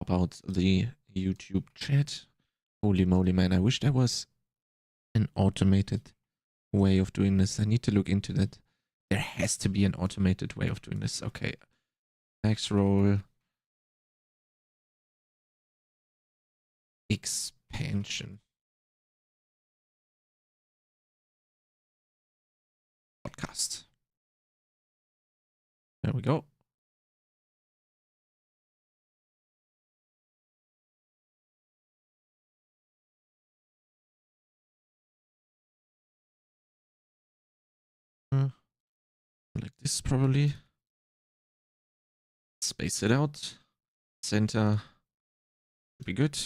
about the YouTube chat. Holy moly, man. I wish there was an automated way of doing this. I need to look into that. There has to be an automated way of doing this. Okay. MAXROLL expansion podcast. There we go. Like this probably. Space it out. Center should be good.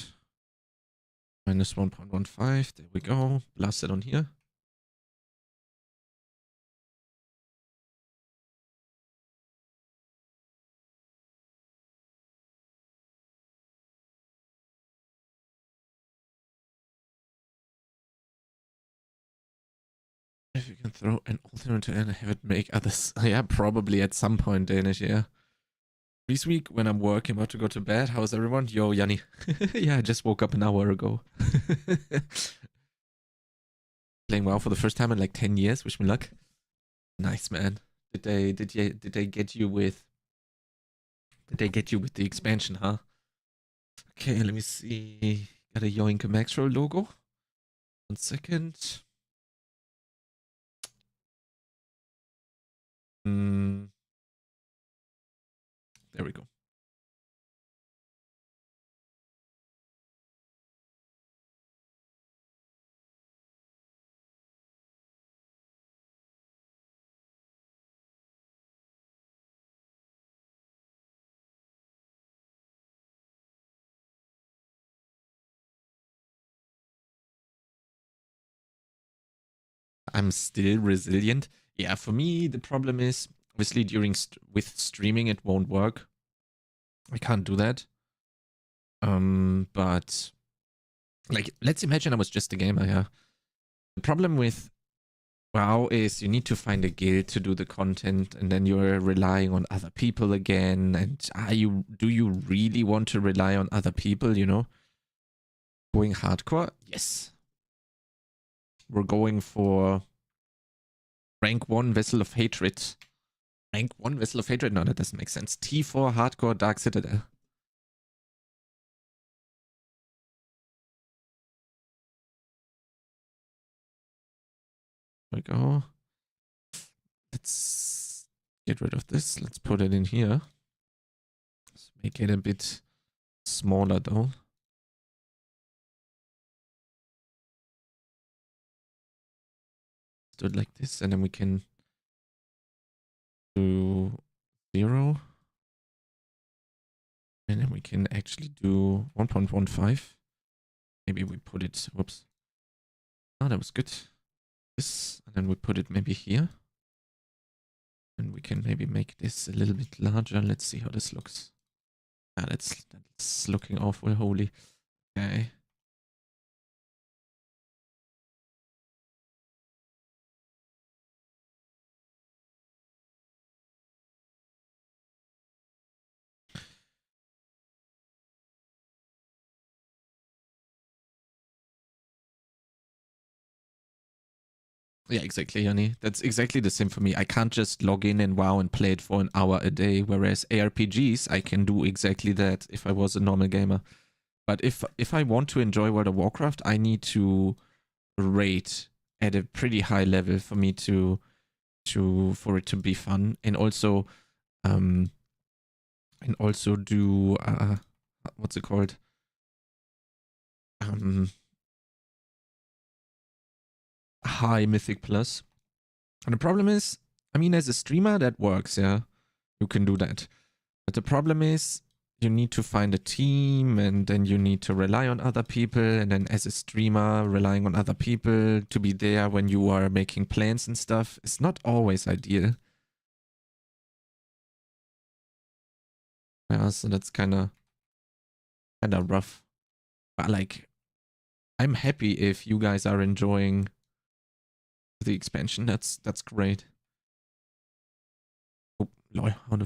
Minus 1.15. There we go. Blast it on here. If you can throw an alternate to and have it make others. Yeah, probably at some point, Danish, yeah. This week when I'm working, about to go to bed. How's everyone? Yo, Yanni. Yeah, I just woke up an hour ago. Playing WoW for the first time in like 10 years. Wish me luck. Nice, man. Did they get you with the expansion, huh? Okay, let me see. Got a Yoink MAXROLL logo. 1 second. There we go. I'm still resilient. Yeah, for me, the problem is obviously with streaming, it won't work. I can't do that. But like, let's imagine I was just a gamer, yeah. The problem with WoW is you need to find a guild to do the content, and then you're relying on other people again. And do you really want to rely on other people, you know? Going hardcore? Yes. We're going for rank 1 Vessel of Hatred. Rank 1 Vessel of Hatred? No, that doesn't make sense. T4 Hardcore Dark Citadel. There we go. Let's get rid of this. Let's put it in here. Let's make it a bit smaller though. Let's do it like this, and then we can do 0. And then we can actually do 1.15. Maybe we put it, whoops. Oh, that was good. This, and then we put it maybe here. And we can maybe make this a little bit larger. Let's see how this looks. Ah, that's looking awful holy. Okay. Yeah, exactly, Yanni. That's exactly the same for me. I can't just log in WoW and play it for an hour a day, whereas ARPGs, I can do exactly that if I was a normal gamer. But if I want to enjoy World of Warcraft, I need to rate at a pretty high level for me for it to be fun, and also do what's it called? High Mythic Plus. And the problem is, I mean, as a streamer, that works, yeah. You can do that. But the problem is, you need to find a team, and then you need to rely on other people. And then as a streamer, relying on other people to be there when you are making plans and stuff is not always ideal. Yeah, so that's kind of rough. But like, I'm happy if you guys are enjoying the expansion. That's great. Oh, lol, how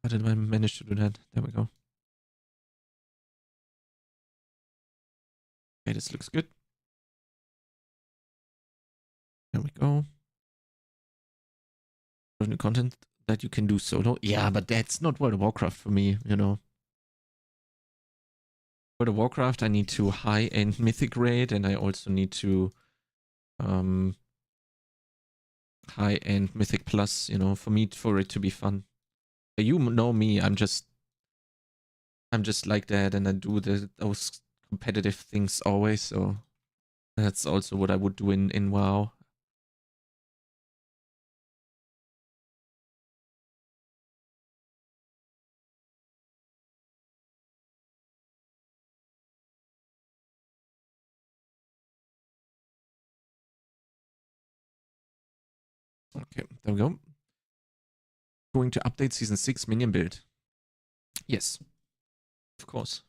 did I manage to do that? There we go. Okay, this looks good. There we go. New content that you can do solo. Yeah, but that's not World of Warcraft for me, you know. World of Warcraft, I need to high-end mythic raid, and I also need to high-end mythic plus, you know, for it to be fun. You know me, I'm just like that, and I do those competitive things always, so that's also what I would do in WoW. Okay, there we go. Going to update Season 6 minion build. Yes, of course.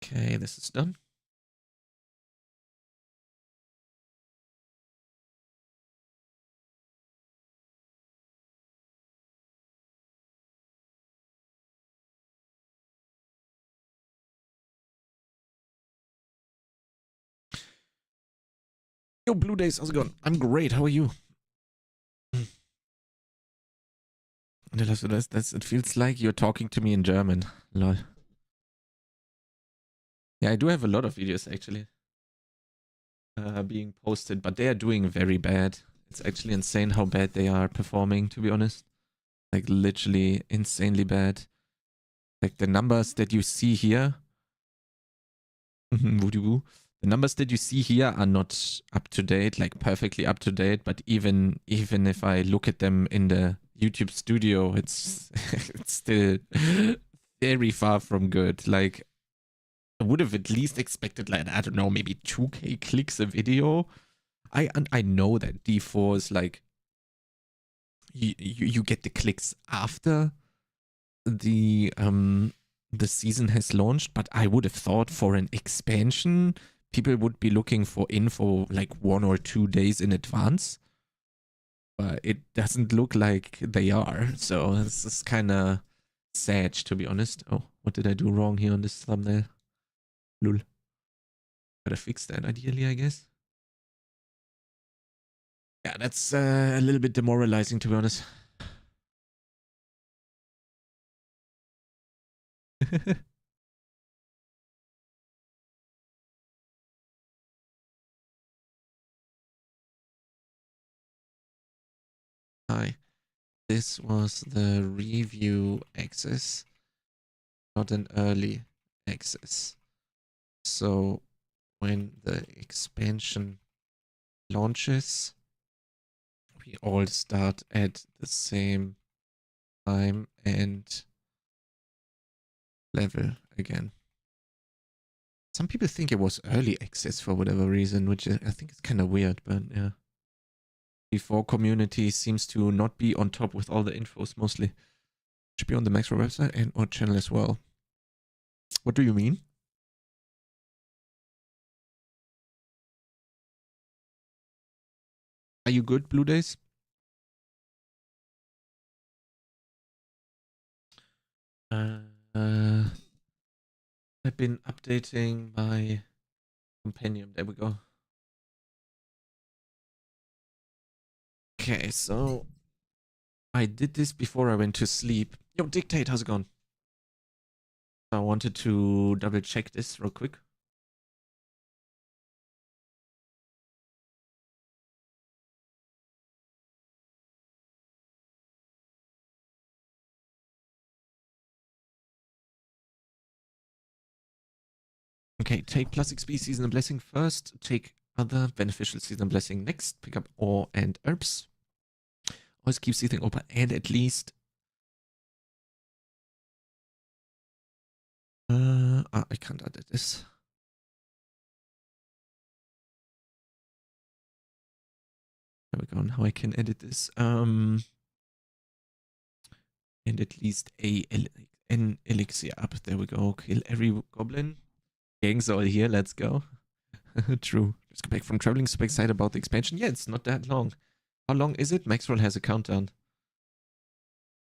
Okay, this is done. Yo, Blue Days, how's it going? I'm great. How are you? It feels like you're talking to me in German. Lol. Yeah, I do have a lot of videos actually being posted, but they are doing very bad. It's actually insane how bad they are performing, to be honest. Like literally insanely bad. Like the numbers that you see here, the numbers that you see here are not up to date, like perfectly up to date. But even if I look at them in the YouTube studio, it's it's still very far from good. Like I would have at least expected, like, I don't know, maybe 2K clicks a video. I know that D4 is like you get the clicks after the season has launched, but I would have thought for an expansion, people would be looking for info like 1 or 2 days in advance. But it doesn't look like they are. So this is kind of sad, to be honest. Oh, what did I do wrong here on this thumbnail? Lul. Gotta fix that ideally, I guess. Yeah, that's a little bit demoralizing, to be honest. Hi. This was the review access, not an early access. So when the expansion launches, we all start at the same time and level again. Some people think it was early access for whatever reason, which I think is kind of weird, but yeah. Before community seems to not be on top with all the infos mostly. Should be on the MAXROLL website and or channel as well. What do you mean? Are you good, Blue Days? I've been updating my compendium. There we go. Okay, so I did this before I went to sleep. Yo, Dictate, how's it going? I wanted to double check this real quick. Okay, take plus XP seasonal blessing first. Take other beneficial seasonal blessing next. Pick up ore and herbs. Always keep seething open and at least... I can't edit this. There we go. Now I can edit this. And at least an elixir up. There we go. Kill every goblin. Gang's all here. Let's go. True. Just got back from traveling. Super excited about the expansion. Yeah, it's not that long. How long is it? MAXROLL has a countdown.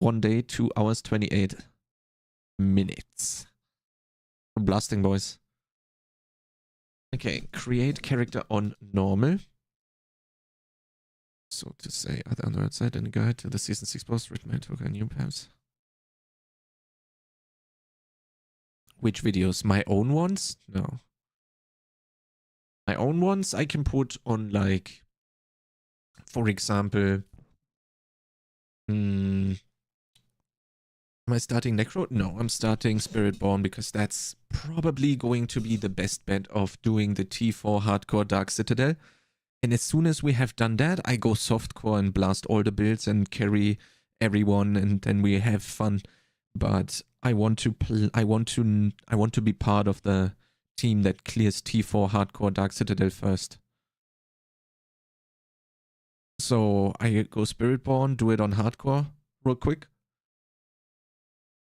1 day, 2 hours, 28 minutes. Blasting, boys. Okay, create character on normal. So to say, other on the right side, and a guide to the season 6 post written by Toka new paths. Which videos? My own ones? No. My own ones I can put on, like, for example, am I starting Necro? No, I'm starting Spiritborn because that's probably going to be the best bet of doing the T4 hardcore Dark Citadel. And as soon as we have done that, I go softcore and blast all the builds and carry everyone, and then we have fun. But I want to be part of the team that clears T4 hardcore Dark Citadel first. So I go Spiritborn, do it on hardcore real quick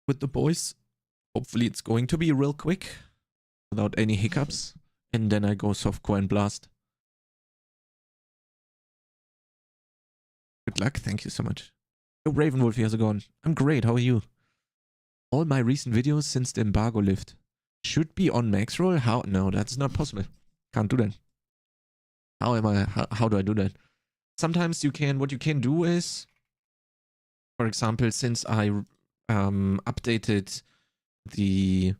with the boys. Hopefully it's going to be real quick without any hiccups. And then I go softcore and blast. Good luck. Thank you so much. Yo, Ravenwolf, how's it going? I'm great. How are you? All my recent videos since the embargo lift should be on MAXROLL. How? No, that's not possible. Can't do that. How do I do that? Sometimes you can, what you can do is, for example, since I updated the,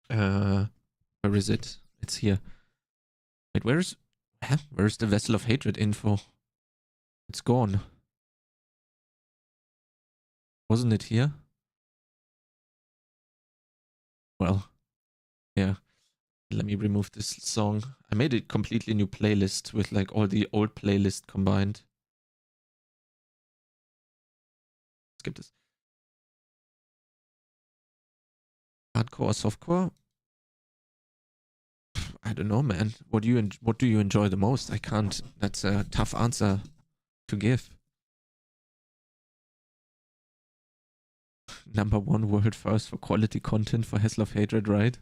where is it? It's here. Wait, where's the Vessel of Hatred info? It's gone. Wasn't it here? Well, yeah. Let me remove this song. I made a completely new playlist with like all the old playlists combined. Skip this. Hardcore or softcore? I don't know, man. What do you enjoy the most? I can't. That's a tough answer to give. #1 world first for quality content for Vessel of Hatred, right?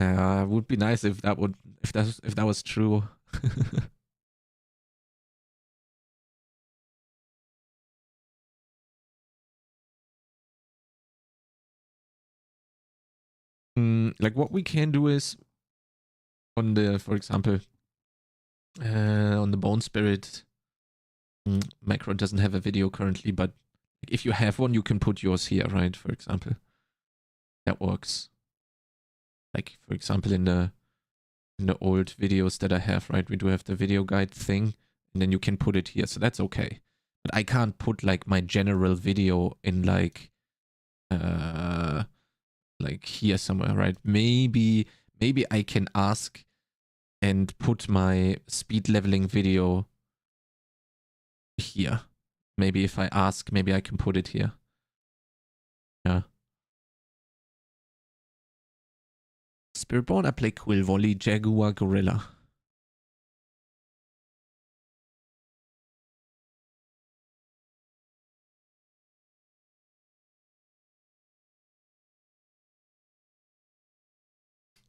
Would be nice if that was true. Like what we can do is on the, for example, on the Bone Spirit, Macro doesn't have a video currently, but if you have one, you can put yours here, right? For example, that works. Like for example, in the old videos that I have, right? We do have the video guide thing, and then you can put it here, so that's okay. But I can't put like my general video in like here somewhere, right? Maybe I can ask and put my speed leveling video here. Maybe if I ask, maybe I can put it here. Yeah. Spiritborn, I play Quill Volley, Jaguar, Gorilla.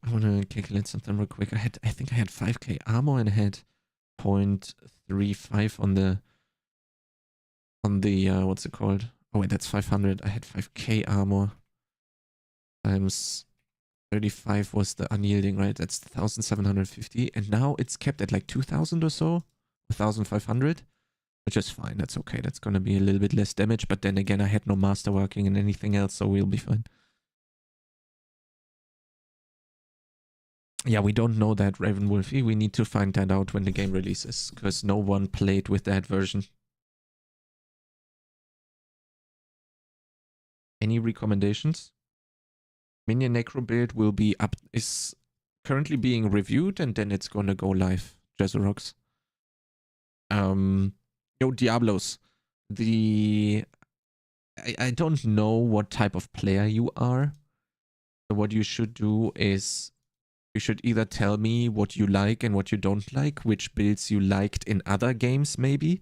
I want to calculate something real quick. I think I had 5k armor and I had 0.35 on the what's it called? Oh wait, that's 500. I had 5k armor times 35 was the unyielding, right? That's 1,750, and now it's kept at like 2,000 or so, 1,500, which is fine. That's okay. That's gonna be a little bit less damage, but then again, I had no masterworking and anything else, so we'll be fine. Yeah, we don't know that, Ravenwolfy. We need to find that out when the game releases, because no one played with that version. Any recommendations? Minion Necro build will be is currently being reviewed, and then it's gonna go live. Jezerox. Diablos. I don't know what type of player you are. So what you should do is you should either tell me what you like and what you don't like, which builds you liked in other games, maybe.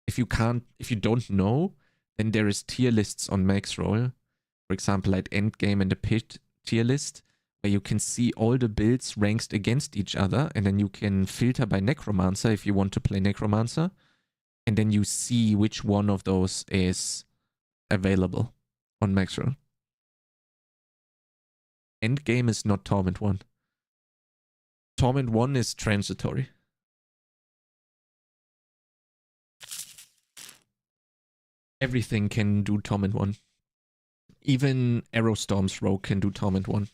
If you don't know, then there is tier lists on MAXROLL. For example, like Endgame and the Pit tier list, where you can see all the builds ranked against each other, and then you can filter by Necromancer if you want to play Necromancer, and then you see which one of those is available on MAXROLL. Endgame is not Torment 1. Torment 1 is transitory. Everything can do Torment 1. Even Aerostorm's Rogue can do Torment 1.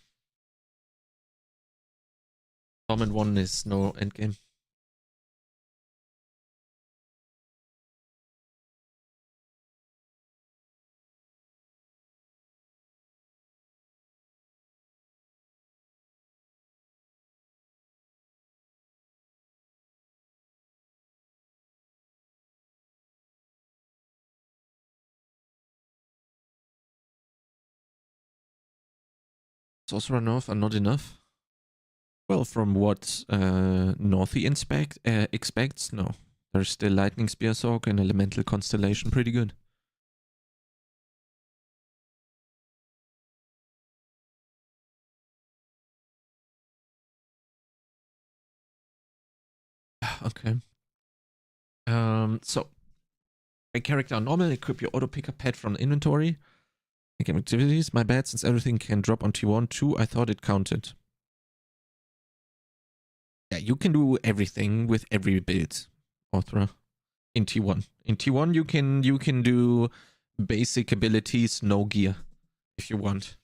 Torment 1 is no endgame. Sorcerer North are not enough. Well, from what Northy expects, no. There's still Lightning Spear Sork and Elemental Constellation pretty good. Okay. So, make character normal, equip your auto picker pad from the inventory. Game activities, my bad, since everything can drop on T1 too, I thought it counted. Yeah, you can do everything with every build, Authra, in T1. In T1 you can do basic abilities, no gear, if you want.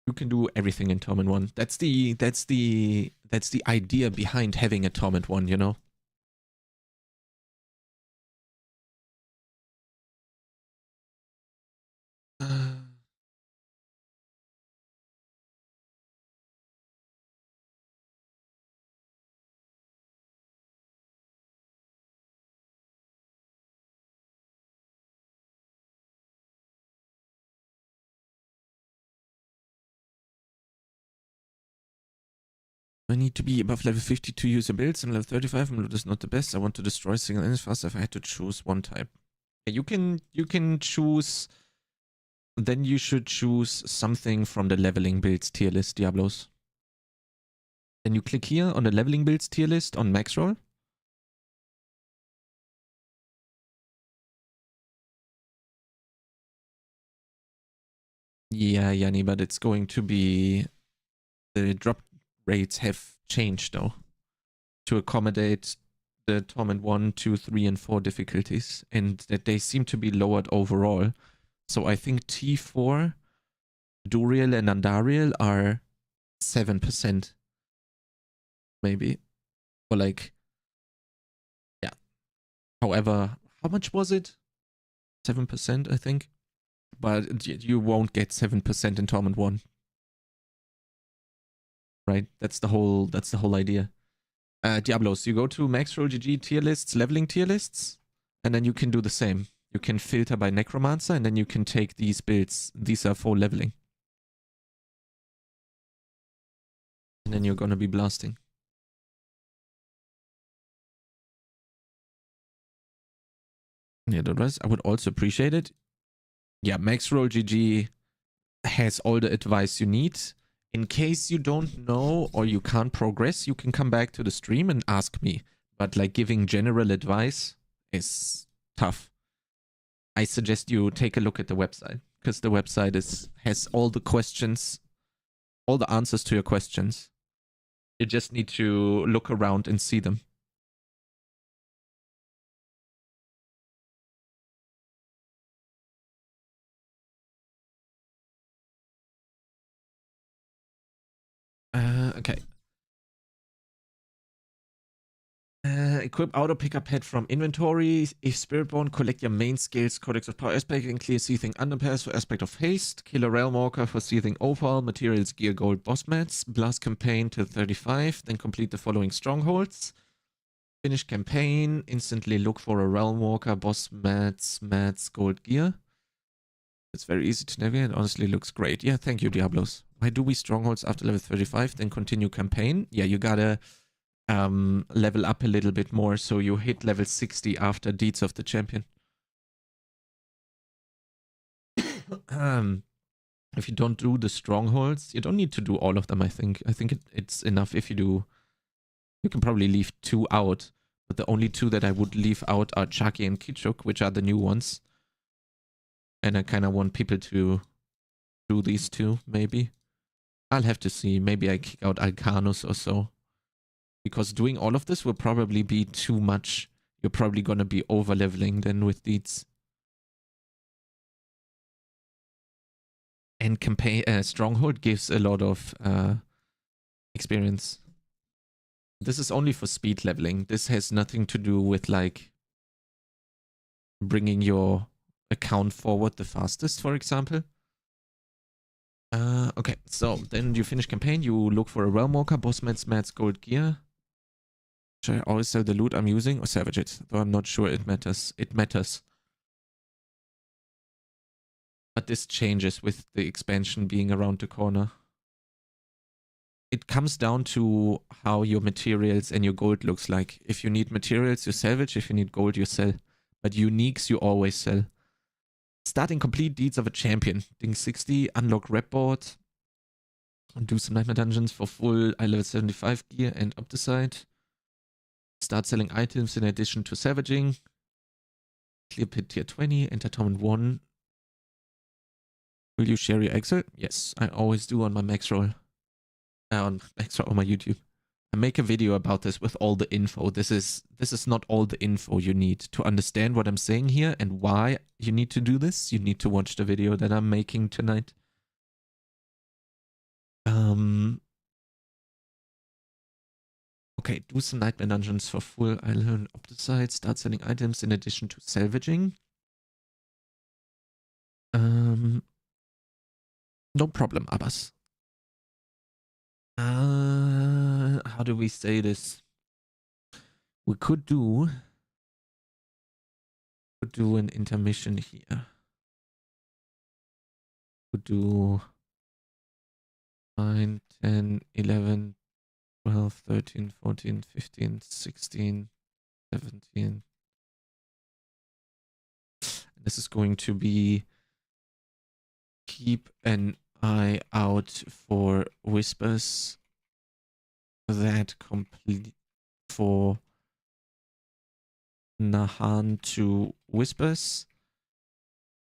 You can do everything in Torment 1. That's the idea behind having a Torment 1, you know? I need to be above level 50 to use a build, and level 35 loot is not the best. I want to destroy single enemies fast if I had to choose one type. You can choose. Then you should choose something from the leveling builds tier list, Diablos. Then you click here on the leveling builds tier list on MAXROLL. Yeah, Yanni, but it's going to be... The drop rates have changed, though, to accommodate the Torment 1, 2, 3, and 4 difficulties, and that they seem to be lowered overall. So I think T4, Duriel, and Andariel are 7%. Maybe. Or like... Yeah. However, how much was it? 7%, I think. But you won't get 7% in Torment 1. Right? That's the whole idea. Diablos, you go to MAXROLL GG tier lists, leveling tier lists, and then you can do the same. You can filter by Necromancer, and then you can take these builds. These are for leveling. And then you're gonna be blasting. Yeah, otherwise, I would also appreciate it. Yeah, MAXROLL GG has all the advice you need. In case you don't know or you can't progress, you can come back to the stream and ask me. But like giving general advice is tough. I suggest you take a look at the website, because the website has all the questions, all the answers to your questions. You just need to look around and see them. Okay. Equip auto pickup pad from inventory. If Spiritborn, collect your main skills, Codex of Power aspect, and clear Seething Underpass for aspect of haste. Kill a Realm Walker for Seething Opal, materials, gear, gold, boss mats. Blast campaign till 35, then complete the following strongholds. Finish campaign, instantly look for a Realm Walker, boss mats, gold gear. It's very easy to navigate, honestly looks great. Yeah, thank you, Diablos. Why do we strongholds after level 35, then continue campaign? Yeah, you gotta level up a little bit more, so you hit level 60 after Deeds of the Champion. If you don't do the strongholds, you don't need to do all of them, I think. I think it's enough if you do. You can probably leave 2 out, but the only 2 that I would leave out are Chaki and Kichuk, which are the new ones. And I kind of want people to do these 2, maybe. I'll have to see. Maybe I kick out Alcanus or so. Because doing all of this will probably be too much. You're probably going to be over-leveling then with Deeds. And campaign Stronghold gives a lot of experience. This is only for speed leveling. This has nothing to do with like bringing your account forward the fastest, for example. Okay, so then you finish campaign, you look for a Realm Walker, boss mats, gold gear. Should I always sell the loot I'm using or salvage it? Though I'm not sure it matters. It matters. But this changes with the expansion being around the corner. It comes down to how your materials and your gold looks like. If you need materials, you salvage. If you need gold, you sell. But uniques, you always sell. Starting complete Deeds of a Champion. Ding 60, unlock rep board. Do some nightmare dungeons for full level 75 gear and Opticide. Start selling items in addition to salvaging. Clear pit tier 20, enter tournament 1. Will you share your Excel? Yes, I always do on my MAXROLL. On MAXROLL on my YouTube. I make a video about this with all the info. This is not all the info you need to understand what I'm saying here and why you need to do this. You need to watch the video that I'm making tonight. Okay, do some nightmare dungeons for full island Opticide. Start selling items in addition to salvaging. No problem, Abbas. How do we say this? We could do an intermission here. Could do 9, 10, 11, 12, 13, 14, 15, 16, 17. This is going to be keep an eye out for whispers that complete for Nahan to whispers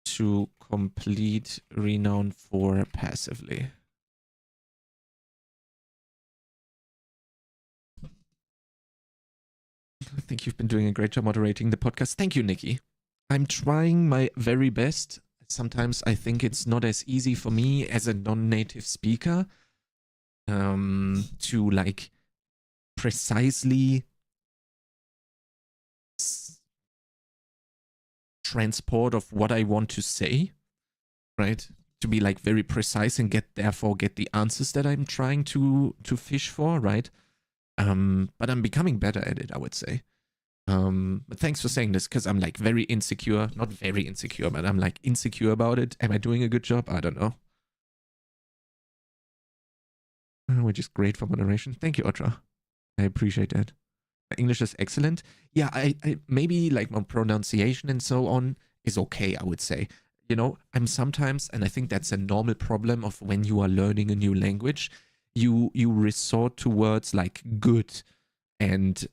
to complete renown for passively. I think you've been doing a great job moderating the podcast. Thank you, Nikki. I'm trying my very best. Sometimes I think it's not as easy for me as a non-native speaker to like precisely transport of what I want to say, right? To be like very precise and therefore get the answers that I'm trying to fish for, right? But I'm becoming better at it, I would say. But thanks for saying this, because I'm like very insecure. Not very insecure, but I'm like insecure about it. Am I doing a good job? I don't know. Which is great for moderation. Thank you, Otra. I appreciate that. My English is excellent. Yeah, I maybe like my pronunciation and so on is okay, I would say. You know, I'm sometimes, and I think that's a normal problem of when you are learning a new language, you resort to words like good and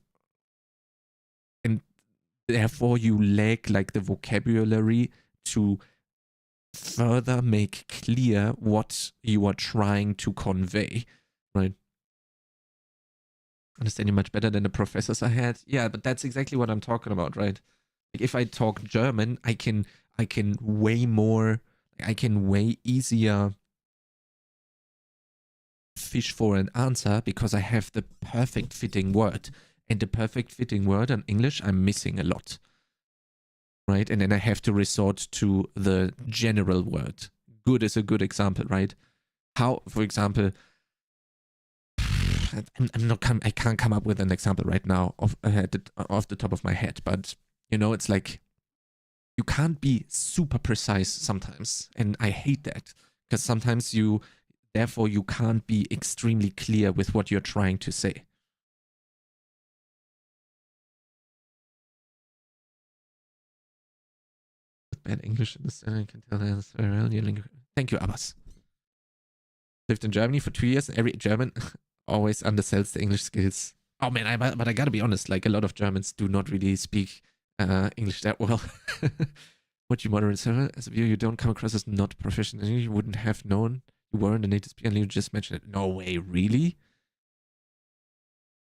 therefore you lack like the vocabulary to further make clear what you are trying to convey, right? Understand you much better than the professors I had. Yeah, but that's exactly what I'm talking about, right? Like if I talk German, I can way easier fish for an answer because I have the perfect fitting word. and the perfect fitting word in English I'm missing a lot, right? And then I have to resort to the general word. Good is a good example, right? How, for example, I can't come up with an example right now off the top of my head, but you know, it's like you can't be super precise sometimes, and I hate that because sometimes therefore you can't be extremely clear with what you're trying to say. Bad English understanding, I can tell that's very well. Thank you, Abbas. Lived in Germany for 2 years, and every German always undersells the English skills. Oh man, but I gotta be honest, like a lot of Germans do not really speak English that well. What you moderate server, as a viewer, you don't come across as not professional. You wouldn't have known you weren't a native speaker and you just mentioned it. No way, really?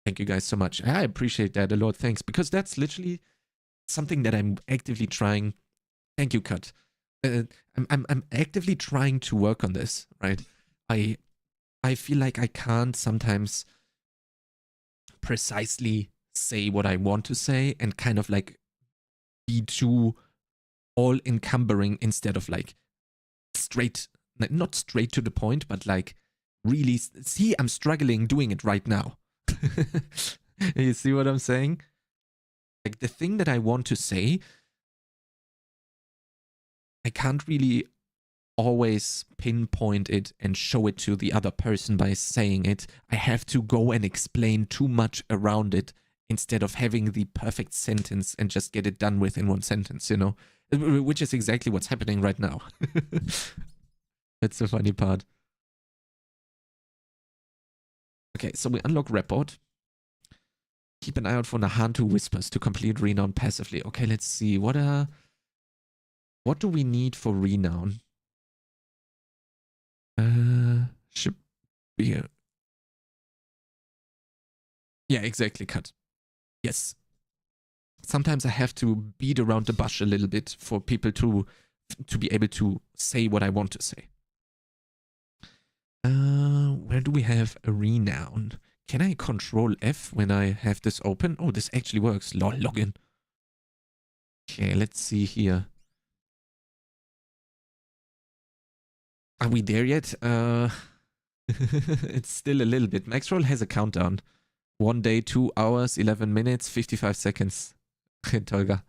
Thank you guys so much. I appreciate that a lot. Thanks. Because that's literally something that I'm actively trying. Thank you, Kat. I'm actively trying to work on this, right? I feel like I can't sometimes precisely say what I want to say and kind of like be too all encumbering instead of like not straight to the point, but like really see, I'm struggling doing it right now. You see what I'm saying? Like the thing that I want to say, I can't really always pinpoint it and show it to the other person by saying it. I have to go and explain too much around it instead of having the perfect sentence and just get it done with in one sentence, you know? Which is exactly what's happening right now. That's the funny part. Okay, so we unlock report. Keep an eye out for Nahantu whispers to complete renown passively. Okay, let's see. What do we need for renown? Should be a... Yeah, exactly, Cut. Yes. Sometimes I have to beat around the bush a little bit for people to be able to say what I want to say. Where do we have a renown? Can I control F when I have this open? Oh, this actually works. Lol, login. Okay, let's see here. Are we there yet? It's still a little bit. MAXROLL has a countdown. 1 day, 2 hours, 11 minutes, 55 seconds. Tolga.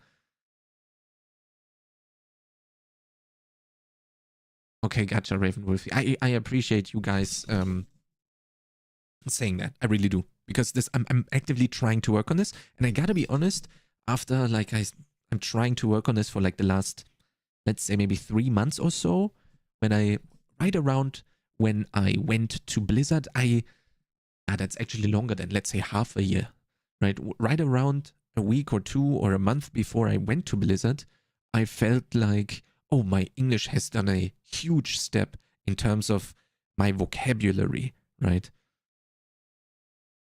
Okay, gotcha, Ravenwolf. I appreciate you guys saying that. I really do. Because I'm actively trying to work on this. And I gotta be honest, after like I'm trying to work on this for like the last, let's say maybe 3 months or so, right around when I went to Blizzard, that's actually longer than, let's say, half a year, right? Right around a week or 2 or a month before I went to Blizzard, I felt like, oh, my English has done a huge step in terms of my vocabulary, right?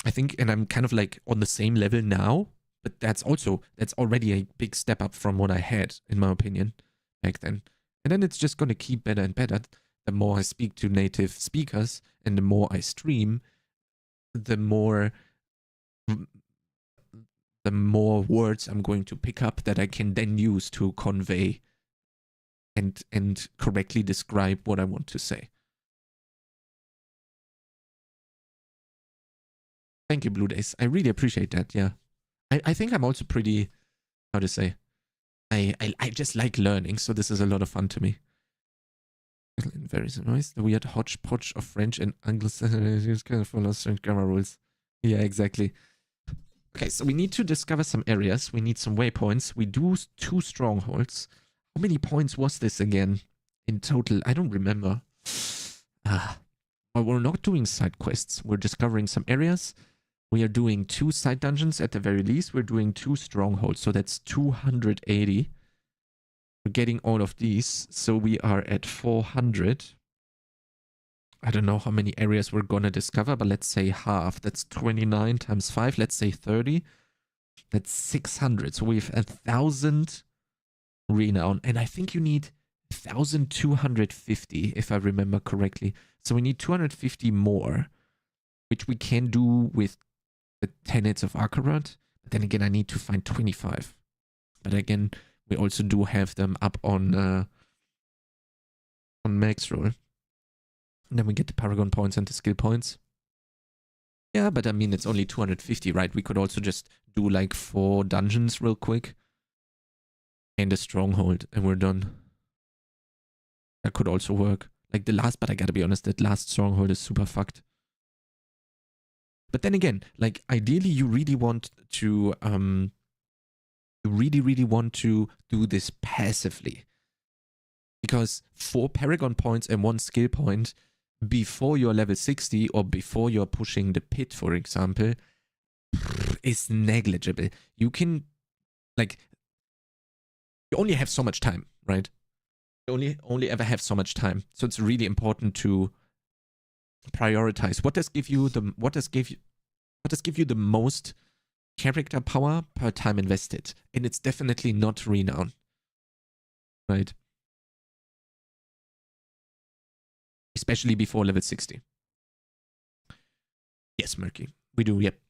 I think, and I'm kind of like on the same level now, but that's already a big step up from what I had, in my opinion, back then. And then it's just going to keep better and better. The more I speak to native speakers and the more I stream, the more words I'm going to pick up that I can then use to convey and correctly describe what I want to say. Thank you, Blue Days. I really appreciate that, yeah. I think I'm also pretty, how to say, I just like learning, so this is a lot of fun to me. Very nice. The weird hodgepodge of French and Anglo-Saxon kind of follow strange grammar rules. Yeah, exactly. Okay, so we need to discover some areas. We need some waypoints. We do 2 strongholds. How many points was this again in total? I don't remember. Well, we're not doing side quests. We're discovering some areas. We are doing 2 side dungeons at the very least. We're doing 2 strongholds. So that's 280. We're getting all of these. So we are at 400. I don't know how many areas we're going to discover, but let's say half. That's 29 times 5. Let's say 30. That's 600. So we have 1,000 renown. And I think you need 1,250, if I remember correctly. So we need 250 more, which we can do with the 10 hits of Akarat. But then again, I need to find 25. But again, we also do have them up on MAXROLL. And then we get the Paragon points and the skill points. Yeah, but I mean, it's only 250, right? We could also just do like 4 dungeons real quick. And a stronghold, and we're done. That could also work. Like the last, but I gotta be honest, that last stronghold is super fucked. But then again, like ideally you really want to, really want to do this passively. Because 4 Paragon points and 1 skill point before you're level 60 or before you're pushing the pit, for example, is negligible. You can, like, you only have so much time, right? You only ever have so much time. So it's really important to prioritize. What does give you the most character power per time invested? And it's definitely not renown. Right? Especially before level 60. Yes, Murky. We do, yep.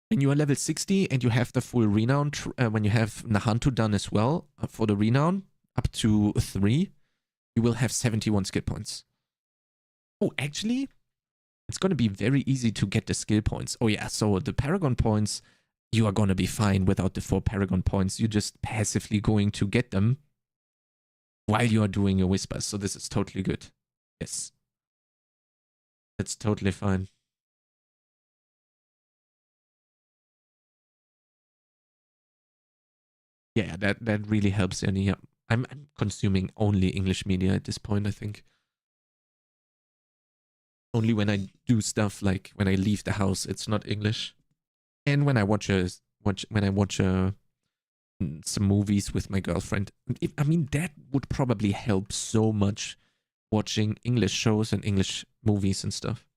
When you are level 60 and you have the full renown, when you have Nahantu done as well for the renown, up to 3, you will have 71 skill points. Oh, actually, it's going to be very easy to get the skill points. Oh yeah, so the Paragon points, you are going to be fine without the 4 Paragon points. You're just passively going to get them while you are doing your whispers. So this is totally good. Yes. That's totally fine. Yeah, that really helps, Annie. Yeah. I'm consuming only English media at this point, I think. Only when I do stuff like when I leave the house, it's not English. And when I watch some movies with my girlfriend. I mean, that would probably help so much, watching English shows and English movies and stuff.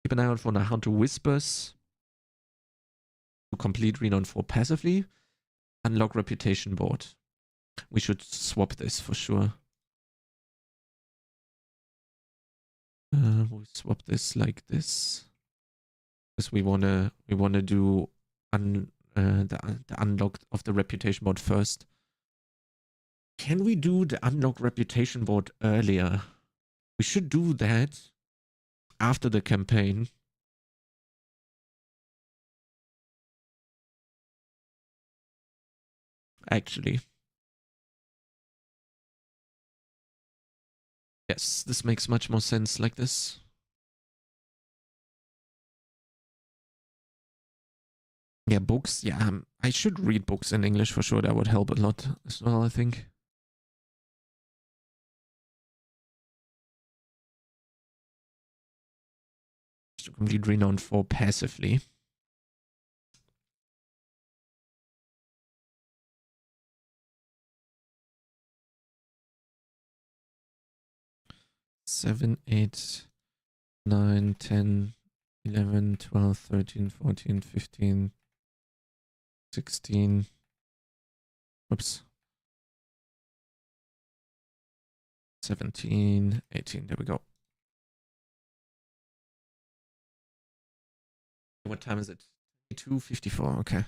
Keep an eye out for the Hunter Whispers. To complete Renown 4 passively. Unlock Reputation Board. We should swap this for sure. We'll swap this like this. Because we wanna do the unlock of the Reputation Board first. Can we do the unlock Reputation Board earlier? We should do that after the campaign. Actually. Yes, this makes much more sense like this. Yeah, books. Yeah, I should read books in English for sure. That would help a lot as well, I think. To complete Renown 4 passively. Seven, 8, 9, 10, 11, 12, 13, 14, 15, 16. Oops. 17, 18. There we go. What time is it? 2:54. Okay.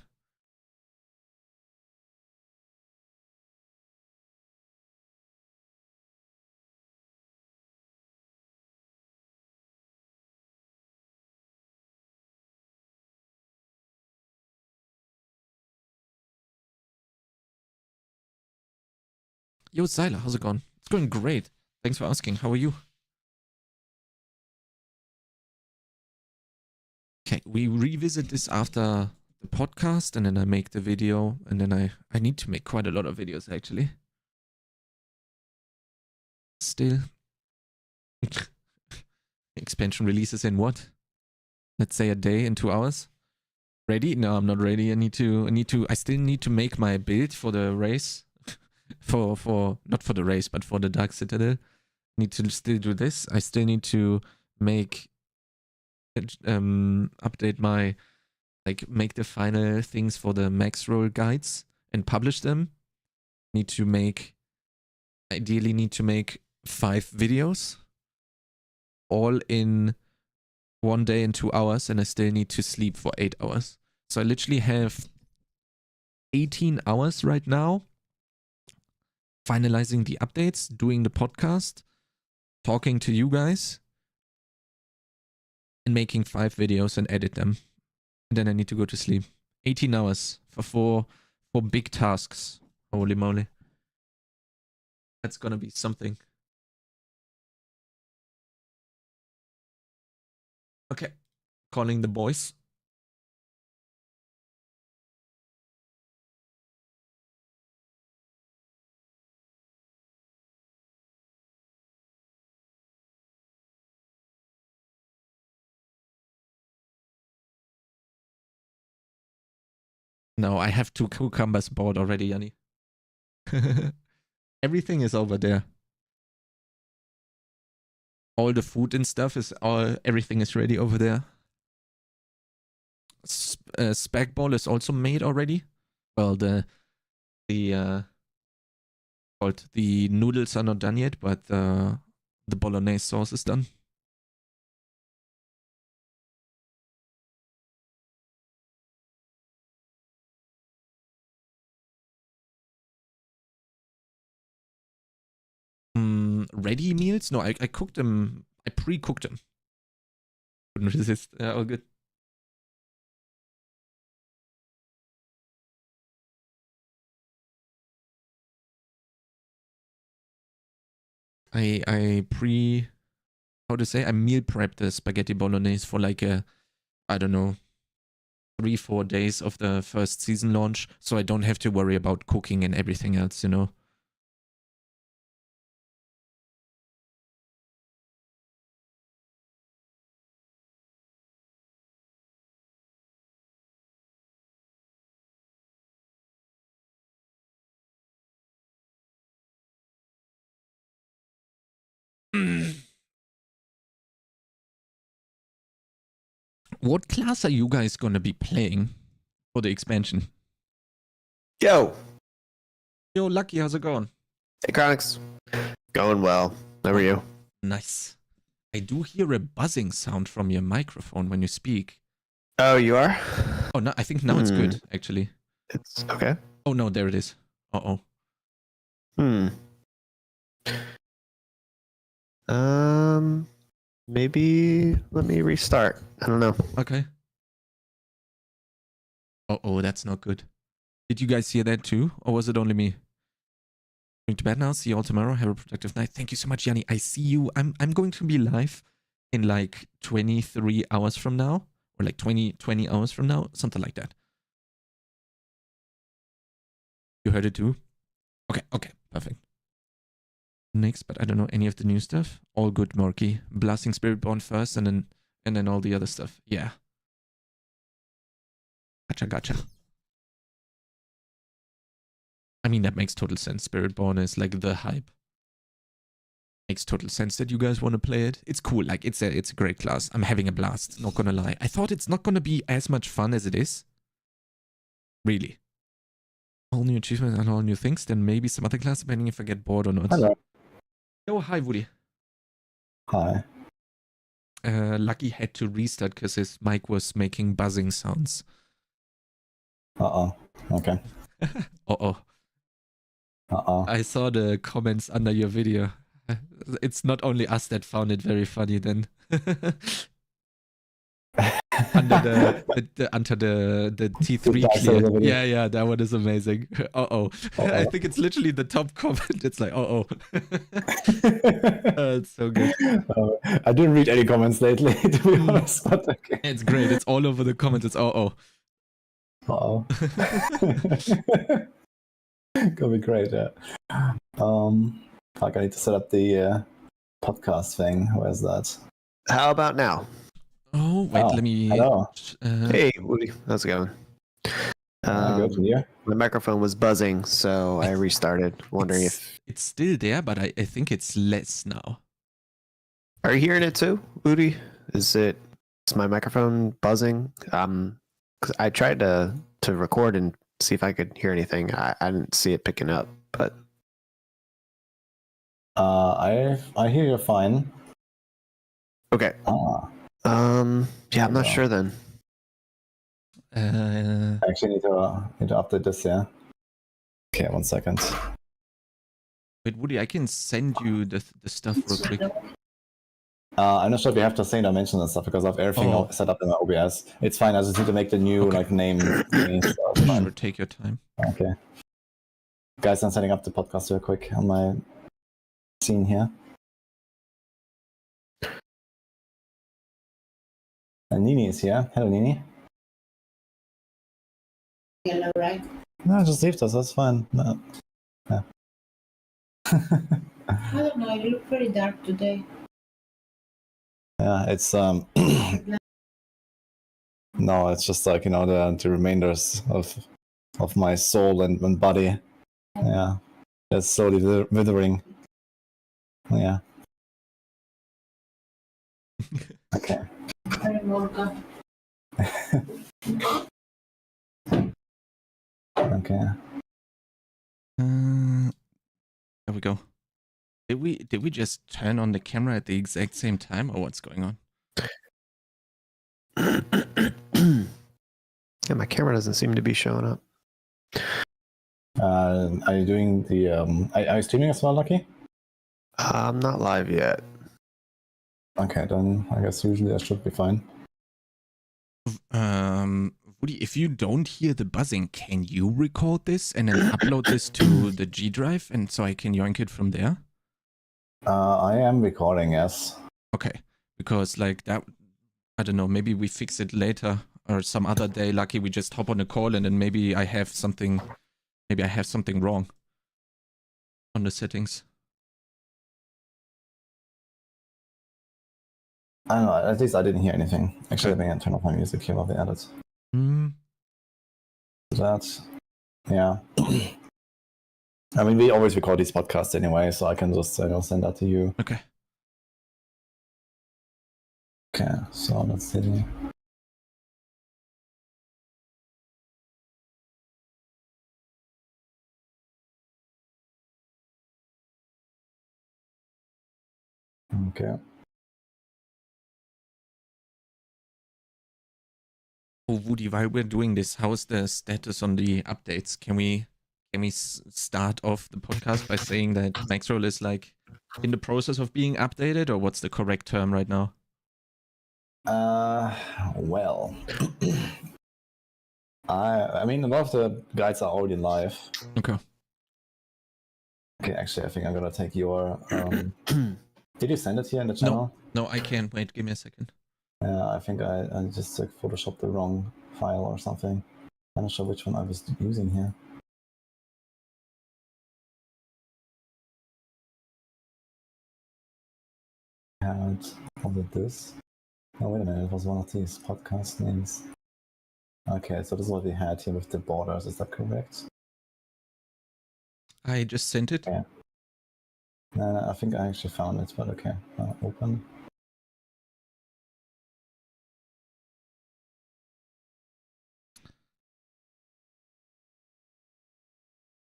Yo, Seiler, how's it going? It's going great. Thanks for asking. How are you? Okay, we revisit this after the podcast, and then I make the video, and then I need to make quite a lot of videos actually. Still. Expansion releases in what? Let's say a day, in 2 hours. Ready? No, I'm not ready. I still need to make my build for the race. for not for the race, but for the Dark Citadel. Need to still do this. I still need to make update my, like, make the final things for the MAXROLL guides and publish them. Ideally need to make 5 videos, all in 1 day and 2 hours, and I still need to sleep for 8 hours. So I literally have 18 hours right now, finalizing the updates, doing the podcast, talking to you guys, and making 5 videos and edit them. And then I need to go to sleep. 18 hours for four big tasks. Holy moly. That's gonna be something. Okay. Calling the boys. No, I have 2 cucumbers bought already, Yanni. Everything is over there. All the food and stuff everything is ready over there. Spag ball is also made already. Well, the noodles are not done yet, but the bolognese sauce is done. Ready meals? No, I cooked them. I pre-cooked them. Couldn't resist. Yeah, all good. I meal prepped the spaghetti bolognese for like I don't know, 3-4 days of the first season launch, so I don't have to worry about cooking and everything else, you know. What class are you guys gonna be playing for the expansion? Yo, Lucky, how's it going? hey Chronix. Going well. How are you? Nice. I do hear a buzzing sound from your microphone when you speak. Oh, you are? Oh, no, I think now it's good, actually. It's okay. Oh, no, there it is. Uh-oh. Maybe let me restart. I don't know. Okay. Uh-oh, that's not good. Did you guys hear that too? Or was it only me? Going to bed now. See you all tomorrow. Have a productive night. Thank you so much, Yanni. I see you. I'm going to be live in like 23 hours from now. Or like 20 hours from now. Something like that. You heard it too? Okay, perfect. Next, but I don't know any of the new stuff. All good, Morky. Blasting Spiritborn first and then all the other stuff. Yeah. Gotcha. I mean, that makes total sense. Spiritborn is like the hype. Makes total sense that you guys want to play it. It's cool. Like, it's a great class. I'm having a blast. Not gonna lie. I thought it's not gonna be as much fun as it is. Really. All new achievements and all new things. Then maybe some other class, depending if I get bored or not. Hello. Oh, hi, Woody. Hi. Lucky had to restart because his mic was making buzzing sounds. Uh-oh. Okay. Uh-oh. Uh-oh. I saw the comments under your video. It's not only us that found it very funny then. under the T3 clear. Yeah, that one is amazing. Uh-oh. I think it's literally the top comment. It's like, uh-oh. It's so good. I didn't read any comments lately, to be honest, but okay. It's great. It's all over the comments. It's uh-oh. Uh-oh. Could be great, yeah. Like, I need to set up the podcast thing. Where's that? How about now? Oh, wait, let me... Hello. Hey, Woody. How's it going? Good here. My microphone was buzzing, so I restarted, wondering if... It's still there, but I think it's less now. Are you hearing it too, Woody? Is my microphone buzzing? 'Cause I tried to record and see if I could hear anything. I didn't see it picking up, but... I hear you fine. Okay. Yeah, I'm not sure then. I actually need to update this, yeah. Okay, 1 second. Wait, Woody, I can send you the stuff real quick. I'm not sure if you have the same dimensions and stuff because I have everything set up in my OBS. It's fine. I just need to make the new name thingy. So it's fine. Sure, take your time. Okay. Guys, I'm setting up the podcast real quick on my scene here. And Nini is here. Hello, Nini. Hello, right? No, just leave us. That's fine. No. Yeah. I don't know. You look pretty dark today. Yeah, it's no, it's just like the remainders of my soul and body. Yeah, it's slowly withering. Yeah. Okay. Very welcome. Okay. There we go. Did we just turn on the camera at the exact same time, or what's going on? Yeah, my camera doesn't seem to be showing up. Are you doing the? Are you streaming as well, Lucky? I'm not live yet. Okay, then I guess usually I should be fine. Woody, if you don't hear the buzzing, can you record this and then upload this to the G drive, and so I can yoink it from there? I am recording, yes. Okay, because like that, I don't know. Maybe we fix it later or some other day. Lucky, we just hop on a call, and then maybe I have something. Maybe I have something wrong on the settings. I don't know. At least I didn't hear anything. Actually, I turn off my music here while they edit. That, yeah. I mean, we always record these podcasts anyway, so I can just send that to you. Okay. Okay, so let's see. Okay. Oh, Woody, while we're doing this, how's the status on the updates? Can we start off the podcast by saying that MAXROLL is like in the process of being updated, or what's the correct term right now? Well, I mean, a lot of the guides are already live. Okay. Okay, actually, I think I'm gonna take your. Did you send it here in the channel? No, I can't. Wait, give me a second. I think I just photoshopped the wrong file or something. I'm not sure which one I was using here. Had this. Oh, wait a minute, it was one of these podcast names. Okay, so this is what we had here with the borders, is that correct? I just sent it. Yeah. No, I think I actually found it, but okay. Open.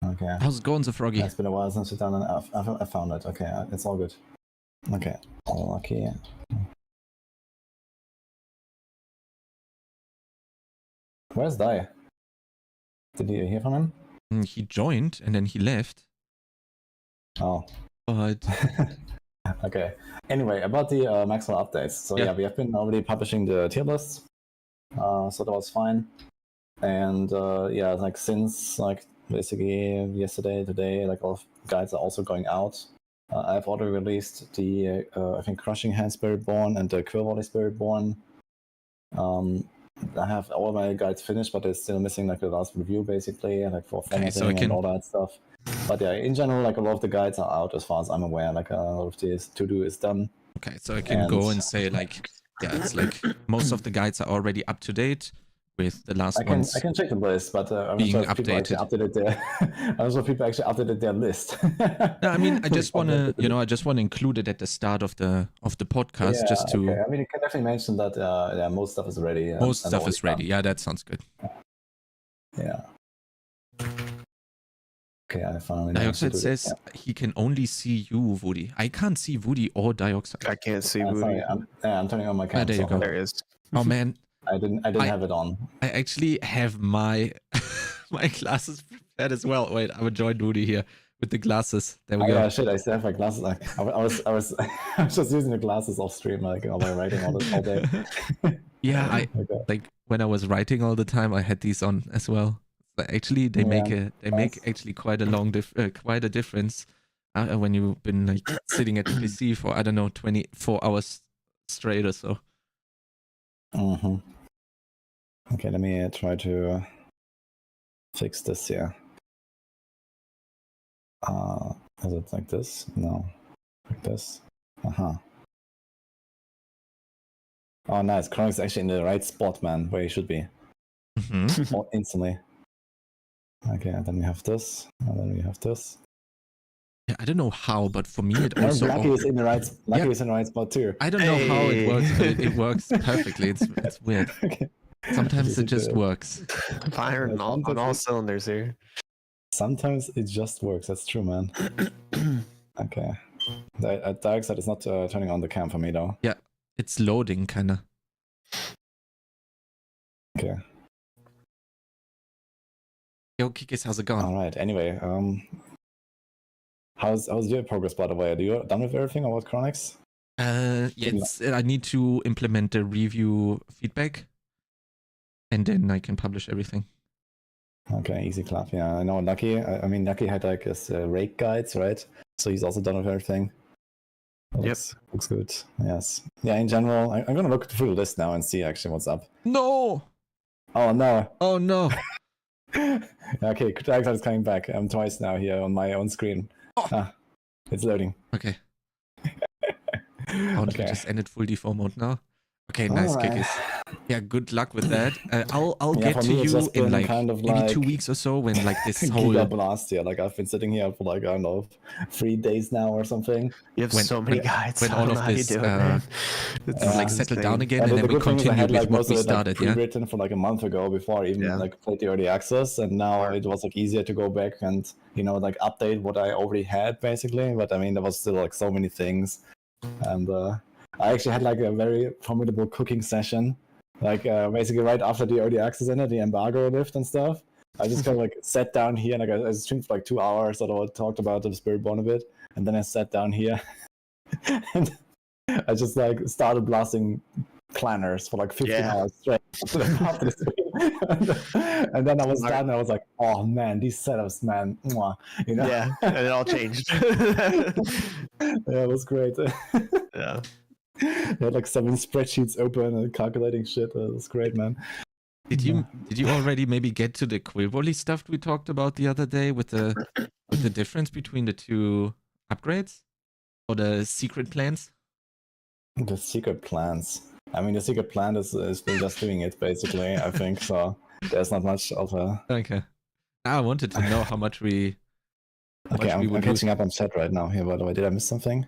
Okay. How's it going, the Froggy? It's been a while since we've done it. I found it. Okay, it's all good. Okay, all lucky. Where's Dai? Did you hear from him? He joined and then he left. Oh. But okay. Anyway, about the MAXROLL updates. So yeah, we have been already publishing the tier lists. So that was fine. And yeah, like since like basically yesterday, today, like all of guides are also going out. I've already released the I think Crushing Hand Spiritborn and the Quill Volley Spiritborn. I have all my guides finished, but they're still missing like the last review basically, like for formatting and all that stuff. But yeah, in general, like a lot of the guides are out as far as I'm aware. Like a lot of this to-do is done. Okay, so I can go and say like, yeah, it's like most of the guides are already up to date with the last ones. I can check the list, but I'm not sure if people actually updated their. I'm not sure if people actually updated their list. No, I mean, I just want to, I just want to include it at the start of the podcast, just to. Okay. I mean, you can definitely mention that. Yeah, most stuff is ready. Most stuff is ready. Yeah, that sounds good. Yeah. Okay, I finally know. Dioxide says he can only see you, Woody. I can't see Woody or Dioxide. I can't see Sorry, Woody. I'm turning on my camera. there you go. There he is. Oh man, I didn't have it on. I actually have my my glasses prepared as well. Wait, I will join Woody here with the glasses. There we go. Yeah, shit, I still have my glasses. I was I was just using the glasses off stream, like while writing all day. Yeah, Okay. like when I was writing all the time, I had these on as well. But actually, they make actually quite a difference when you've been like sitting at the PC for, I don't know, 24 hours straight or so. Mm-hmm. Okay, let me try to fix this here. Is it like this? No, like this. Oh, nice. Chronic's actually in the right spot, man, where he should be. Mm-hmm. Oh, instantly. Okay, and then we have this, and then we have this. Yeah, I don't know how, but for me it also. Lucky is in the right. Lucky is in the right spot too. I don't know how it works, but it works perfectly. It's weird. Okay. Sometimes it just works. Firing on all cylinders here. Sometimes it just works. That's true, man. Okay. Dioxide is not turning on the cam for me though. Yeah, it's loading, kinda. Okay. Yo, Kikis, how's it going? All right. Anyway, how's your progress, by the way? Are you done with everything about Chronix? Yeah, I need to implement the review feedback, and then I can publish everything. Okay, easy clap. Yeah, I know. Lucky. I mean, Lucky had like his rake guides, right? So he's also done with everything. Yes, looks good. Yes. Yeah. In general, I'm gonna look through the list now and see actually what's up. No. Oh no. Oh no. Okay, Dioxide is coming back. I'm twice now here on my own screen. Oh. It's loading. Okay. Oh, Okay. just ended full default mode now. Okay, nice, Kikis. Yeah, good luck with that. I'll get to you in like maybe 2 weeks or so when like this whole blast here. Like I've been sitting here for like I don't know 3 days now or something. You have so many guides. When all of this like settled down again, and then we continue with what we started. Yeah, written for like a month ago before I even like played the early access, and now it was like easier to go back and like update what I already had basically. But I mean, there was still like so many things, and I actually had like a very formidable cooking session, like basically right after the early access ended, the embargo lift and stuff. I just kind of like sat down here and like I streamed for like 2 hours. I talked about the Spiritborn a bit, and then I sat down here and I just like started blasting planners for like 15 hours straight after the stream. And then I was done. And I was like, oh man, these setups, man, mwah, Yeah, and it all changed. Yeah, it was great. Yeah. I had like 7 spreadsheets open and calculating shit. It was great, man. Did you already maybe get to the Quillvolley stuff we talked about the other day with the difference between the two upgrades or the secret plans? The secret plans. I mean, the secret plan is just doing it basically. I think so. There's not much of a. Okay. I wanted to know how much we. Okay, I'm catching up on chat right now. Here, by the way, did I miss something?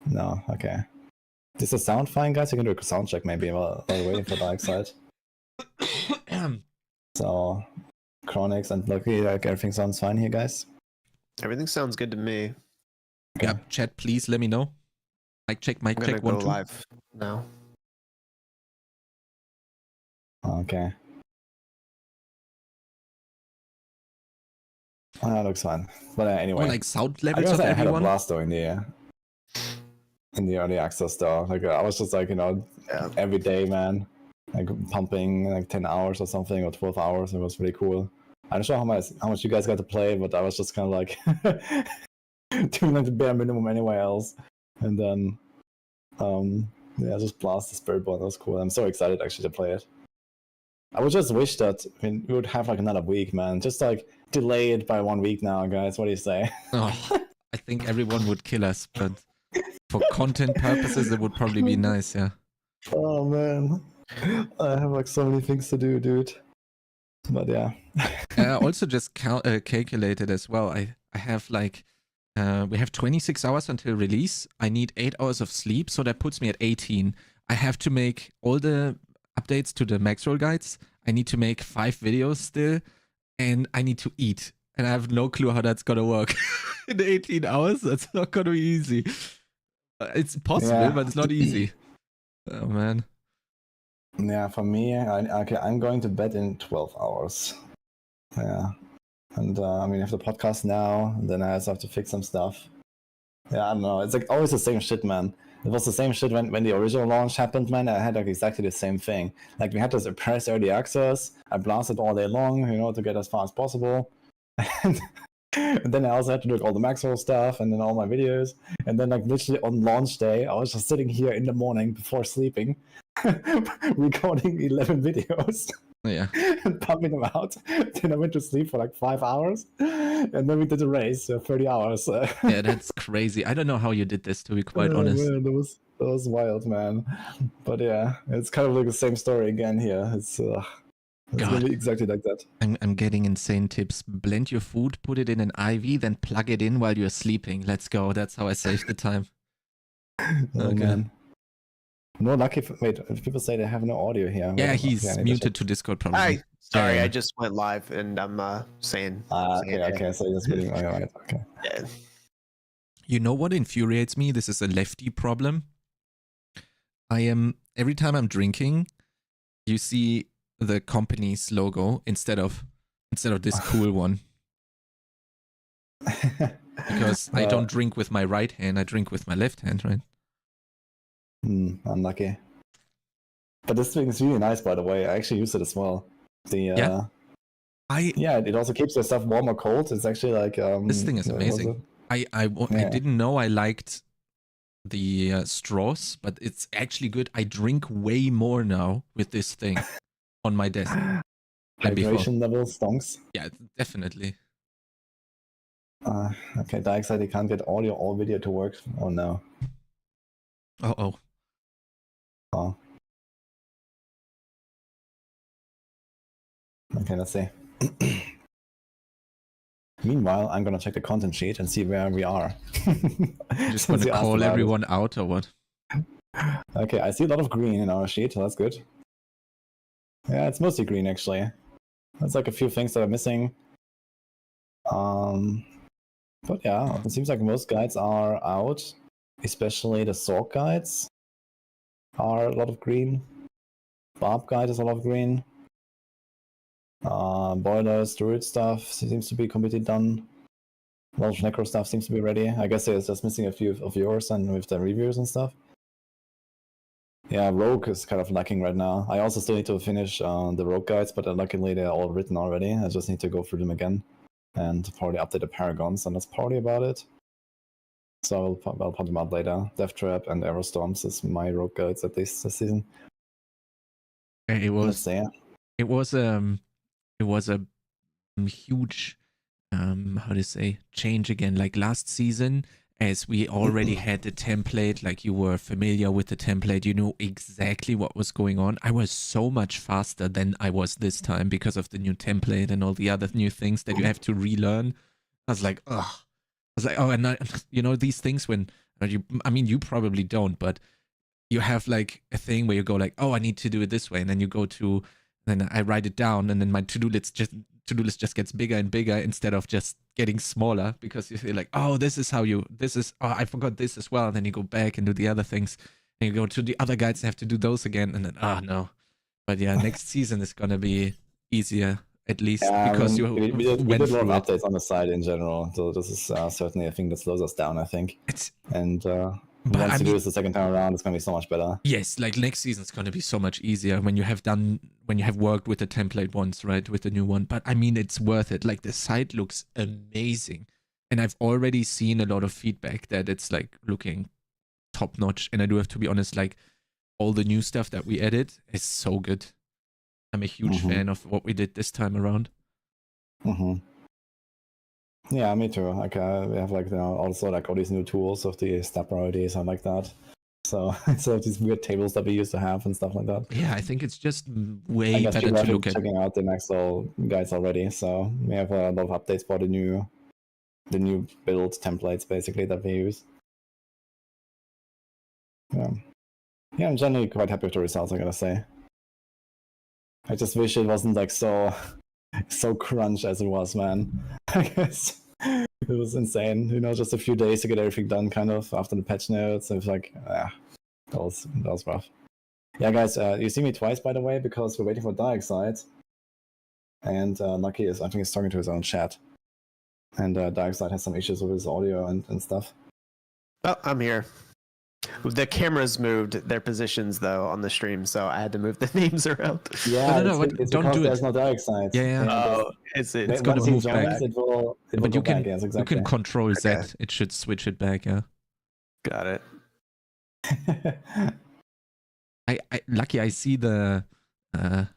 No. Okay. Is the sound fine, guys? You can do a sound check maybe while waiting for Dioxide. So, Chronix and Lucky, like everything sounds fine here, guys? Everything sounds good to me. Okay. Yeah, chat, please let me know. Mic check, I'm gonna check, go 1, 2. live now. Okay. That looks fine. But anyway. Or like sound levels of I had a everyone? blast though in the early access though. Like I was just like, every day, man, like pumping like 10 hours or something, or 12 hours. It was really cool. I'm not sure how much you guys got to play, but I was just kind of like doing like the bare minimum anywhere else. And then, just blast the Spiritborn. That was cool. I'm so excited actually to play it. I would just wish that we would have like another week, man. Just like delay it by 1 week now, guys. What do you say? Oh, I think everyone would kill us, but for content purposes, it would probably be nice, yeah. Oh man, I have like so many things to do, dude. But yeah. I also just calculated as well. I have like, we have 26 hours until release. I need 8 hours of sleep, so that puts me at 18. I have to make all the updates to the MAXROLL guides. I need to make 5 videos still, and I need to eat. And I have no clue how that's gonna work. In 18 hours, that's not gonna be easy. It's possible, but it's not easy. Oh man. Yeah, for me, I'm going to bed in 12 hours. Yeah. And I mean, I have the podcast now, and then I also have to fix some stuff. Yeah, I don't know. It's like always the same shit, man. It was the same shit when the original launch happened, man. I had like exactly the same thing. Like we had this press early access. I blasted all day long, to get as far as possible. And then I also had to do all the MAXROLL stuff and then all my videos. And then like literally on launch day, I was just sitting here in the morning before sleeping, recording 11 videos. Yeah. And pumping them out. Then I went to sleep for like 5 hours. And then we did a race, 30 hours. Yeah, that's crazy. I don't know how you did this, to be quite honest. Man, that was wild, man. But yeah, it's kind of like the same story again here. It's gonna be exactly like that. I'm getting insane tips. Blend your food, put it in an IV, then plug it in while you're sleeping. Let's go. That's how I save the time. Oh man. No lucky. Wait, people say they have no audio here. Yeah, he's muted to Discord probably. Hi. Sorry, I just went live and I'm saying. Okay. So you're speaking. All right. Okay. Yeah. You know what infuriates me? This is a lefty problem. Every time I'm drinking, you see the company's logo instead of this cool one. Because I don't drink with my right hand, I drink with my left hand, right? Unlucky. But this thing is really nice, by the way. I actually use it as well. It also keeps your stuff warm or cold. It's actually like this thing is amazing. I didn't know I liked the straws, but it's actually good. I drink way more now with this thing on my desk. Hydration level stonks. Yeah, definitely. Okay, Dyke said he can't get audio or video to work. Oh no. Oh. Okay, let's see. Meanwhile, I'm gonna check the content sheet and see where we are. You're just gonna call everyone out or what? Okay, I see a lot of green in our sheet, so that's good. Yeah, it's mostly green actually. There's like a few things that are missing. But yeah, it seems like most guides are out, especially the sword guides are a lot of green. Barb guide is a lot of green. Boilers, druid stuff seems to be completely done. A lot of necro stuff seems to be ready. I guess it's just missing a few of yours and with the reviews and stuff. Yeah, Rogue is kind of lacking right now. I also still need to finish the Rogue guides, but luckily they're all written already. I just need to go through them again and probably update the Paragons, and that's probably about it. So I'll put them out later. Death Trap and Aerostorms is my Rogue guides at least this season. It was a huge change again. Like last season, as we already had the template, like you were familiar with the template, you knew exactly what was going on. I was so much faster than I was this time because of the new template and all the other new things that you have to relearn. I was like, oh, and these things when you probably don't, but you have like a thing where you go like, oh, I need to do it this way, and then you go to, then I write it down, and then my to-do list just gets bigger and bigger instead of just getting smaller, because you feel like, oh, I forgot this as well, and then you go back and do the other things, and you go to the other guides and have to do those again, and then no. But yeah, next season is gonna be easier, at least, because we did a lot of updates on the side in general, so this is certainly a thing that slows us down, I think. Once you do this the second time around, it's going to be so much better. Yes, like next season is going to be so much easier when you have worked with the template once, right, with the new one. But I mean, it's worth it. Like the site looks amazing, and I've already seen a lot of feedback that it's like looking top notch. And I do have to be honest, like all the new stuff that we added is so good. I'm a huge fan of what we did this time around. Yeah, me too. Like we have like also like all these new tools of the step priorities and like that. So instead of these weird tables that we used to have and stuff like that. Yeah, I think it's just way better to look at. Checking out the MAXROLL guides already, so we have a lot of updates for the new build templates basically that we use. Yeah, I'm generally quite happy with the results, I gotta say. I just wish it wasn't like so so crunch as it was, man. I guess it was insane. Just a few days to get everything done, kind of after the patch notes. It was like, that was rough. Yeah, guys, you see me twice, by the way, because we're waiting for Darkseid. And Lucky I think, is talking to his own chat. And Darkseid has some issues with his audio and stuff. Oh, I'm here. The cameras moved their positions though on the stream, so I had to move the names around. Yeah, no, it's don't do it. There's no Darkseid. Yeah. Oh, it's got to move back. It will But you go can back, yes, exactly. you can control Z. Okay. It should switch it back. Yeah. Got it. Lucky. I see the Nyrell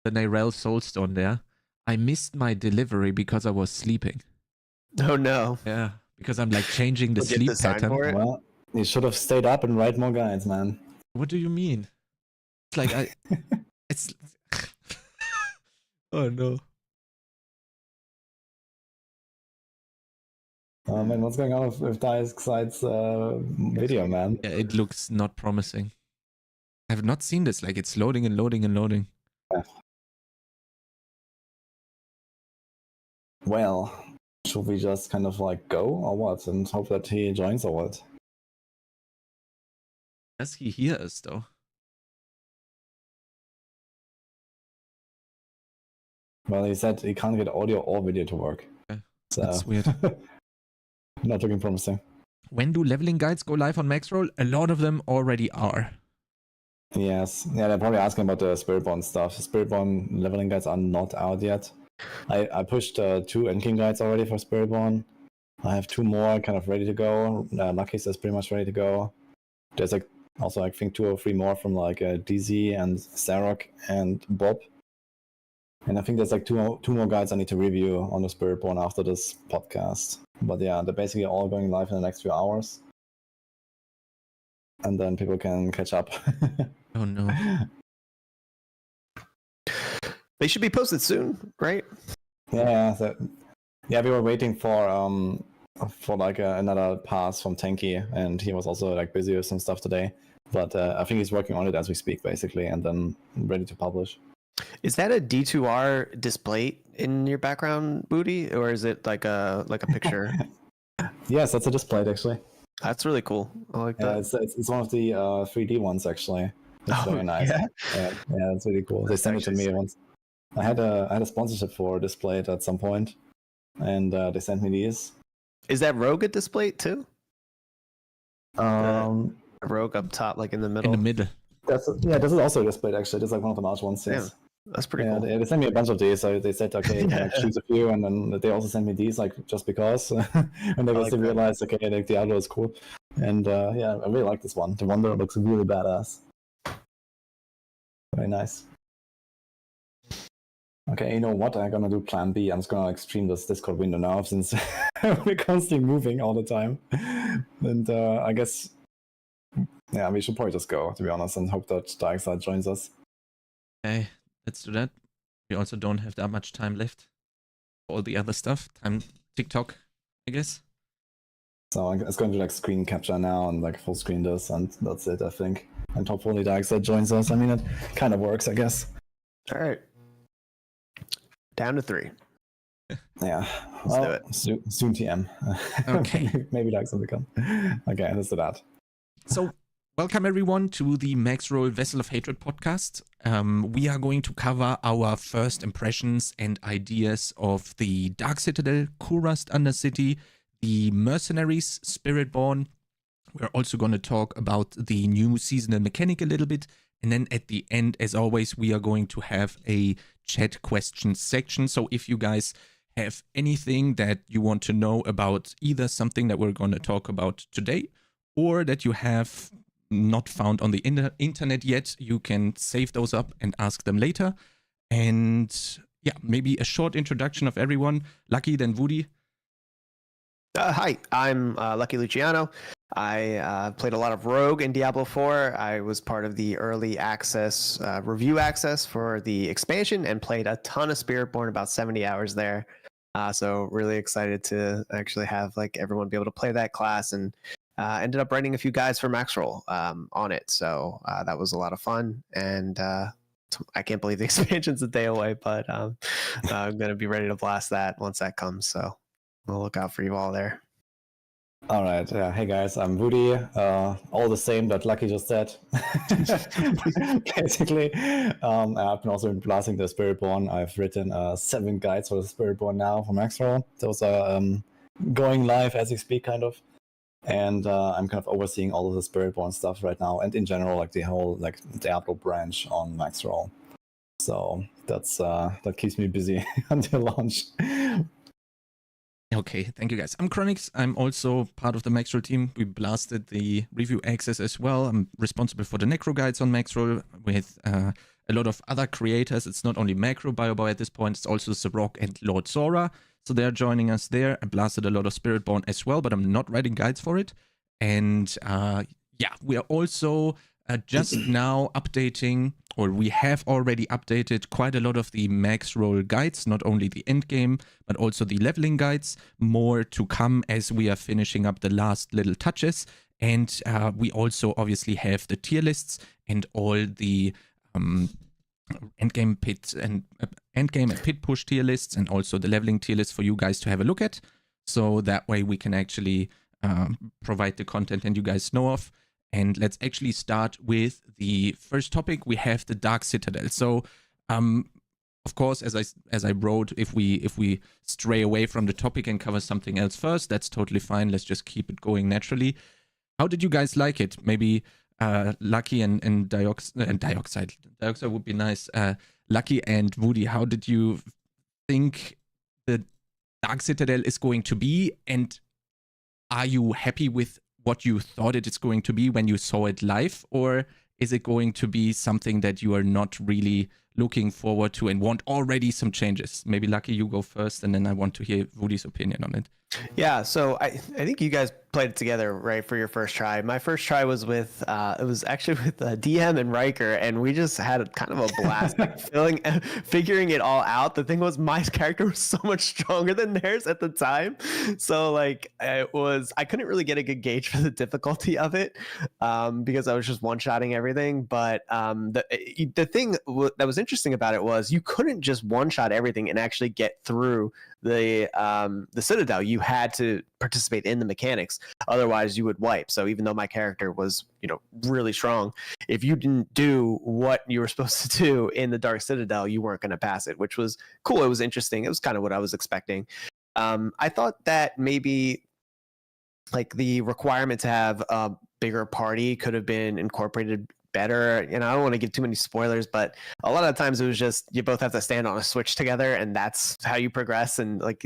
Soulstone there. I missed my delivery because I was sleeping. Oh no. Yeah, because I'm like changing the We'll get sleep the sign pattern. for it. Well, you should have stayed up and write more guides, man. What do you mean? It's like it's. Oh no. Man, what's going on with Darkseid's video, man? Yeah, it looks not promising. I have not seen this. Like it's loading and loading and loading. Well, should we just kind of like go or what, and hope that he joins or what? Does he hear us though? Well, he said he can't get audio or video to work. Okay. So That's weird. not looking promising. When do leveling guides go live on MAXROLL? A lot of them already are. Yes. Yeah, they're probably asking about the Spiritborn stuff. Spiritborn leveling guides are not out yet. I pushed 2 Endking guides already for Spiritborn. I have 2 more kind of ready to go. Lucky is pretty much ready to go. There's like also I think 2 or 3 more from like DZ and Sarok and Bob. And I think there's like two more guides I need to review on the Spiritborn after this podcast. But yeah, they're basically all going live in the next few hours. And then people can catch up. Oh no. They should be posted soon, right? Yeah, we were waiting for like another pass from Tanky, and he was also like busy with some stuff today. But I think he's working on it as we speak, basically, and then ready to publish. Is that a D2R display in your background, Booty, or is it like a picture? Yes, that's a display actually. That's really cool. I like Yeah, that. it's one of the 3D ones actually. It's very nice. Yeah? Yeah, it's really cool. They That's sent it to actually me once. I had a sponsorship for Display It at some point, and they sent me these. Is that Rogue a display too? Um, Rogue up top, like in the In middle. the middle. this is also displayed actually. This is like one of the large ones. Yes. That's pretty Yeah, cool. they sent me a bunch of these. So they said, okay, can I choose a few, and then they also sent me these, like just because. And they I like also that. realized, okay, like Diablo is cool, and yeah, I really like this one. The Wonder looks really badass. Very nice. Okay, you know what? I'm gonna do Plan B. I'm just gonna like stream this Discord window now, since we're constantly moving all the time, and I guess, yeah, we should probably just go, to be honest, and hope that Darkseid joins us. Okay, let's do that. We also don't have that much time left for all the other stuff. Time TikTok, I guess. So I'm just going to like screen capture now and like full screen this, and that's it, I think. And hopefully Darkseid joins us. I mean, it kind of works, I guess. All right. Down to 3. Yeah. Let's do it. Soon TM. Okay. Maybe Darkseid will come. Okay, let's do that. So, welcome everyone to the MAXROLL Vessel of Hatred podcast. We are going to cover our first impressions and ideas of the Dark Citadel, Kurast Undercity, the Mercenaries, Spiritborn. We're also going to talk about the new seasonal mechanic a little bit. And then at the end, as always, we are going to have a chat questions section. So if you guys have anything that you want to know about either something that we're going to talk about today, or that you have not found on the internet yet, you can save those up and ask them later. And yeah, maybe a short introduction of everyone. Lucky, then Woody. Hi, I'm Lucky Luciano. I played a lot of Rogue in Diablo 4. I was part of the early access, review access for the expansion, and played a ton of Spiritborn, about 70 hours there. So really excited to actually have like everyone be able to play that class, and ended up writing a few guides for MAXROLL on it. So that was a lot of fun, and I can't believe the expansion's a day away, but I'm gonna be ready to blast that once that comes. So we'll look out for you all there. All right. Yeah. Hey guys, I'm Woody. All the same that Lucky just said. Basically, I've been also blasting the Spiritborn. I've written 7 guides for the Spiritborn now for MAXROLL. Those are going live as we speak, kind of. And I'm kind of overseeing all of the Spiritborn stuff right now, and in general, like the whole like Diablo branch on MAXROLL. So that's that keeps me busy until launch. Okay, thank you guys. I'm Chronix. I'm also part of the MAXROLL team. We blasted the review access as well. I'm responsible for the Necro guides on MAXROLL with a lot of other creators. It's not only Macro BioBoy at this point, it's also Zrock and Lord Zora. So they're joining us there. I blasted a lot of Spiritborn as well, but I'm not writing guides for it. And yeah, we are also just now updating, or we have already updated quite a lot of the MAXROLL guides, not only the end game, but also the leveling guides. More to come as we are finishing up the last little touches. And we also obviously have the tier lists and all the endgame and pit push tier lists, and also the leveling tier lists for you guys to have a look at. So that way we can actually provide the content and you guys know of. And let's actually start with the first topic. We have the Dark Citadel. So, of course, as I wrote, if we stray away from the topic and cover something else first, that's totally fine. Let's just keep it going naturally. How did you guys like it? Maybe Lucky and Dioxide. Dioxide would be nice. Lucky and Woody, how did you think the Dark Citadel is going to be? And are you happy with what you thought it is going to be when you saw it live, or is it going to be something that you are not really looking forward to and want already some changes? Maybe Lucky, you go first, and then I want to hear Woody's opinion on it. Yeah, so I think you guys played it together, right, for your first try. My first try was with it was actually with DM and Riker, and we just had kind of a blast, like figuring it all out. The thing was, my character was so much stronger than theirs at the time, so like I couldn't really get a good gauge for the difficulty of it because I was just one-shotting everything. But the thing that was interesting about it was you couldn't just one-shot everything and actually get through the Citadel. You had to participate in the mechanics, otherwise you would wipe. So even though my character was, really strong, if you didn't do what you were supposed to do in the Dark Citadel, you weren't going to pass it, which was cool. It was interesting. It was kind of what I was expecting. I thought that maybe like the requirement to have a bigger party could have been incorporated better. I don't want to give too many spoilers, but a lot of times it was just you both have to stand on a switch together, and that's how you progress. And like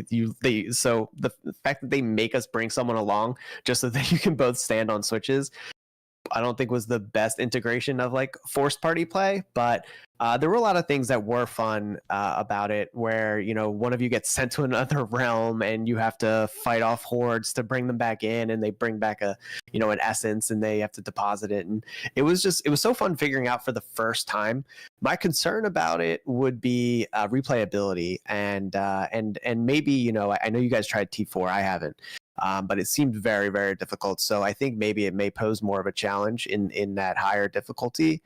so the fact that they make us bring someone along just so that you can both stand on switches, I don't think was the best integration of like forced party play, but there were a lot of things that were fun about it, where one of you gets sent to another realm and you have to fight off hordes to bring them back in, and they bring back an essence and they have to deposit it, and it was so fun figuring out for the first time. My concern about it would be replayability and maybe I know you guys tried T4, I haven't. But it seemed very, very difficult. So I think maybe it may pose more of a challenge in that higher difficulty.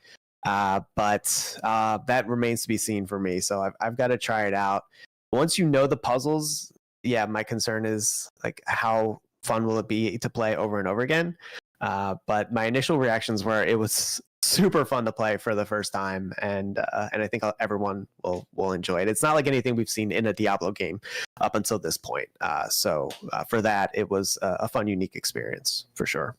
But that remains to be seen for me. So I've got to try it out. Once you know the puzzles, yeah, my concern is like how fun will it be to play over and over again. But my initial reactions were it was super fun to play for the first time, and I think everyone will enjoy it. It's not like anything we've seen in a Diablo game up until this point. So for that, it was a fun, unique experience for sure.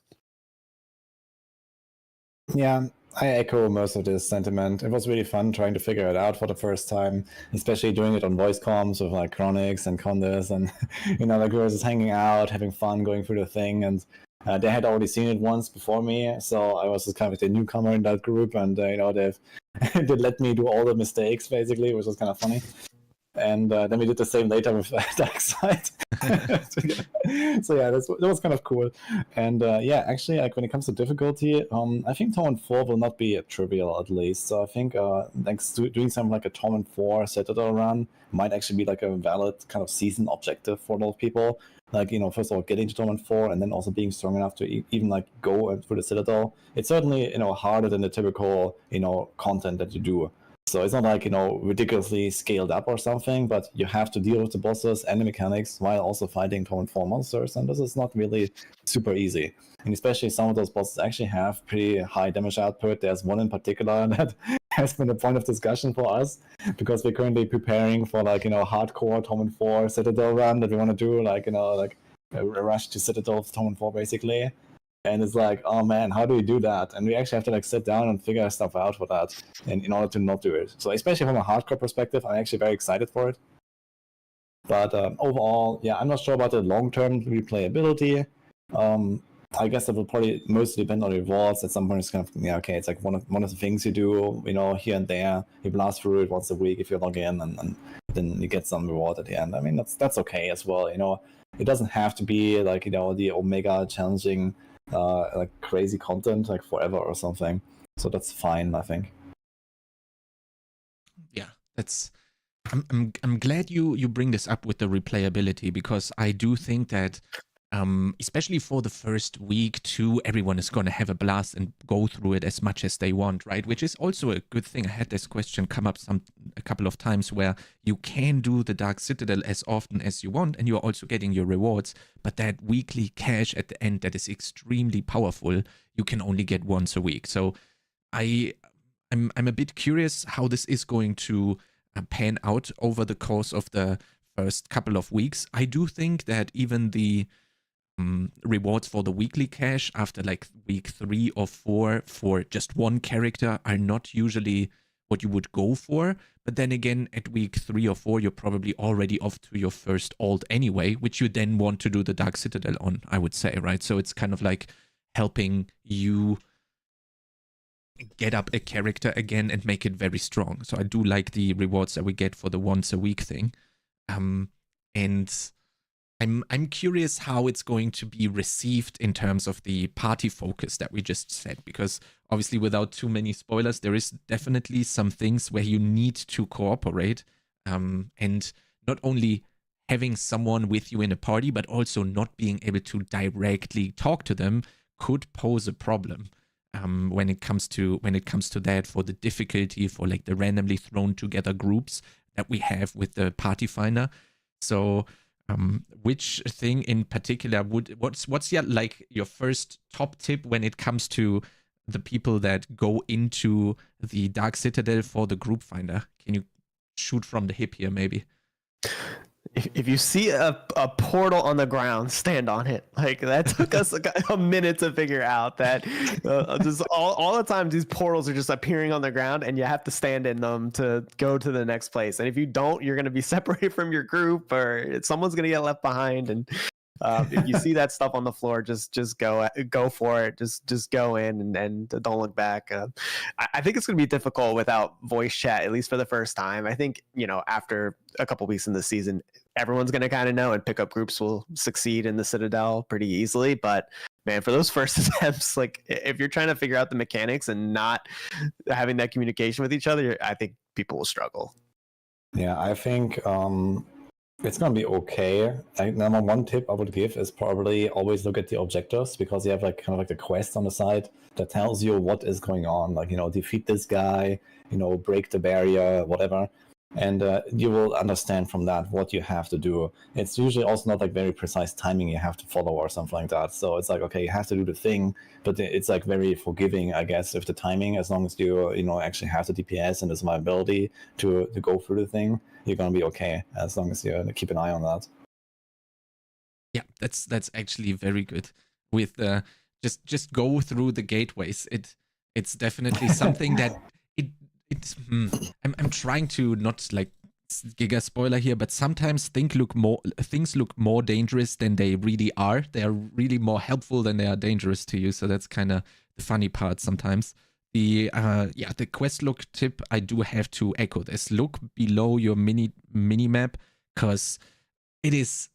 Yeah, I echo most of this sentiment. It was really fun trying to figure it out for the first time, especially doing it on voice comms with like Chronix and Condis, and like we were just hanging out, having fun, going through the thing, and they had already seen it once before me, so I was just kind of the newcomer in that group, and they let me do all the mistakes basically, which was kind of funny. And then we did the same later with Darkside. So yeah, that was kind of cool. And yeah, actually, like when it comes to difficulty, I think Torment 4 will not be trivial, at least. So I think doing something like a Torment 4 Citadel run might actually be like a valid kind of season objective for a lot of people. Like, first of all, getting to Torment 4 and then also being strong enough to even like go through the Citadel. It's certainly, harder than the typical, content that you do. So it's not like, ridiculously scaled up or something, but you have to deal with the bosses and the mechanics while also fighting Torment 4 monsters, and this is not really super easy. And especially some of those bosses actually have pretty high damage output. There's one in particular that has been a point of discussion for us, because we're currently preparing for hardcore Torment 4 Citadel run that we want to do, a rush to Citadel of Torment 4 basically. And it's like, oh man, how do we do that? And we actually have to sit down and figure stuff out for that, and in order to not do it. So especially from a hardcore perspective, I'm actually very excited for it. But overall, yeah, I'm not sure about the long-term replayability. I guess it will probably mostly depend on rewards. At some point, it's kind of, it's like one of the things you do, here and there. You blast through it once a week if you log in, and then you get some reward at the end. I mean, that's okay as well. It doesn't have to be the Omega challenging, crazy content forever or something. So that's fine, I think. Yeah, I'm glad you bring this up with the replayability, because I do think that especially for the first week, too, everyone is going to have a blast and go through it as much as they want, right? Which is also a good thing. I had this question come up a couple of times, where you can do the Dark Citadel as often as you want, and you're also getting your rewards, but that weekly cash at the end that is extremely powerful, you can only get once a week. So I'm a bit curious how this is going to pan out over the course of the first couple of weeks. I do think that even the rewards for the weekly cash after week 3 or 4 for just one character are not usually what you would go for. But then again, at week 3 or 4, you're probably already off to your first alt anyway, which you then want to do the Dark Citadel on, I would say, right? So it's kind of like helping you get up a character again and make it very strong. So I do like the rewards that we get for the once a week thing. And I'm curious how it's going to be received in terms of the party focus that we just said, because obviously, without too many spoilers, there is definitely some things where you need to cooperate, and not only having someone with you in a party, but also not being able to directly talk to them could pose a problem when it comes to that, for the difficulty for the randomly thrown together groups that we have with the party finder. So which thing in particular what's your first top tip when it comes to the people that go into the Dark Citadel for the group finder? Can you shoot from the hip here, maybe? If you see a portal on the ground, stand on it. That took us a minute to figure out that just all the time these portals are just appearing on the ground, and you have to stand in them to go to the next place. And if you don't, you're going to be separated from your group, or someone's going to get left behind. And if you see that stuff on the floor, just go for it. Just go in and don't look back. I think it's going to be difficult without voice chat, at least for the first time. I think after a couple weeks in the season, everyone's going to kind of know, and pickup groups will succeed in the Citadel pretty easily. But man, for those first attempts, if you're trying to figure out the mechanics and not having that communication with each other, I think people will struggle. Yeah, I think it's going to be okay. Number one tip I would give is probably always look at the objectives, because you have the quest on the side that tells you what is going on. Defeat this guy, break the barrier, whatever. And you will understand from that what you have to do. It's usually also not very precise timing you have to follow or something like that. So it's okay, you have to do the thing, but it's very forgiving, I guess, with the timing. As long as you actually have the DPS and the survivability to go through the thing, you're gonna be okay, as long as you keep an eye on that. Yeah, that's actually very good. With just go through the gateways. It's definitely something that I'm trying to not giga spoiler here, but sometimes things look more dangerous than they really are. They are really more helpful than they are dangerous to you. So that's kind of the funny part sometimes. The quest look tip, I do have to echo this. Look below your mini map, because it is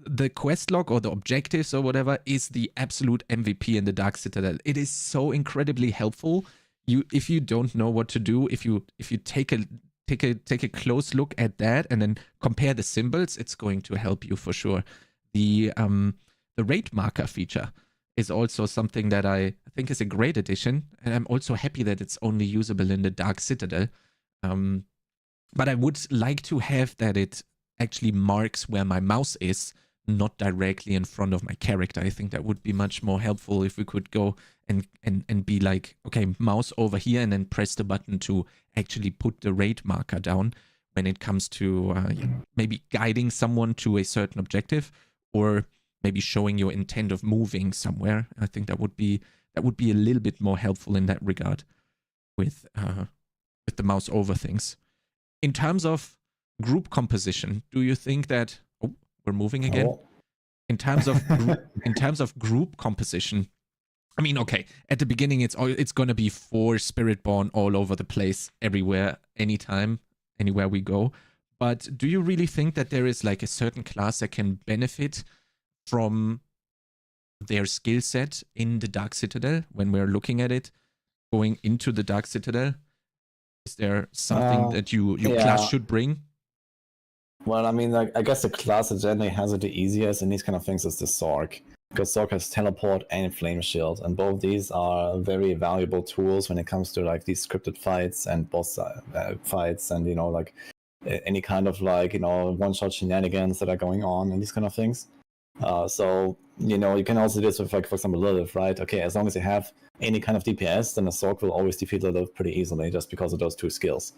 the quest log or the objectives or whatever is the absolute MVP in the Dark Citadel. It is so incredibly helpful. If you don't know what to do, if you take a close look at that and then compare the symbols, it's going to help you for sure. The rate marker feature is also something that I think is a great addition, and I'm also happy that it's only usable in the Dark Citadel. But I would like to have that it actually marks where my mouse is, not directly in front of my character. I think that would be much more helpful if we could go and be like, okay, mouse over here, and then press the button to actually put the raid marker down when it comes to maybe guiding someone to a certain objective, or maybe showing your intent of moving somewhere. I think that would be a little bit more helpful in that regard with the mouse over things. In terms of group composition, do you think that we're moving again? In terms of group composition, I mean, okay, at the beginning it's going to be 4 Spiritborn all over the place, everywhere, anytime, anywhere we go. But do you really think that there is like a certain class that can benefit from their skill set in the Dark Citadel when we're looking at it, going into the Dark Citadel? Is there something that your class should bring? Well, I mean, like, I guess the class that generally has it the easiest in these kind of things is the Sorc. Because Sorc has Teleport and Flame Shield, and both these are very valuable tools when it comes to like these scripted fights and boss fights, and like any kind of like one-shot shenanigans that are going on and these kind of things. So you can also do this with, like, for example, Lilith, right? Okay, as long as you have any kind of DPS, then a Sorc will always defeat Lilith pretty easily just because of those 2 skills.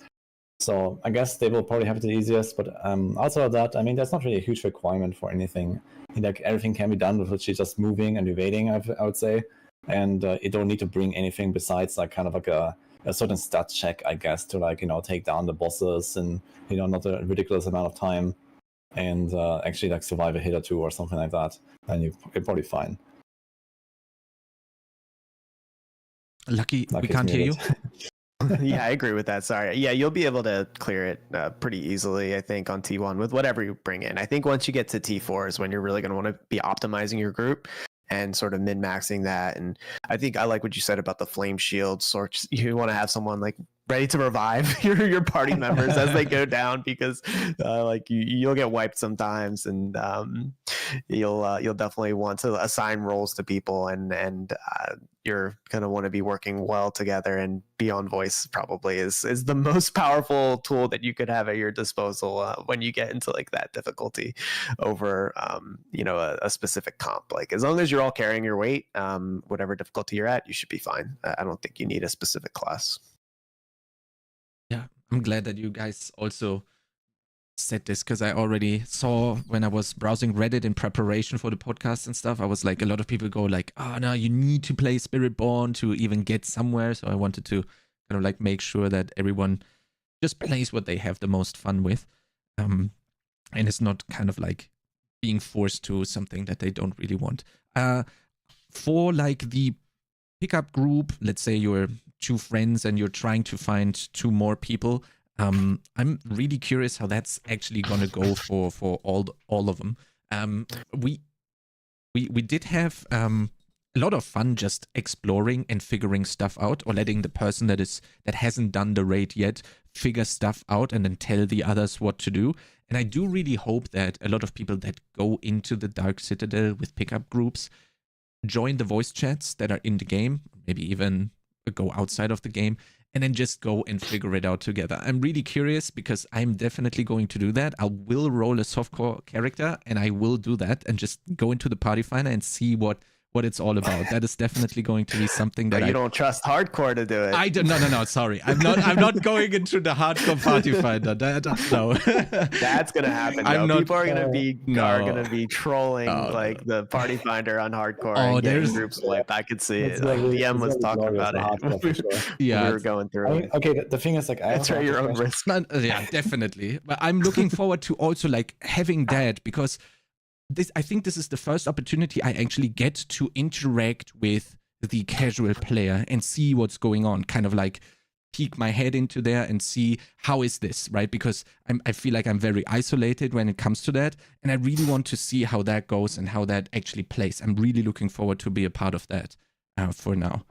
So I guess they will probably have it the easiest, but outside of that, I mean, there's not really a huge requirement for anything. Like, everything can be done with literally just moving and evading, I would say, and you don't need to bring anything besides like kind of like a certain stat check, I guess, to like take down the bosses in not a ridiculous amount of time, and actually like survive a hit or 2 or something like that, and you're probably fine. Lucky we can't hear you. Yeah, I agree with that. Sorry. Yeah, you'll be able to clear it pretty easily, I think, on T1 with whatever you bring in. I think once you get to T4 is when you're really going to want to be optimizing your group and sort of min-maxing that. And I think I like what you said about the Flame Shield. Sort you want to have someone like ready to revive your party members as they go down, because like you'll get wiped sometimes, and you'll definitely want to assign roles to people, and you're going to want to be working well together, and Beyond Voice probably is the most powerful tool that you could have at your disposal when you get into like that difficulty over a specific comp. Like, as long as you're all carrying your weight, whatever difficulty you're at, you should be fine. I don't think you need a specific class. Yeah, I'm glad that you guys also said this, because I already saw when I was browsing Reddit in preparation for the podcast and stuff, I was like, a lot of people go like, oh no, you need to play Spiritborn to even get somewhere. So I wanted to kind of like make sure that everyone just plays what they have the most fun with, and it's not kind of like being forced to something that they don't really want. For like the pickup group, let's say you're 2 friends and you're trying to find 2 more people. I'm really curious how that's actually gonna go for all of them. We did have a lot of fun just exploring and figuring stuff out, or letting the person that hasn't done the raid yet figure stuff out and then tell the others what to do. And I do really hope that a lot of people that go into the Dark Citadel with pickup groups join the voice chats that are in the game, maybe even go outside of the game, and then just go and figure it out together. I'm really curious, because I'm definitely going to do that. I will roll a softcore character, and I will do that and just go into the party finder and see what it's all about. That is definitely going to be something that you don't trust hardcore to do it. I don't. No. Sorry, I'm not going into the hardcore party finder. No. That's gonna happen. People are gonna be trolling like the party finder on hardcore. And getting groups wiped. I could see it. Like, DM was talking about it. Yeah, we were going through it. Okay, the thing is, like, it's at your own risk. Yeah, definitely. But I'm looking forward to also like having that, because I think this is the first opportunity I actually get to interact with the casual player and see what's going on, kind of like peek my head into there and see how is this, right? Because I feel like I'm very isolated when it comes to that, and I really want to see how that goes and how that actually plays. I'm really looking forward to be a part of that for now.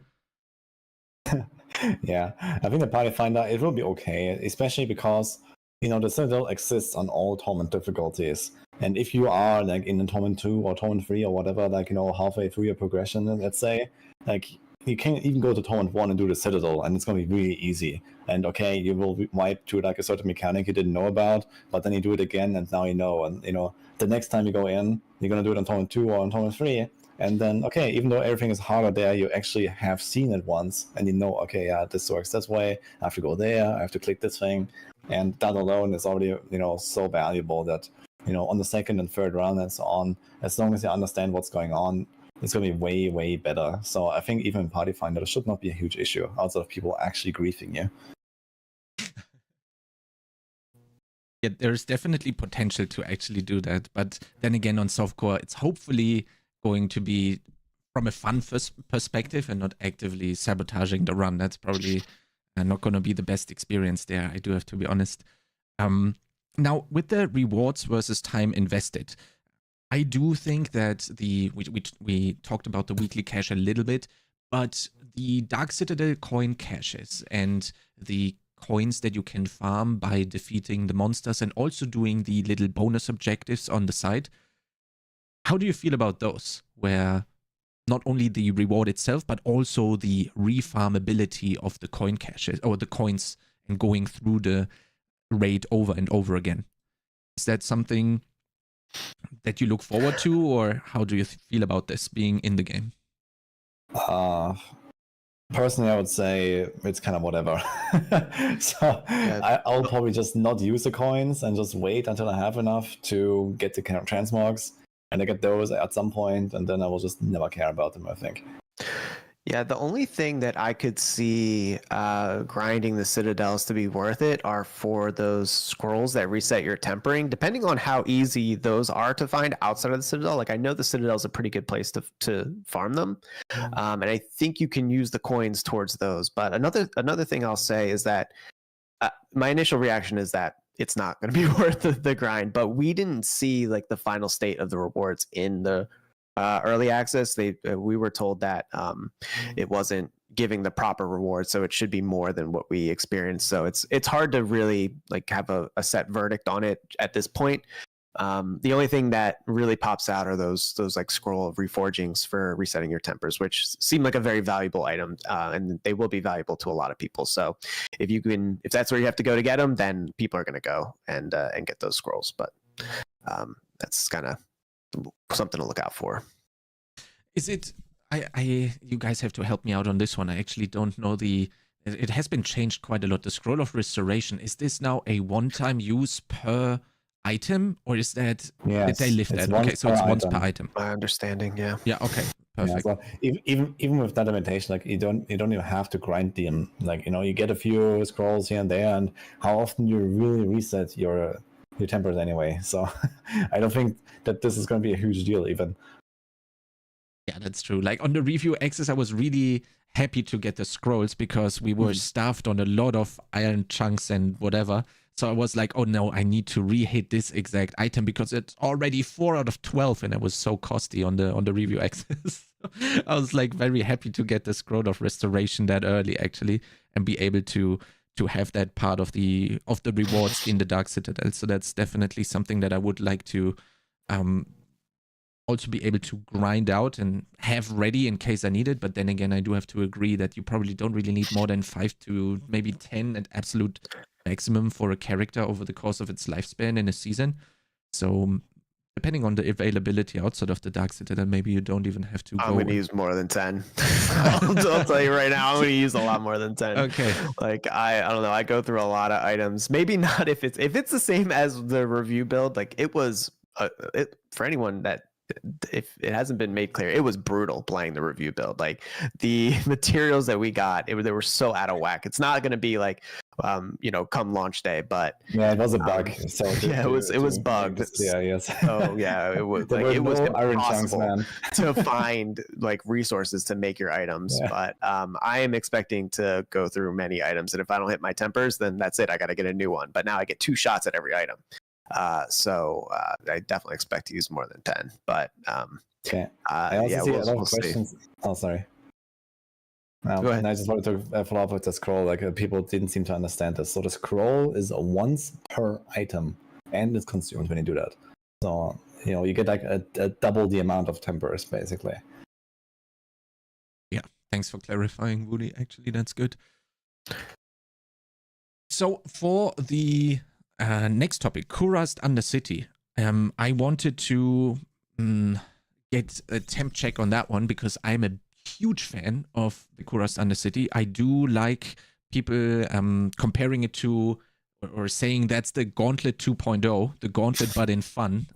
Yeah, I think the party finder, it will be okay, especially because the Citadel exists on all tournament difficulties. And if you are like in the tournament 2 or tournament 3 or whatever, like halfway through your progression, let's say, like you can even go to Torment 1 and do the Citadel, and it's going to be really easy. And okay, you will wipe to like a certain mechanic you didn't know about, but then you do it again, and now you know. And the next time you go in, you're going to do it on Torment 2 or on Torment 3. And then, okay, even though everything is harder there, you actually have seen it once, and you know, okay, yeah, this works this way. I have to go there. I have to click this thing, and that alone is already, so valuable that, on the second and third round and so on, as long as you understand what's going on, it's going to be way, way better. So I think even in Party Finder, it should not be a huge issue outside of people actually griefing you. Yeah, there's definitely potential to actually do that. But then again, on softcore, it's hopefully going to be from a fun perspective and not actively sabotaging the run. That's probably not going to be the best experience there, I do have to be honest. Now, with the rewards versus time invested, I do think that we talked about the weekly cache a little bit, but the Dark Citadel coin caches and the coins that you can farm by defeating the monsters and also doing the little bonus objectives on the side, how do you feel about those? Where not only the reward itself, but also the refarmability of the coin caches or the coins and going through the raid over and over again. Is that something that you look forward to, or how do you feel about this being in the game? Personally, I would say it's kind of whatever. So yeah. I'll probably just not use the coins and just wait until I have enough to get the kind of transmogs, and I get those at some point, and then I will just never care about them, I think. Yeah, the only thing that I could see grinding the Citadels to be worth it are for those scrolls that reset your tempering, depending on how easy those are to find outside of the Citadel. Like, I know the Citadel is a pretty good place to farm them, and I think you can use the coins towards those. But another thing I'll say is that my initial reaction is that it's not going to be worth the grind, but we didn't see like the final state of the rewards in the early access. We were told that it wasn't giving the proper reward, so it should be more than what we experienced. So it's hard to really like have a set verdict on it at this point. The only thing that really pops out are those like scroll of reforgings for resetting your tempers, which seem like a very valuable item, and they will be valuable to a lot of people. So if that's where you have to go to get them, then people are going to go and get those scrolls. But that's kind of something to look out for. Is it? You guys have to help me out on this one. I actually don't know it has been changed quite a lot. The scroll of restoration, is this now a one-time use per item, or is that did they lift that? Okay, so it's once per item. My understanding, yeah. Yeah. Okay. Perfect. Yeah, so even with that limitation, like you don't even have to grind them. Like you get a few scrolls here and there, and how often you really reset your tempers anyway. So I don't think that this is going to be a huge deal even. Yeah, that's true. Like on the review access, I was really happy to get the scrolls because we were staffed on a lot of iron chunks and whatever. So I was like, oh no, I need to re-hit this exact item because it's already 4 out of 12 and it was so costly on the review access. I was like very happy to get the scroll of restoration that early actually and be able to have that part of the rewards in the Dark Citadel. So that's definitely something that I would like to also be able to grind out and have ready in case I need it. But then again, I do have to agree that you probably don't really need more than 5 to maybe 10 at absolute maximum for a character over the course of its lifespan in a season. So depending on the availability outside of the Dark Citadel, maybe you don't even have to go. I'm going to use more than 10. I'll tell you right now, I'm going to use a lot more than 10. Okay. Like, I don't know. I go through a lot of items. Maybe not if it's the same as the review build. Like, it was, for anyone that, if it hasn't been made clear, it was brutal playing the review build. Like, the materials that we got, they were so out of whack. It's not going to be like, come launch day, but yeah, it was a bug. So yeah, it was bugged. Yeah, yes. Oh yeah, it was like it was impossible to find like resources to make your items. Yeah. But I am expecting to go through many items, and if I don't hit my tempers, then that's it. I got to get a new one. But now I get 2 shots at every item. So I definitely expect to use more than 10. But okay. I also see a lot of questions. Oh, sorry. Go ahead. And I just wanted to follow up with the scroll. Like people didn't seem to understand this. So the scroll is once per item, and it's consumed when you do that. So you get like a double the amount of tempers basically. Yeah, Thanks for clarifying, Woody. Actually, that's good. So for the next topic, Kurast Undercity, I wanted to get a temp check on that one because I'm a huge fan of the Kurast Undercity. I do like people comparing it to or saying that's the Gauntlet 2.0, the Gauntlet but in fun.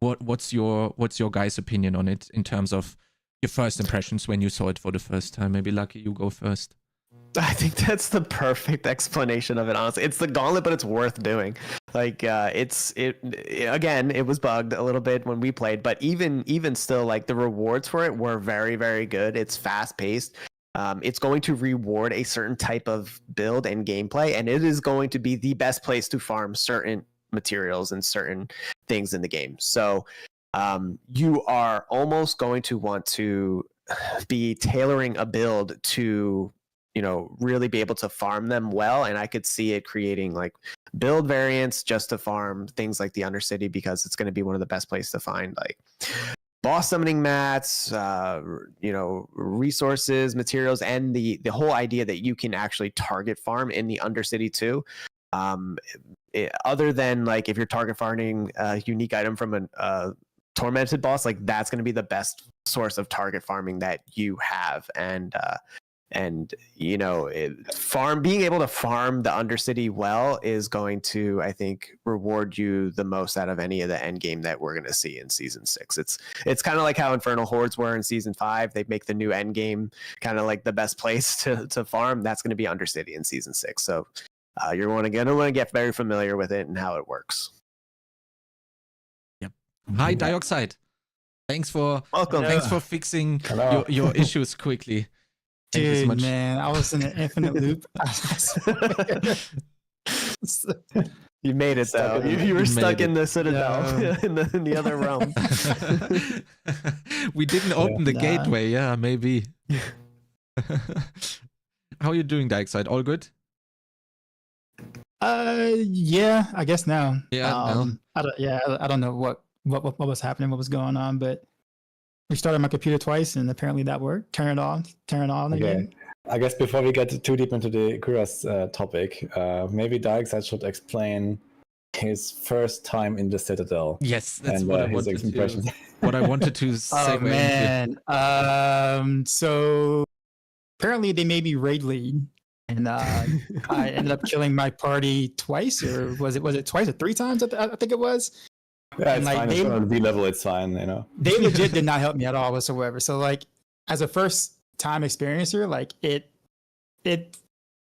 What's your guys' opinion on it in terms of your first impressions when you saw it for the first time? Maybe Lucky, you go first. I think that's the perfect explanation of it, honestly. It's the Gauntlet, but it's worth doing. Like, again, it was bugged a little bit when we played, but even still, like, the rewards for it were very, very good. It's fast paced. It's going to reward a certain type of build and gameplay, and it is going to be the best place to farm certain materials and certain things in the game. So you are almost going to want to be tailoring a build to, really be able to farm them well. And I could see it creating like build variants just to farm things like the Undercity, because it's going to be one of the best places to find like boss summoning mats, resources, materials, and the whole idea that you can actually target farm in the Undercity too. Other than like if you're target farming a unique item from a tormented boss, like that's going to be the best source of target farming that you have. And being able to farm the Undercity well is going to, I think, reward you the most out of any of the end game that we're going to see in season 6. It's kind of like how Infernal Hordes were in season 5. They make the new end game kind of like the best place to farm. That's going to be Undercity in season 6. So you're going to get very familiar with it and how it works. Yep. Hi, Dioxide. Thanks for welcome. Thanks for fixing your issues quickly. Dude, so man, I was in an infinite loop. You made it though. You were stuck in the Citadel, in the other realm. We didn't open the gateway. Yeah, maybe. How are you doing, Dioxide? All good? Yeah, I guess now. Yeah, I don't know what was happening, what was going on, but restarted my computer twice, and apparently that worked. Turn it on again. I guess before we get too deep into the Kurast topic, maybe Dioxide should explain his first time in the Citadel. Yes, that's and, what I his wanted impressions. What I wanted to say. Oh man, so apparently they made me raid lead, and I ended up killing my party twice, or was it twice or 3 times? I think it was. Yeah, it's fine. It's on V level. It's fine. They legit did not help me at all whatsoever. So like, as a first time experiencer, like it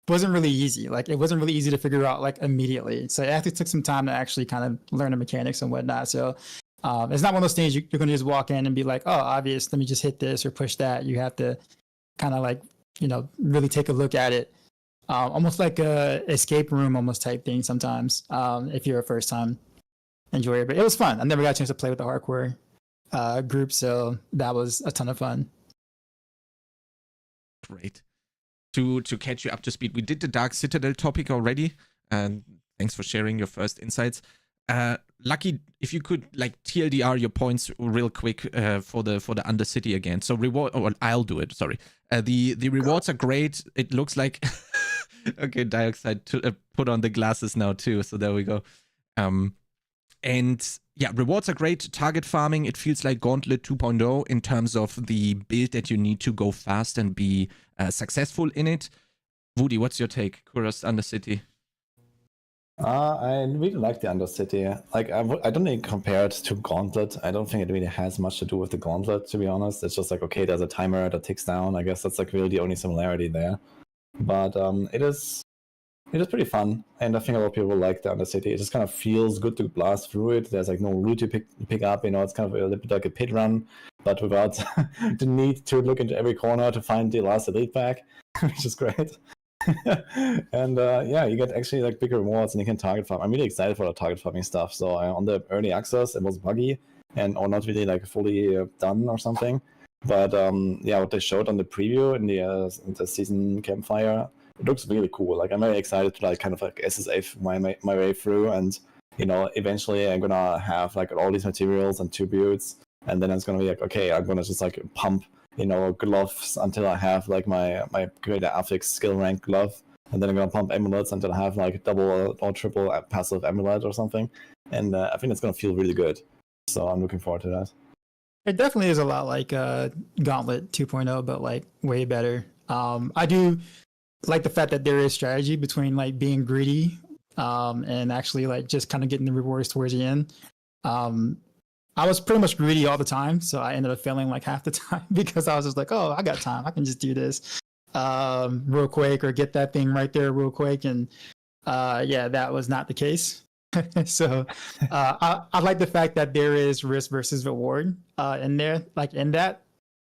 wasn't really easy. Like it wasn't really easy to figure out like immediately. So it actually took some time to actually kind of learn the mechanics and whatnot. So it's not one of those things you're going to just walk in and be like, oh, obvious, let me just hit this or push that. You have to kind of like, really take a look at it. Almost like a escape room almost type thing sometimes, if you're a first time enjoyer. But it was fun. I never got a chance to play with the hardcore group, so that was a ton of fun. Great. To catch you up to speed, we did the Dark Citadel topic already, and thanks for sharing your first insights. Lucky, if you could like TLDR your points real quick for the Undercity again. So reward, or I'll do it. Sorry. The rewards are great. It looks like okay. Dioxide put on the glasses now too. So there we go. And yeah, rewards are great. Target farming, it feels like Gauntlet 2.0 in terms of the build that you need to go fast and be successful in it. Woody, what's your take? Kurast Undercity. I really like the Undercity. Like I don't really compare it to Gauntlet. I don't think it really has much to do with the Gauntlet, to be honest. It's just like, okay, there's a timer that ticks down. I guess that's like really the only similarity there. But it is pretty fun, and I think a lot of people like the Undercity. It just kind of feels good to blast through it. There's like no loot to pick up, it's kind of a little bit like a pit run, but without the need to look into every corner to find the last elite pack, which is great. And you get actually like big rewards, and you can target farm. I'm really excited for the target farming stuff. So on the early access, it was buggy or not really like fully done or something. But what they showed on the preview in the season campfire, it looks really cool. Like I'm very excited to like kind of like SSF my way through, and eventually I'm gonna have like all these materials and 2 builds, and then it's gonna be like, okay, I'm gonna just like pump gloves until I have like my greater affix skill rank glove, and then I'm gonna pump amulets until I have like double or triple passive amulet or something, and I think it's gonna feel really good. So I'm looking forward to that. It definitely is a lot like Gauntlet 2.0, but like way better. I do like the fact that there is strategy between like being greedy and actually like just kind of getting the rewards towards the end. I was pretty much greedy all the time, so I ended up failing like half the time because I was just like, oh, I got time, I can just do this real quick or get that thing right there real quick. And yeah, that was not the case. So I like the fact that there is risk versus reward in there, like in that.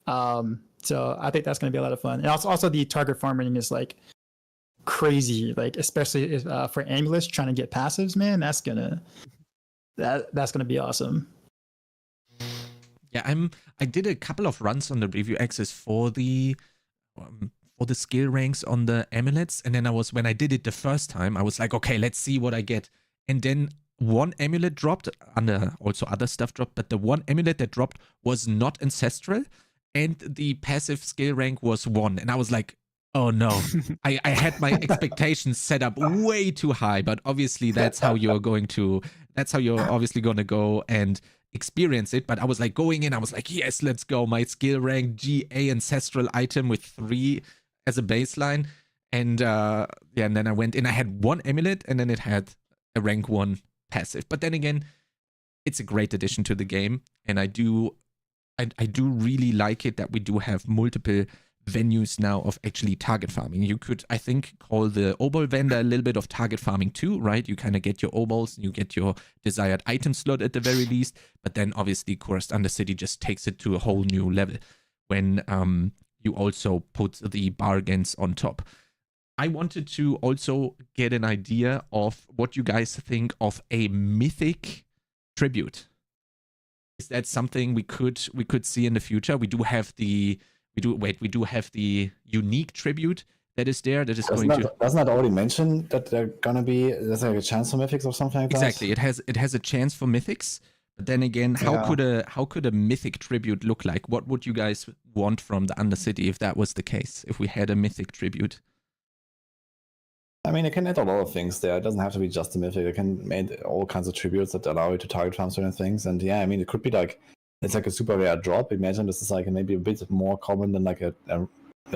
So I think that's going to be a lot of fun. And also the target farming is like crazy, like especially for amulets trying to get passives, man. That's gonna be awesome. Yeah, I did a couple of runs on the review access for the skill ranks on the amulets, and then when I did it the first time, I was like, okay, let's see what I get. And then one amulet dropped, also other stuff dropped, but the one amulet that dropped was not ancestral, and the passive skill rank was 1. And I was like, oh no, I had my expectations set up way too high, but obviously that's how you're obviously going to go and experience it. But I was like going in, I was like, yes, let's go. My skill rank GA ancestral item with 3 as a baseline. And yeah, and then I went in, I had 1 amulet, and then it had a rank 1 passive. But then again, it's a great addition to the game, and I do really like it that we do have multiple venues now of actually target farming. You could, I think, call the obol vendor a little bit of target farming too, right? You kind of get your obols, you get your desired item slot at the very least, but then obviously Cursed Undercity just takes it to a whole new level when you also put the bargains on top. I wanted to also get an idea of what you guys think of a mythic tribute. Is that something we could see in the future? We do have the unique tribute that is there. That is doesn't that already mention that there's like a chance for mythics or something like that? Exactly. It has a chance for mythics. But then again, how could a mythic tribute look like? What would you guys want from the Undercity if that was the case? If we had a mythic tribute? I mean, it can add a lot of things there. It doesn't have to be just a mythic. It can add all kinds of tributes that allow you to target farm certain things. And yeah, I mean, it could be like, it's like a super rare drop. Imagine this is like maybe a bit more common than like a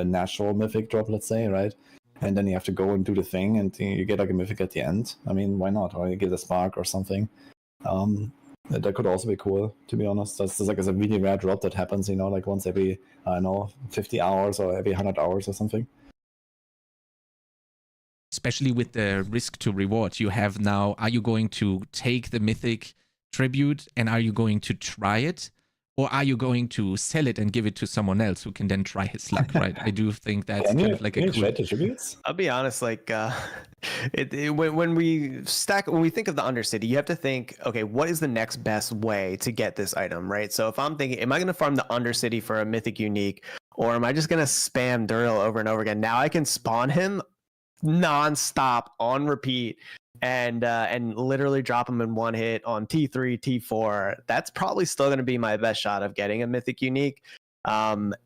natural mythic drop, let's say, right? And then you have to go and do the thing, and you get like a mythic at the end. I mean, why not? Or you get a spark or something. That could also be cool, to be honest. That's like a really rare drop that happens, like once every, 50 hours or every 100 hours or something. Especially with the risk to reward you have now, are you going to take the mythic tribute and are you going to try it? Or are you going to sell it and give it to someone else who can then try his luck, right? I do think that's kind of like a cool... attributes. I'll be honest, like when we think of the Undercity, you have to think, okay, what is the next best way to get this item, right? So if I'm thinking, am I going to farm the Undercity for a mythic unique, or am I just going to spam Duriel over and over again? Now I can spawn him non-stop on repeat and literally drop him in one hit on T3, T4. That's probably still going to be my best shot of getting a mythic unique.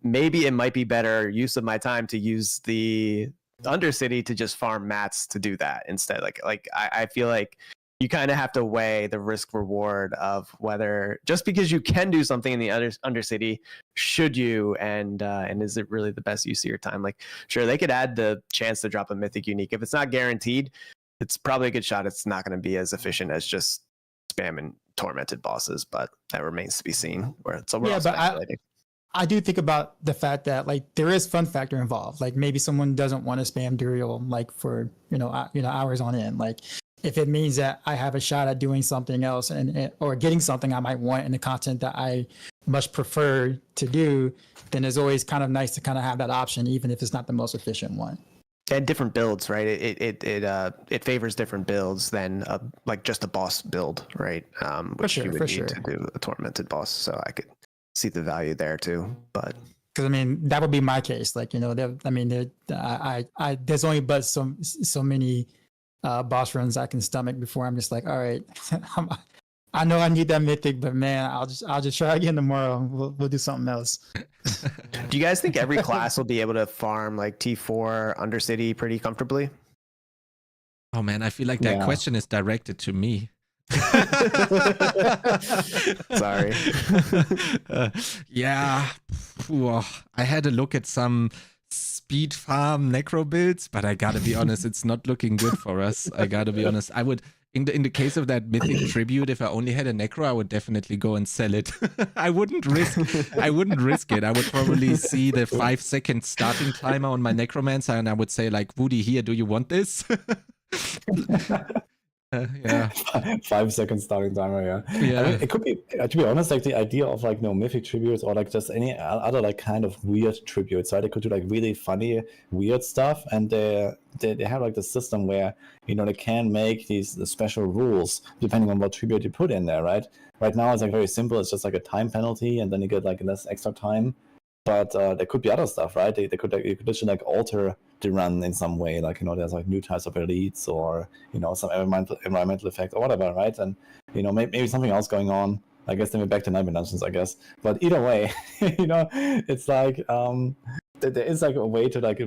Maybe it might be better use of my time to use the Undercity to just farm mats to do that instead. Like I feel like you kind of have to weigh the risk reward of whether just because you can do something in the Undercity, should you, and is it really the best use of your time? Like, sure, they could add the chance to drop a mythic unique. If it's not guaranteed, it's probably a good shot. It's not going to be as efficient as just spamming tormented bosses, but that remains to be seen. I do think about the fact that like there is fun factor involved. Like maybe someone doesn't want to spam Duriel like for hours on end. Like if it means that I have a shot at doing something else or getting something I might want in the content that I much prefer to do, then it's always kind of nice to kind of have that option, even if it's not the most efficient one. And different builds, right? It favors different builds than like just a boss build, right? Which you would need to do a tormented boss. So I could see the value there too, but because I mean that would be my case. Like there's only but so many boss runs I can stomach before I'm just like, all right, I know I need that mythic, but man, I'll just try again tomorrow. We'll do something else. Do you guys think every class will be able to farm like T4 Undercity pretty comfortably? Oh man, I feel like that question is directed to me. Sorry. Yeah. I had a look at some speed farm necro builds, but I gotta be honest, it's not looking good for us. I gotta be honest. I would, in the case of that mythic tribute, if I only had a necro, I would definitely go and sell it. I wouldn't risk it. I would probably see the 5-second starting timer on my necromancer, and I would say like, Woody, here, do you want this? Yeah. 5 second starting timer, yeah. I mean, it could be, to be honest, like the idea of like mythic tributes or like just any other like kind of weird tributes, right? They could do like really funny, weird stuff, and they have like the system where they can make these special rules depending on what tribute you put in there, right? Right now it's like very simple. It's just like a time penalty, and then you get like less extra time. But there could be other stuff, right? You could just like alter the run in some way, like there's like new types of elites or some environmental effect or whatever, right? And maybe something else going on. I guess then we're back to Nightmare Dungeons, I guess. But either way, it's like there is like a way to like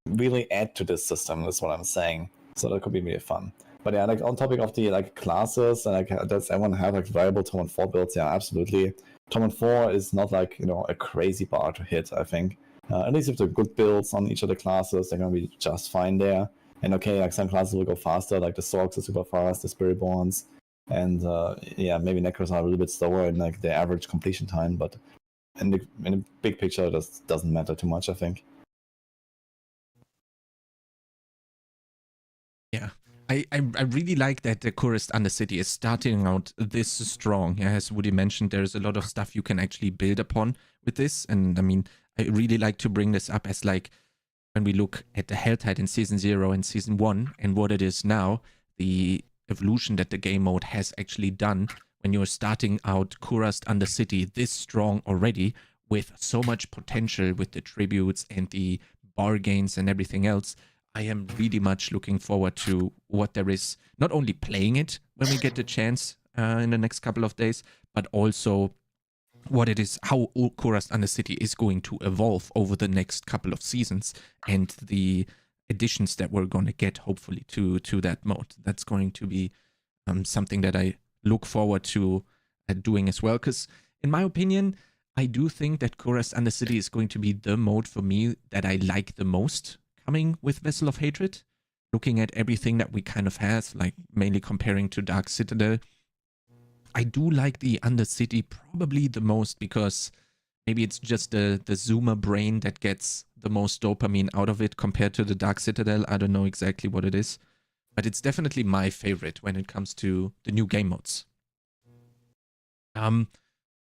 really add to this system. That's what I'm saying. So that could be really fun. But yeah, like on topic of the like classes and like does everyone have like viable Torment 4 builds? Yeah, absolutely. Torment 4 is not like a crazy bar to hit, I think. At least if they're good builds on each of the classes, they're gonna be just fine there. And okay, like some classes will go faster, like the Sorks are super fast, the Spiritborns, and maybe Necros are a little bit slower in like the average completion time, but in the big picture, this doesn't matter too much, I think. Yeah. I really like that the Kurist Undercity is starting out this strong. Yeah, as Woody mentioned, there's a lot of stuff you can actually build upon with this. And I mean, I really like to bring this up as like when we look at the Helltide in Season 0 and Season 1 and what it is now, the evolution that the game mode has actually done when you're starting out Kurist Undercity this strong already with so much potential with the tributes and the bargains and everything else. I am really much looking forward to what there is, not only playing it when we get the chance in the next couple of days, but also what it is, how Kurist Undercity is going to evolve over the next couple of seasons and the additions that we're going to get, hopefully, to that mode. That's going to be something that I look forward to doing as well, because in my opinion, I do think that Kurist Undercity is going to be the mode for me that I like the most coming with Vessel of Hatred, looking at everything that we kind of have, like mainly comparing to Dark Citadel. I do like the Undercity probably the most because maybe it's just the zoomer brain that gets the most dopamine out of it compared to the Dark Citadel. I don't know exactly what it is, but it's definitely my favorite when it comes to the new game modes.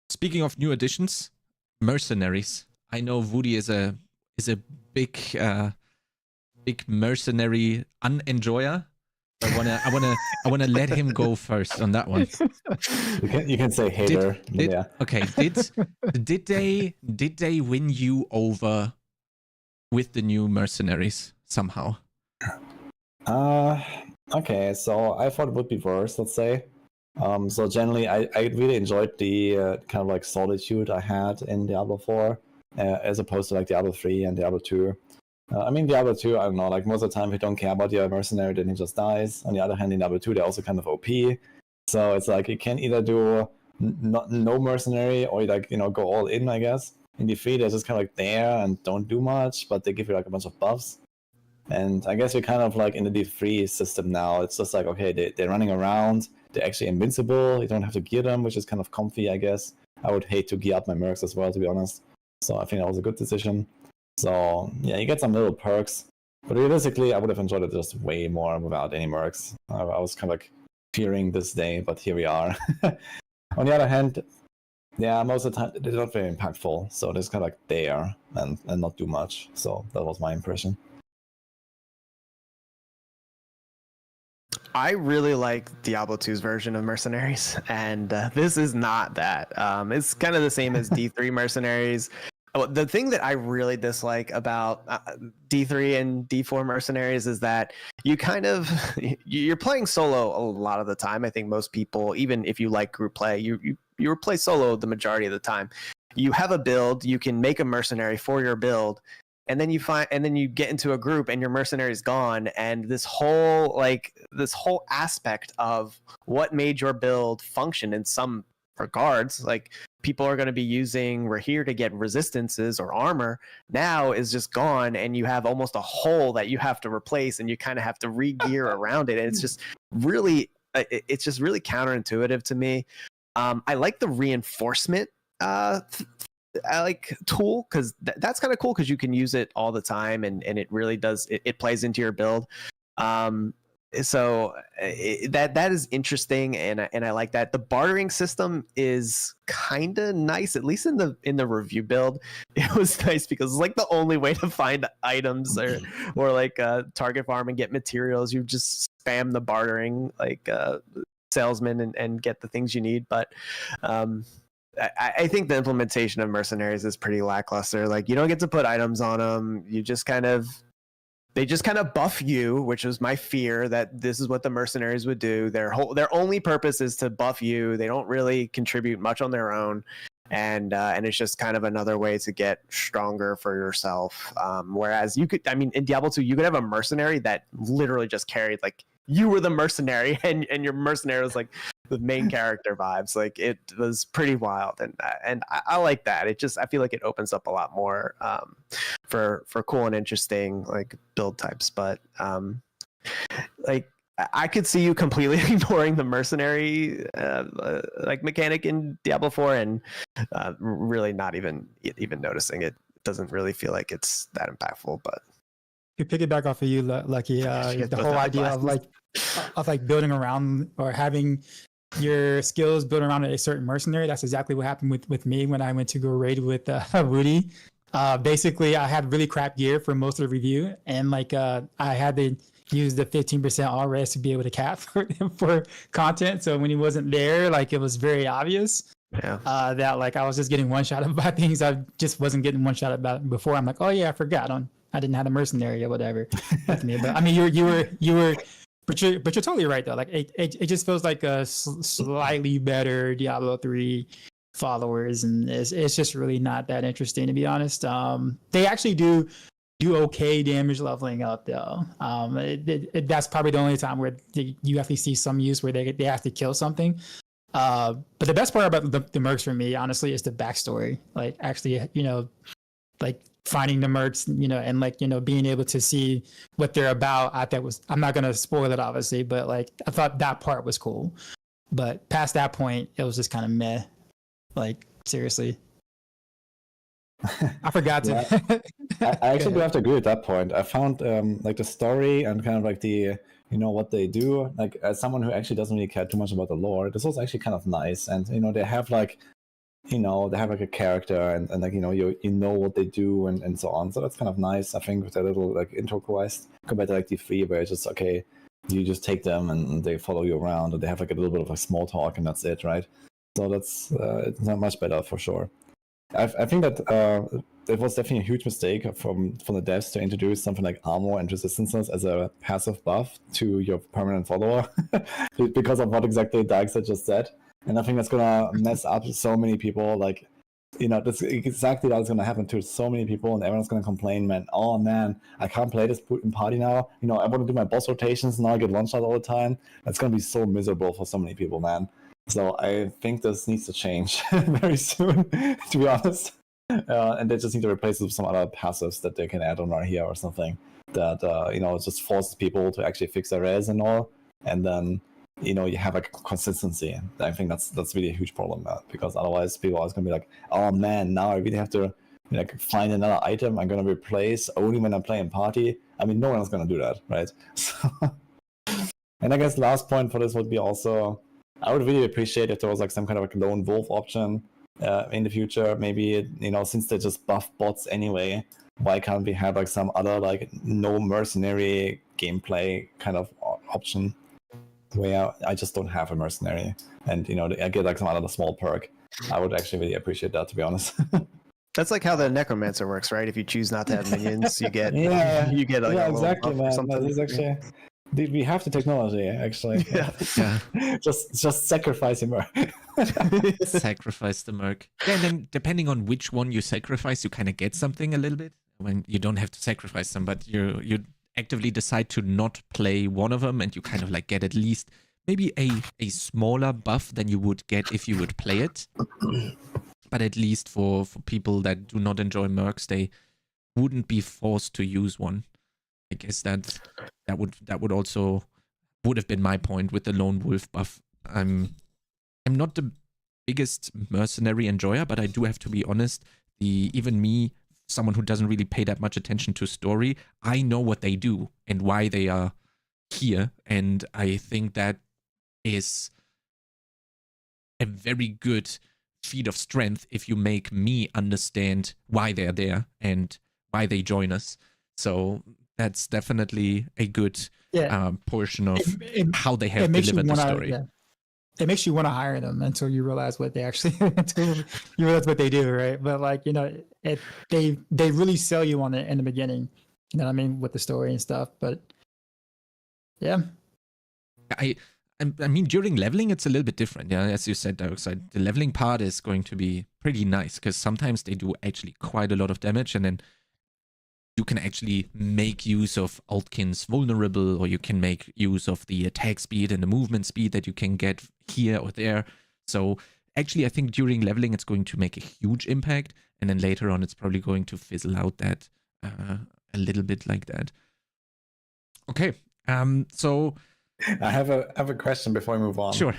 Speaking of new additions, Mercenaries. I know Woody is a big mercenary unenjoyer. I wanna let him go first on that one. You can say hater. Okay. Did they win you over with the new Mercenaries somehow? Okay, so I thought it would be worse, let's say. So generally, I really enjoyed the kind of like solitude I had in Diablo 4, as opposed to like Diablo 3 and Diablo 2. I mean, Diablo 2, I don't know, like most of the time, if you don't care about your mercenary, then he just dies. On the other hand, in Diablo 2, they're also kind of OP. So it's like you can either do no mercenary or like, go all in, I guess. In D3, they're just kind of like there and don't do much, but they give you like a bunch of buffs. And I guess you're kind of like in the D3 system now. It's just like, okay, they're running around. They're actually invincible. You don't have to gear them, which is kind of comfy, I guess. I would hate to gear up my mercs as well, to be honest. So I think that was a good decision. So yeah, you get some little perks, but realistically, I would have enjoyed it just way more without any mercs. I was kind of like fearing this day, but here we are. On the other hand, yeah, most of the time they're not very impactful, so they're just kind of like there and not do much. So that was my impression. I really like Diablo 2's version of Mercenaries, and this is not that. It's kind of the same as D3 Mercenaries. the thing that I really dislike about D3 and D4 mercenaries is that you kind of you're playing solo a lot of the time. I think most people, even if you like group play, you play solo the majority of the time. You have a build, you can make a mercenary for your build, and then you get into a group and your mercenary is gone, and this whole aspect of what made your build function in some regards, like people are going to be using Rahir to get resistances or armor, now is just gone, and you have almost a hole that you have to replace, and you kind of have to re-gear around it, and it's just really counterintuitive to me. I like the reinforcement tool, because that's kind of cool, because you can use it all the time, and it really does it plays into your build. So that is interesting, and I like that. The bartering system is kind of nice, at least in the review build. It was nice because it's like the only way to find items or like target farm and get materials. You just spam the bartering like salesman and get the things you need. But I think the implementation of mercenaries is pretty lackluster. Like, you don't get to put items on them. They just kind of buff you, which was my fear, that this is what the mercenaries would do. Their only purpose is to buff you. They don't really contribute much on their own, and it's just kind of another way to get stronger for yourself. Whereas in Diablo 2, you could have a mercenary that literally just carried, like, you were the mercenary, and your mercenary was like the main character vibes. Like, it was pretty wild, and I like that. I feel like it opens up a lot more for cool and interesting like build types. But like, I could see you completely ignoring the mercenary like mechanic in Diablo 4 and really not even noticing it. Doesn't really feel like it's that impactful. But to piggyback off of you, Lucky, the whole idea of building around or having your skills built around a certain mercenary. That's exactly what happened with me when I went to go raid with Rudy. Basically, I had really crap gear for most of the review, and like I had to use the 15% all res to be able to cap for content. So when he wasn't there, like, it was very obvious. Yeah. That like I was just getting one shot about things I just wasn't getting one shot about before. I'm like, oh yeah, I forgot I didn't have a mercenary or whatever. But I mean, you were, but you're totally right though. Like it just feels like a slightly better Diablo 3 followers, and it's just really not that interesting, to be honest. They actually do okay damage leveling up though. That's probably the only time where you actually see some use where they have to kill something. But the best part about the mercs for me, honestly, is the backstory. Like, actually, like finding the mercs, and like, being able to see what they're about. I'm not gonna spoil it obviously, but like, I thought that part was cool. But past that point, it was just kind of meh. Like, seriously. I forgot to. I actually do have to agree with that point. I found like the story and kind of like the what they do. Like, as someone who actually doesn't really care too much about the lore, this was actually kind of nice. And they have like they have like a character and like you know what they do and so on. So that's kind of nice. I think with that little like intro quest compared to like D3, where it's just okay, you just take them and they follow you around, and they have like a little bit of a small talk and that's it, right? So that's it's not much better for sure. I think that it was definitely a huge mistake from the devs to introduce something like armor and resistances as a passive buff to your permanent follower because of what exactly Darkseid just said. And I think that's gonna mess up so many people. Like, that's exactly what's gonna happen to so many people, and everyone's gonna complain, man. Oh man, I can't play this in party now. I want to do my boss rotations now. I get one shot all the time. That's gonna be so miserable for so many people, man. So I think this needs to change very soon, to be honest. And they just need to replace it with some other passives that they can add on right here or something that just forces people to actually fix their res and all, and then you have like consistency. I think that's really a huge problem, because otherwise people are always gonna be like, oh man, now I really have to find another item I'm gonna replace only when I'm playing party. I mean, no one's gonna do that, right? So, and I guess last point for this would be also, I would really appreciate if there was like some kind of like lone wolf option in the future. Maybe since they just buff bots anyway, why can't we have like some other like no mercenary gameplay kind of option where I just don't have a mercenary and I get like some other small perk? I would actually really appreciate that, to be honest. That's like how the necromancer works, right? If you choose not to have minions, you get Yeah, you get like yeah, a little exactly, buff or man. something. That is actually, dude, we have the technology, actually. Yeah. Yeah. just sacrifice him. Sacrifice the merc. Yeah, and then depending on which one you sacrifice, you kind of get something a little bit. When you don't have to sacrifice them, but you actively decide to not play one of them, and you kind of like get at least maybe a smaller buff than you would get if you would play it. But at least for people that do not enjoy mercs, they wouldn't be forced to use one. I guess that would also would have been my point with the lone wolf buff. I'm not the biggest mercenary enjoyer, but I do have to be honest. Even me, someone who doesn't really pay that much attention to story, I know what they do and why they are here, and I think that is a very good feat of strength if you make me understand why they're there and why they join us. So that's definitely a good portion of how they have delivered the story. Yeah. It makes you want to hire them until you realize what they actually until you realize what they do, right? But like, they really sell you on it in the beginning, you know what I mean, with the story and stuff. But yeah, I mean, during leveling, it's a little bit different. Yeah, as you said, Darkside, the leveling part is going to be pretty nice because sometimes they do actually quite a lot of damage, and then you can actually make use of Altkin's vulnerable, or you can make use of the attack speed and the movement speed that you can get here or there. So actually, I think during leveling, it's going to make a huge impact, and then later on, it's probably going to fizzle out that a little bit like that. Okay, so I have a question before we move on. Sure.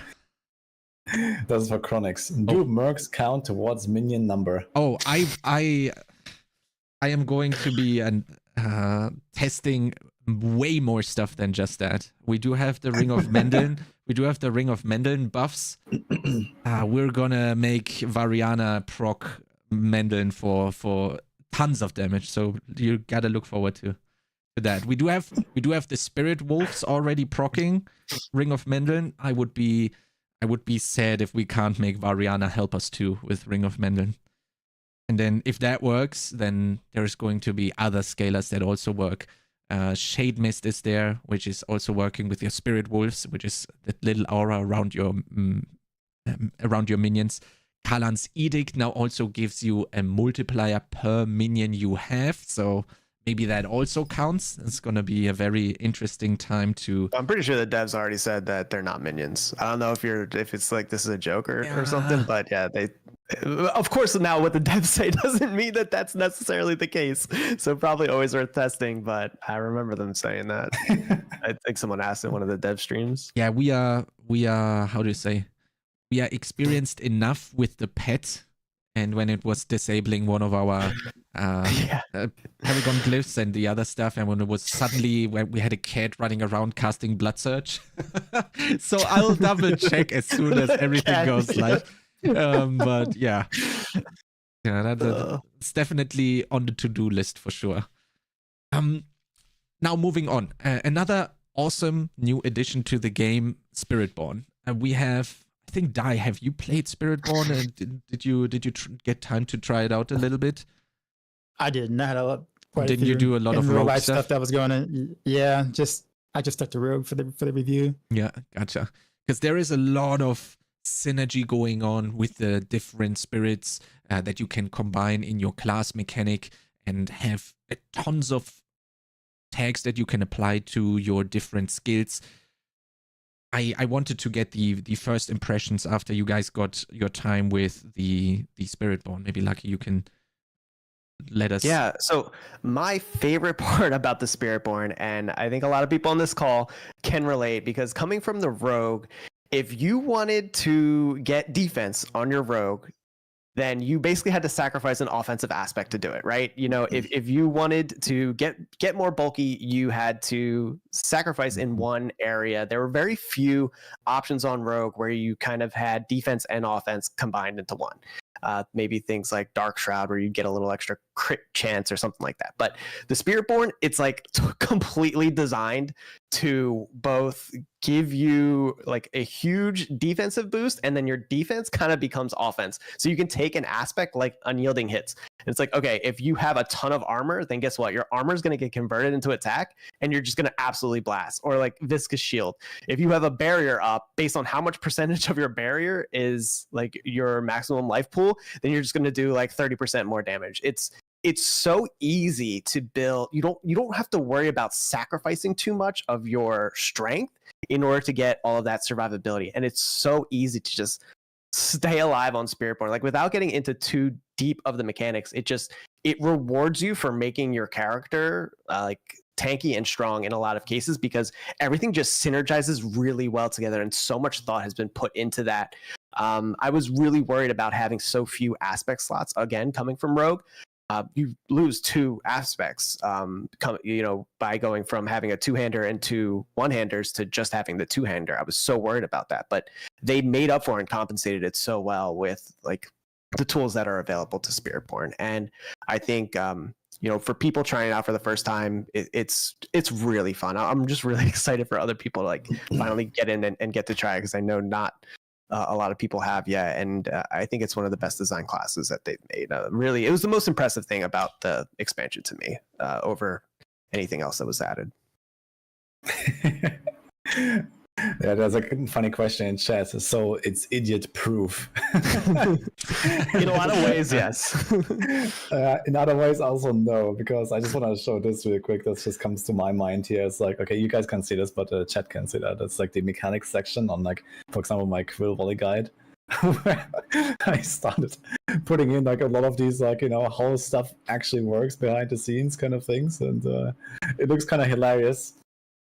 This is for Chronix. Do mercs count towards minion number? Oh, I am going to be testing way more stuff than just that. We do have the Ring of Mendeln. We do have the Ring of Mendeln buffs. We're gonna make Variana proc Mendeln for tons of damage. So you gotta look forward to that. We do have the Spirit Wolves already proccing Ring of Mendeln. I would be sad if we can't make Variana help us too with Ring of Mendeln. And then if that works, then there's going to be other scalars that also work. Shade Mist is there, which is also working with your Spirit Wolves, which is that little aura around your minions. Kalan's Edict now also gives you a multiplier per minion you have, so maybe that also counts. It's going to be a very interesting time to... I'm pretty sure the devs already said that they're not minions. I don't know if it's like this is a joke or something, but yeah, they... Of course, now what the devs say doesn't mean that that's necessarily the case. So probably always worth testing, but I remember them saying that. I think someone asked in one of the dev streams. Yeah, we are, how do you say? We are experienced enough with the pet, and when it was disabling one of our Paragon glyphs and the other stuff, and when it was suddenly when we had a cat running around casting Blood Surge. So I'll double check as soon as everything goes live. But yeah, it's definitely on the to-do list for sure. Now moving on, another awesome new addition to the game, Spiritborn. We have, I think, Dai, have you played Spiritborn? Did you get time to try it out a little bit? I didn't. I had Didn't you do a lot of rogue stuff that was going on? Yeah, I just stuck to rogue for the review. Yeah, gotcha. Because there is a lot of synergy going on with the different spirits that you can combine in your class mechanic and have tons of tags that you can apply to your different skills. I wanted to get the first impressions after you guys got your time with the Spiritborn. Maybe Lucky, you can let us... Yeah, so my favorite part about the Spiritborn, and I think a lot of people on this call can relate, because coming from the rogue, if you wanted to get defense on your rogue, then you basically had to sacrifice an offensive aspect to do it, right? You know, if you wanted to get more bulky, you had to sacrifice in one area. There were very few options on rogue where you kind of had defense and offense combined into one. Maybe things like Dark Shroud, where you get a little extra crit chance or something like that. But the Spiritborn, it's like completely designed to both give you like a huge defensive boost, and then your defense kind of becomes offense. So you can take an aspect like unyielding hits. And it's like, okay, if you have a ton of armor, then guess what? Your armor is going to get converted into attack, and you're just going to absolutely blast. Or like viscous shield. If you have a barrier up, based on how much percentage of your barrier is like your maximum life pool, then you're just going to do like 30% more damage. It's so easy to build. You don't have to worry about sacrificing too much of your strength in order to get all of that survivability. And it's so easy to just stay alive on Spiritborn. Like without getting into too deep of the mechanics, it rewards you for making your character like tanky and strong in a lot of cases, because everything just synergizes really well together, and so much thought has been put into that. I was really worried about having so few aspect slots again coming from Rogue. You lose 2 aspects, by going from having a 2-hander and 2 1-handers to just having the 2-hander. I was so worried about that, but they made up for it and compensated it so well with like the tools that are available to Spiritborn. And I think, for people trying it out for the first time, it's really fun. I'm just really excited for other people to like finally get in and get to try it, because I know not a lot of people have yet, and I think it's one of the best design classes that they've made. Really, it was the most impressive thing about the expansion to me, over anything else that was added. Yeah, there's a funny question in chat. So it's idiot proof. In a lot of ways, yes. In other ways, also no, because I just want to show this real quick. That just comes to my mind here. It's like, okay, you guys can see this, but the chat can see that. It's like the mechanics section on, like, for example, my Quill Volley guide. Where I started putting in like a lot of these, like, how stuff actually works behind the scenes kind of things, and it looks kind of hilarious.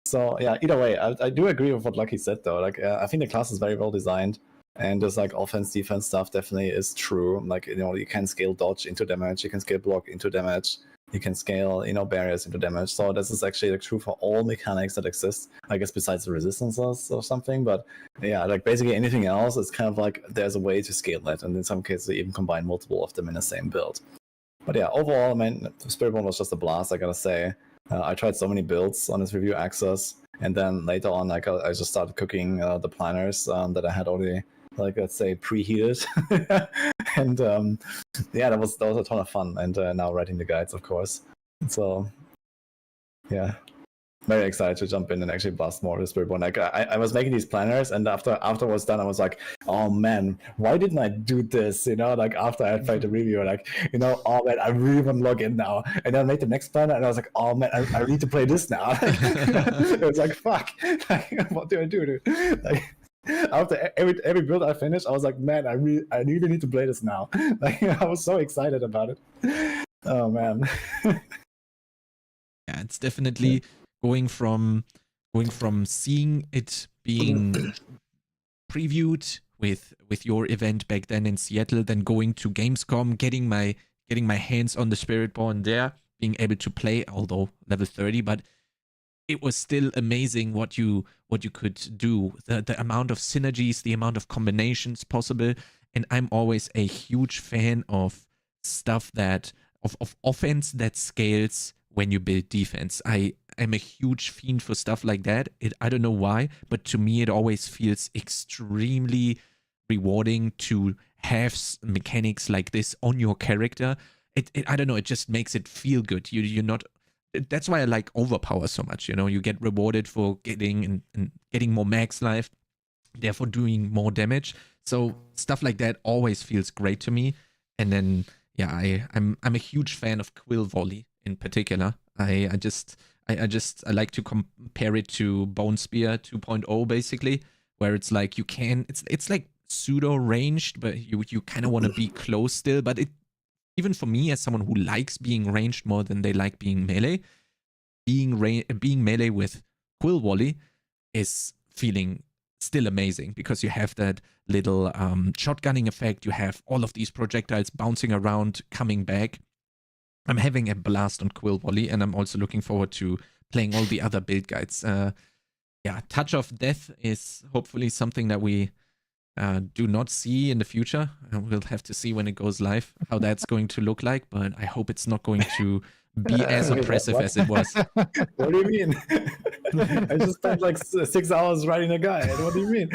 So yeah, either way, I do agree with what Lucky said though. Like, I think the class is very well designed, and there's like offense, defense stuff definitely is true. Like, you can scale dodge into damage, you can scale block into damage, you can scale, barriers into damage. So this is actually like true for all mechanics that exist, I guess, besides the resistances or something. But yeah, like basically anything else, it's kind of like there's a way to scale it, and in some cases they even combine multiple of them in the same build. But yeah, overall, Spiritborn was just a blast, I gotta say. I tried so many builds on this review access, and then later on, like, I just started cooking the planners that I had already, like, let's say, preheated. And yeah, that was a ton of fun. And now writing the guides, of course. So yeah, very excited to jump in and actually blast more of the Spiritborn. Like, I was making these planners, and after it was done, I was like, oh man, why didn't I do this? Like, after I had played the review, like, oh man, I really want to log in now. And then I made the next planner, and I was like, oh man, I need to play this now. It was like, fuck, like, what do I do, dude? Like, after every build I finished, I was like, man, I really need to play this now. Like, I was so excited about it. Oh man. Yeah, it's definitely going from seeing it being previewed with your event back then in Seattle, then going to Gamescom, getting my hands on the Spiritborn there, being able to play, although level 30, but it was still amazing what you could do, the amount of synergies, the amount of combinations possible. And I'm always a huge fan of stuff of offense that scales when you build defense. I'm a huge fiend for stuff like that. I don't know why, but to me it always feels extremely rewarding to have mechanics like this on your character. I don't know, it just makes it feel good. You're not. That's why I like Overpower so much. You get rewarded for getting more max life, therefore doing more damage. So stuff like that always feels great to me. And then yeah, I'm a huge fan of Quill Volley in particular. I like to compare it to Bone Spear 2.0 basically, where it's like it's like pseudo ranged, but you kind of want to be close still. But even for me, as someone who likes being ranged more than they like being melee, being melee with Quill Volley is feeling still amazing, because you have that little shotgunning effect. You have all of these projectiles bouncing around, coming back. I'm having a blast on Quill Volley, and I'm also looking forward to playing all the other build guides. Yeah, Touch of Death is hopefully something that we do not see in the future. We'll have to see when it goes live how that's going to look like, but I hope it's not going to be as Wait, impressive what? as it was. What do you mean? I just spent like 6 hours writing a guide. What do you mean?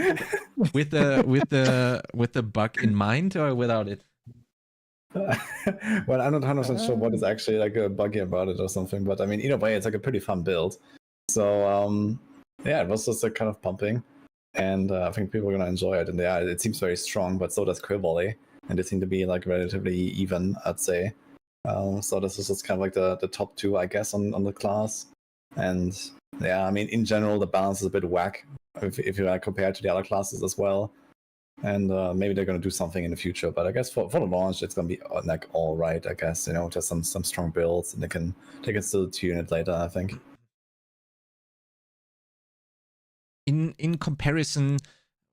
With the bug in mind or without it? Well, I'm not 100% sure what is actually like buggy about it or something, but I mean, either way, it's like a pretty fun build. So yeah, it was just like kind of pumping, and I think people are gonna enjoy it. And yeah, it seems very strong, but so does Quill Volley, and they seem to be like relatively even, I'd say. So this is just kind of like the top two, I guess, on the class. And yeah, I mean, in general, the balance is a bit whack if you like compare it to the other classes as well. And maybe they're going to do something in the future, but I guess for the launch, it's going to be like all right. I guess, you know, just some strong builds, and they can still tune it later, I think. In comparison,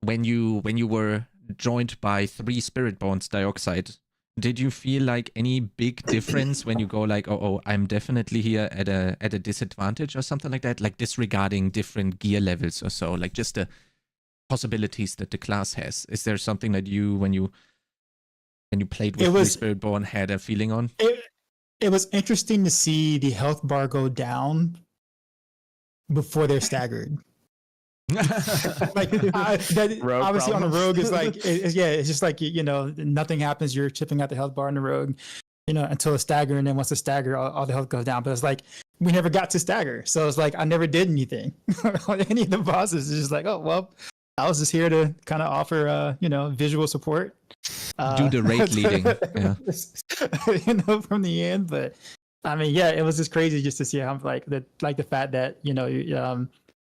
when you were joined by 3 Spiritborns Dioxide, did you feel like any big difference when you go like, oh, I'm definitely here at a disadvantage or something like that, like disregarding different gear levels or so, like just the possibilities that the class has? Is there something that you, when you played with the Spiritborn, had a feeling on? It was interesting to see the health bar go down before they're staggered. Like obviously problems. On a rogue is like it's just like, you know, nothing happens, you're chipping out the health bar in the rogue, you know, until a stagger, and then once the stagger, all the health goes down. But it's like we never got to stagger, so it's like I never did anything on any of the bosses. It's just like, oh well, I was just here to kind of offer you know, visual support, do the raid leading, yeah, you know, from the end. But I mean, yeah, it was just crazy just to see how like the fact that, you know,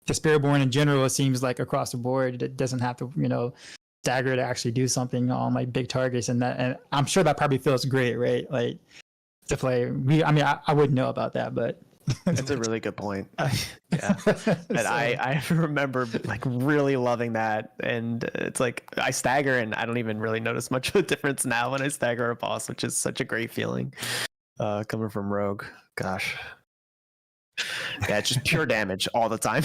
the Spiritborn in general, it seems like across the board, it doesn't have to, you know, stagger to actually do something on like big targets, and I'm sure that probably feels great, right? Like to play. I mean, I wouldn't know about that, but that's a really good point. Yeah, and so, I remember like really loving that, and it's like I stagger, and I don't even really notice much of a difference now when I stagger a boss, which is such a great feeling. Coming from Rogue, gosh. Yeah, it's just pure damage all the time.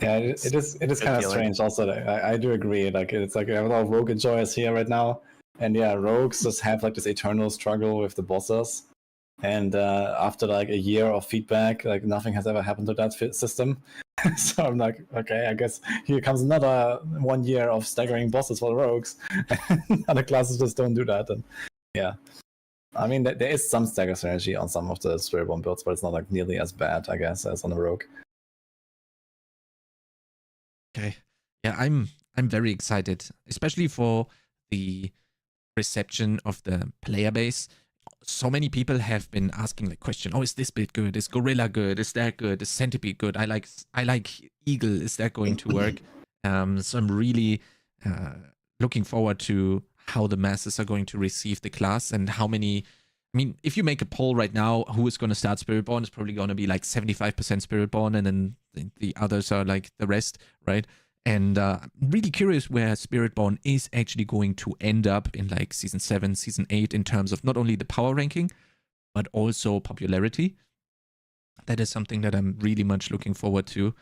Yeah, it is kind of strange. Also, I do agree. Like it's like I have a lot of rogue enjoyers here right now, and yeah, rogues just have like this eternal struggle with the bosses. And after like a year of feedback, like nothing has ever happened to that system. So I'm like, okay, I guess here comes another 1 year of staggering bosses for the rogues. Other classes just don't do that, and yeah. I mean, there is some stagger strategy on some of the Spiritborn builds, but it's not like nearly as bad, I guess, as on the Rogue. Okay, yeah, I'm very excited, especially for the reception of the player base. So many people have been asking like question, oh, is this build good? Is Gorilla good? Is that good? Is Centipede good? I like Eagle. Is that going to work? So I'm really looking forward to how the masses are going to receive the class, and how many. I mean, if you make a poll right now, who is going to start Spiritborn, it's probably going to be like 75% Spiritborn, and then the others are like the rest, right? And I'm really curious where Spiritborn is actually going to end up in like season 7, season 8 in terms of not only the power ranking, but also popularity. That is something that I'm really much looking forward to,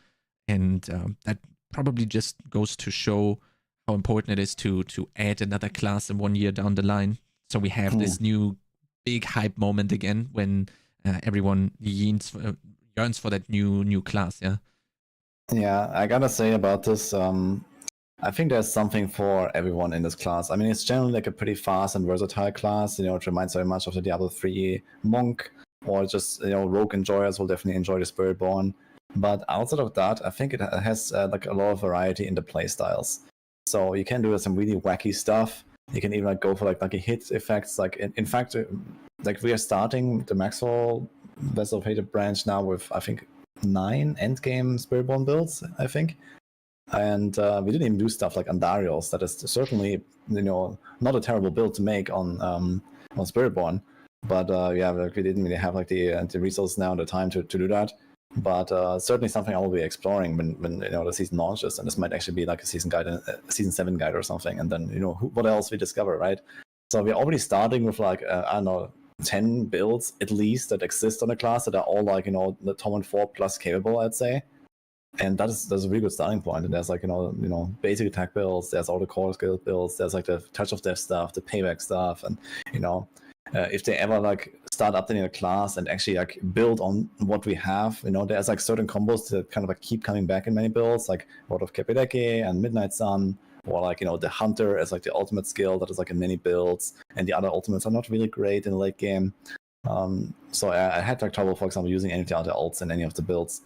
and that probably just goes to show how important it is to add another class in 1 year down the line. So we have this new big hype moment again when everyone yearns for that new class. Yeah, I gotta say about this, I think there's something for everyone in this class. I mean, it's generally like a pretty fast and versatile class. You know, it reminds very much of the Diablo 3 Monk, or just, you know, rogue enjoyers will definitely enjoy the Spiritborn. But outside of that, I think it has like a lot of variety in the playstyles. So you can do some really wacky stuff. You can even like go for like lucky hit effects. Like in fact, like we are starting the MAXROLL Vessel of Hated branch now with, I think, 9 endgame Spiritborn builds, I think. And we didn't even do stuff like Andarios. That is certainly, you know, not a terrible build to make on Spiritborn. But yeah, like we didn't really have like the resources now, the time to do that. But certainly something I will be exploring when you know the season launches, and this might actually be like a season guide, season 7 guide or something, and then, you know, what else we discover, right? So we're already starting with like I don't know, 10 builds at least that exist on the class that are all like, you know, the Tom and 4 plus capable, I'd say. and that's a really good starting point. And there's like basic attack builds, there's all the core skill builds, there's like the touch of death stuff, the payback stuff, and if they ever like start updating a class and actually like build on what we have, there's like certain combos that kind of like keep coming back in many builds, like Rod of Kepedeke and Midnight Sun, or like the Hunter as like the ultimate skill that is like in many builds, and the other ultimates are not really great in the late game. So I had like trouble, for example, using any of the other ults in any of the builds,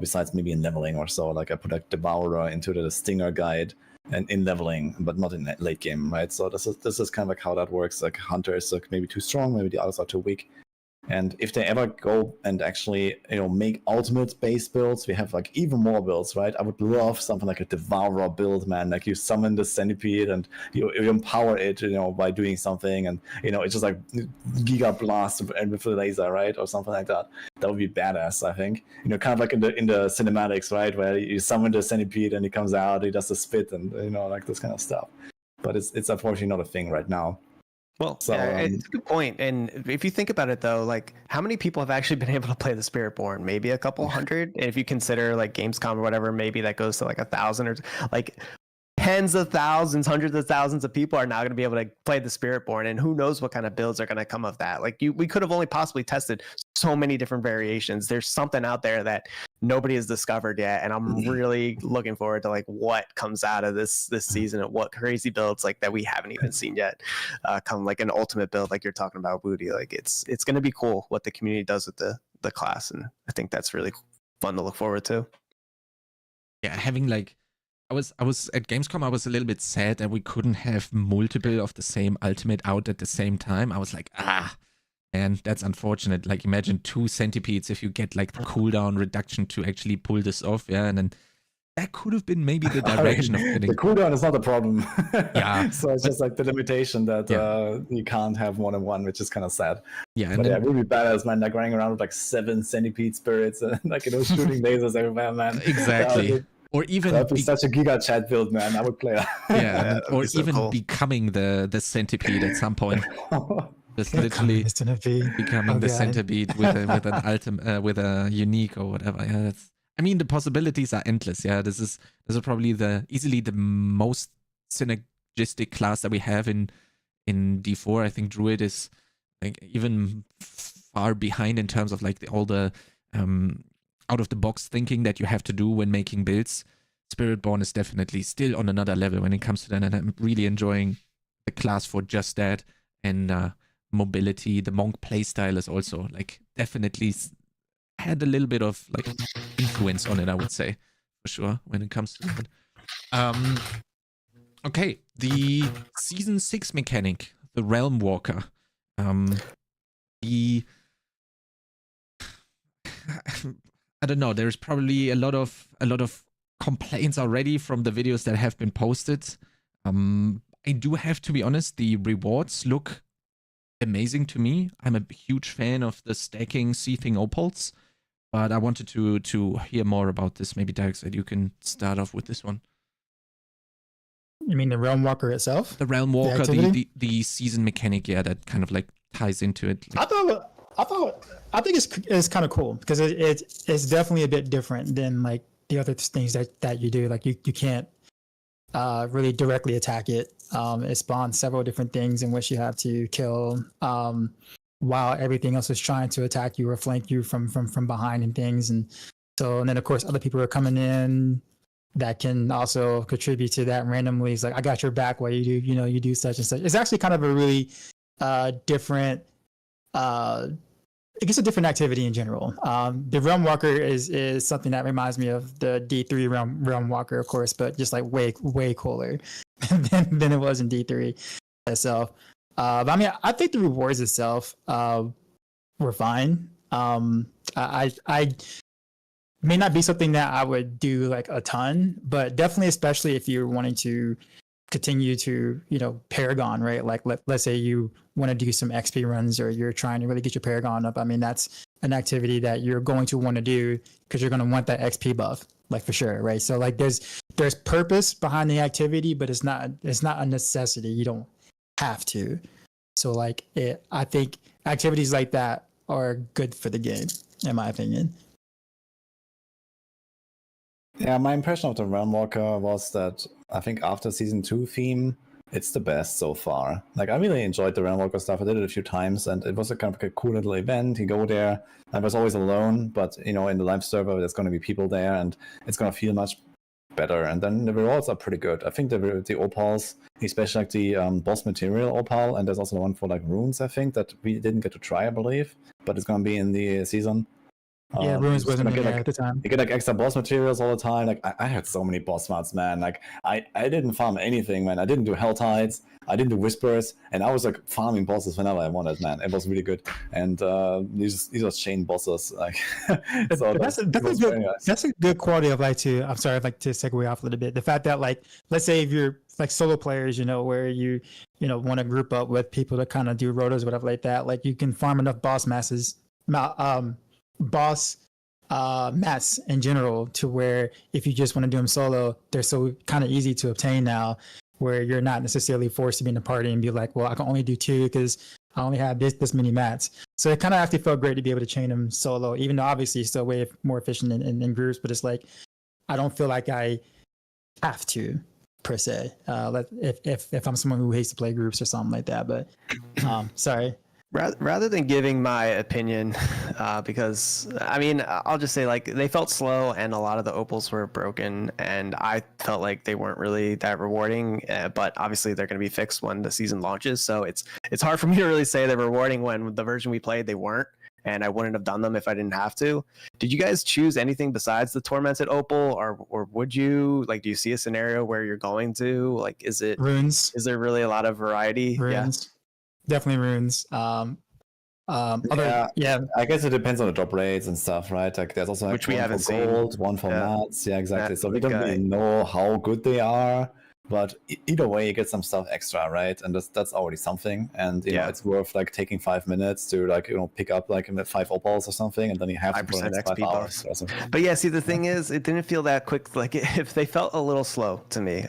besides maybe in leveling or so. Like I put like Devourer into the Stinger guide and in leveling, but not in late game, right? So this is kind of like how that works. Like Hunter is like maybe too strong, maybe the others are too weak. And if they ever go and actually, make ultimate base builds, we have like even more builds, right? I would love something like a Devourer build, man. Like you summon the centipede and you empower it, by doing something, and it's just like Giga Blast and with the laser, right, or something like that. That would be badass, I think. Kind of like in the cinematics, right, where you summon the centipede and he comes out, he does the spit, and like this kind of stuff. But it's unfortunately not a thing right now. Well, so, it's a good point. And if you think about it, though, like how many people have actually been able to play the Spiritborn? Maybe a couple hundred. And if you consider like Gamescom or whatever, maybe that goes to like 1,000 or like tens of thousands, hundreds of thousands of people are now going to be able to play the Spiritborn. And who knows what kind of builds are going to come of that. Like we could have only possibly tested so many different variations. There's something out there that nobody has discovered yet, and I'm really looking forward to like what comes out of this season and what crazy builds like that we haven't even seen yet come, like an ultimate build like you're talking about, Woody. Like it's going to be cool what the community does with the class, and I think that's really fun to look forward to. Yeah, having like I was at Gamescom, I was a little bit sad that we couldn't have multiple of the same ultimate out at the same time. I was like, and that's unfortunate. Like imagine 2 centipedes if you get like the cooldown reduction to actually pull this off. Yeah, and then that could have been maybe the direction of getting. The cooldown is not a problem. Yeah. So it's just like the limitation that you can't have more than one, which is kind of sad. Yeah, but it would be badass, man. Like running around with like 7 centipede spirits and like shooting lasers everywhere, man. Exactly. Or even that'd be such a giga chat build, man. I would play that. Yeah, or so even cool. Becoming the centipede at some point. Just literally becoming the centipede with with a unique or whatever. Yeah, the possibilities are endless. Yeah, this is probably easily the most synergistic class that we have in D4. I think Druid is like even far behind in terms of like all the out of the box thinking that you have to do when making builds. Spiritborn is definitely still on another level when it comes to that, and I'm really enjoying the class for just that. And mobility, the monk playstyle is also like definitely had a little bit of like influence on it, I would say, for sure, when it comes to that. Okay, the season 6 mechanic, the Realm Walker. I don't know. There's probably a lot of complaints already from the videos that have been posted. I do have to be honest. The rewards look amazing to me. I'm a huge fan of the stacking seething opals, but I wanted to hear more about this. Maybe Derek said you can start off with this one. You mean the Realm Walker itself? The Realm Walker, the season mechanic, yeah, that kind of like ties into it. I think it's kind of cool because it's definitely a bit different than like the other things that you do. Like you can't really directly attack it. It spawns several different things in which you have to kill while everything else is trying to attack you or flank you from behind and things. And then of course other people are coming in that can also contribute to that randomly. It's like, I got your back while you do such and such. It's actually kind of a really different it gets a different activity in general. The Realm Walker is something that reminds me of the D3 Realm Walker, of course, but just like way cooler than it was in D3 itself. But I think the rewards itself were fine. I may not be something that I would do like a ton, but definitely, especially if you're wanting to continue to, Paragon, right? Like let's say you want to do some XP runs or you're trying to really get your Paragon up. That's an activity that you're going to want to do because you're going to want that XP buff, like for sure, right? So like there's purpose behind the activity, but it's not a necessity. You don't have to. So like I think activities like that are good for the game, in my opinion. Yeah, my impression of the Realm Walker was that I think after season 2 theme, it's the best so far. Like, I really enjoyed the Realm Walker stuff. I did it a few times, and it was a kind of a cool little event. You go there, I was always alone, but in the live server, there's going to be people there, and it's going to feel much better. And then the rewards are pretty good. I think the opals, especially like the boss material opal, and there's also the one for like runes, I think, that we didn't get to try, I believe, but it's going to be in the season. Yeah, runes wasn't in there like, at the time. You get like extra boss materials all the time. Like I had so many boss mods, man. Like I didn't farm anything, man. I didn't do hell tides. I didn't do whispers, and I was like farming bosses whenever I wanted, man. It was really good. And these are chain bosses, like. So that's a good quality of like to. I'm sorry, I'd like to segue off a little bit. The fact that like, let's say if you're like solo players, where you want to group up with people to kind of do rotos, whatever like that. Like you can farm enough boss mats in general to where if you just want to do them solo, they're so kind of easy to obtain now, where you're not necessarily forced to be in a party and be like, well, I can only do 2 because I only have this many mats. So it kind of actually felt great to be able to chain them solo, even though obviously it's still way more efficient in groups, but it's like I don't feel like I have to per se, if I'm someone who hates to play groups or something like that. But sorry. Rather than giving my opinion, because I mean, I'll just say like they felt slow and a lot of the opals were broken, and I felt like they weren't really that rewarding. But obviously they're going to be fixed when the season launches, so it's hard for me to really say they're rewarding when the version we played they weren't, and I wouldn't have done them if I didn't have to. Did you guys choose anything besides the tormented opal, or would you like? Do you see a scenario where you're going to like? Is it runes? Is there really a lot of variety? Runes. Yeah. Definitely runes. I guess it depends on the drop rates and stuff, right? Like there's also like which we haven't seen. Gold, one for mats. Yeah, exactly. So we don't really know how good they are, but either way, you get some stuff extra, right? And that's already something. And you know, it's worth like taking 5 minutes to like pick up like 5 opals or something, and then you have to for the next 5 hours. But yeah, see, the thing is, it didn't feel that quick. Like if they felt a little slow to me,